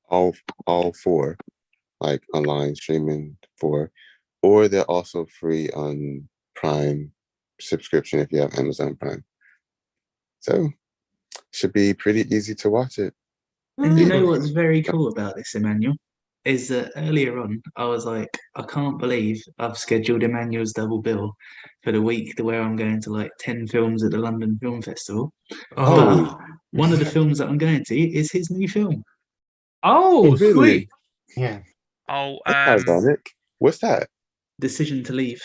all four, like online streaming for, or they're also free on Prime subscription if you have Amazon Prime. So should be pretty easy to watch it. And you know what's very cool about this, Emmanuel, is that earlier on I was like, I can't believe I've scheduled Emmanuel's double bill for the week where I'm going to like 10 films at the London Film Festival. Oh. But one of the films that I'm going to is his new film. Oh, Really? sweet. Yeah. Oh, That's ironic. What's that? Decision to Leave.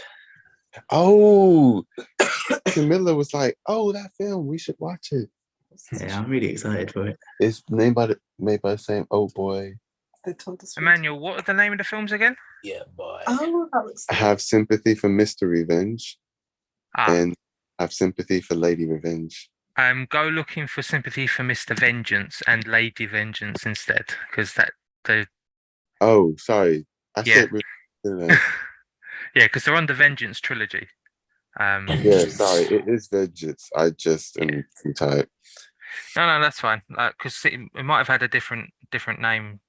Oh, Camilla was like, "Oh, that film, we should watch it." Yeah, I'm really excited for it. It's made by the same Old Boy. Emmanuel, what are the name of the films again? Yeah, boy. Have Sympathy for Mr. Revenge Ah, and Have Sympathy for Lady Revenge. go looking for Sympathy for Mr. Vengeance and Lady Vengeance instead, because they Oh, sorry. I Yeah. said yeah, because they're on the Vengeance trilogy. yeah, sorry. It is Vengeance. I just am too tired. No, that's fine. Because it might have had a different name.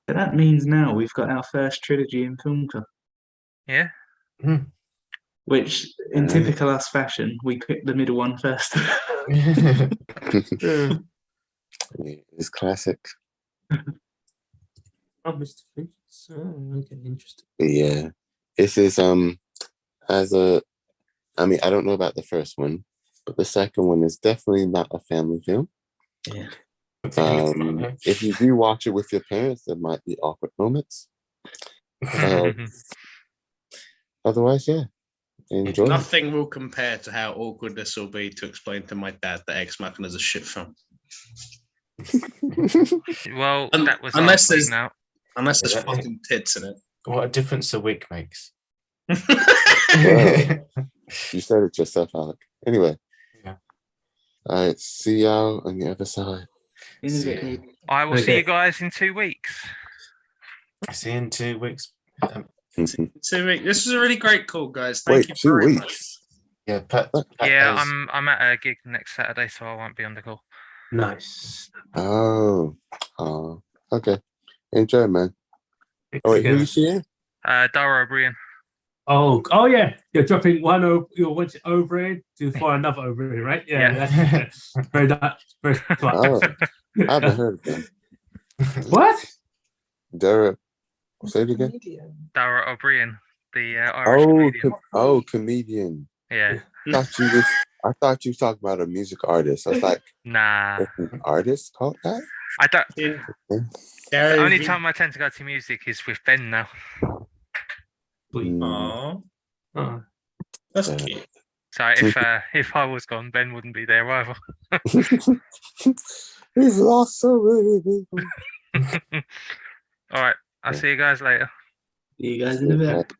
But that means now we've got our first trilogy in Film Club, Yeah. which in typical us fashion, we picked the middle one first. It's classic. Oh, Mr. Vengeance. Oh, okay, interesting. Yeah. This is I mean, I don't know about the first one, but the second one is definitely not a family film. Yeah. If you do watch it with your parents, there might be awkward moments. Otherwise, yeah, enjoy. Nothing will compare to how awkward this will be to explain to my dad that Ex Machina is a shit film. Well, that was unless our there's- thing now. Unless there's Yeah. fucking tits in it. What a difference a week makes. Wow. You said it yourself, Alec. Anyway. Yeah. All right, see y'all on the other side. See ya. I will see Okay. you guys in 2 weeks. See you in 2 weeks. 2 weeks. This was a really great call, guys. Thank Wait, you 2 very much. weeks. Yeah, Pat Yeah, is- I'm at a gig next Saturday, so I won't be on the call. Nice. Oh, okay. Enjoy, man. Oh, wait, who you seeing? Dara O'Brien. Oh yeah, you're dropping you're once over for another over, right? Yeah, that's very very smart. Oh, I haven't heard of him. What? Derek, say it again. Dara O'Brien, the Irish comedian. Comedian. Yeah. I thought you talked about a music artist. I was like, Nah. there's an artist called that? I don't. Yeah. The only time I tend to go to music is with Ben now. Aww, Oh. that's cute. So if I was gone, Ben wouldn't be there either. He's lost so many people. All right. I'll see you guys later. See you guys in a bit.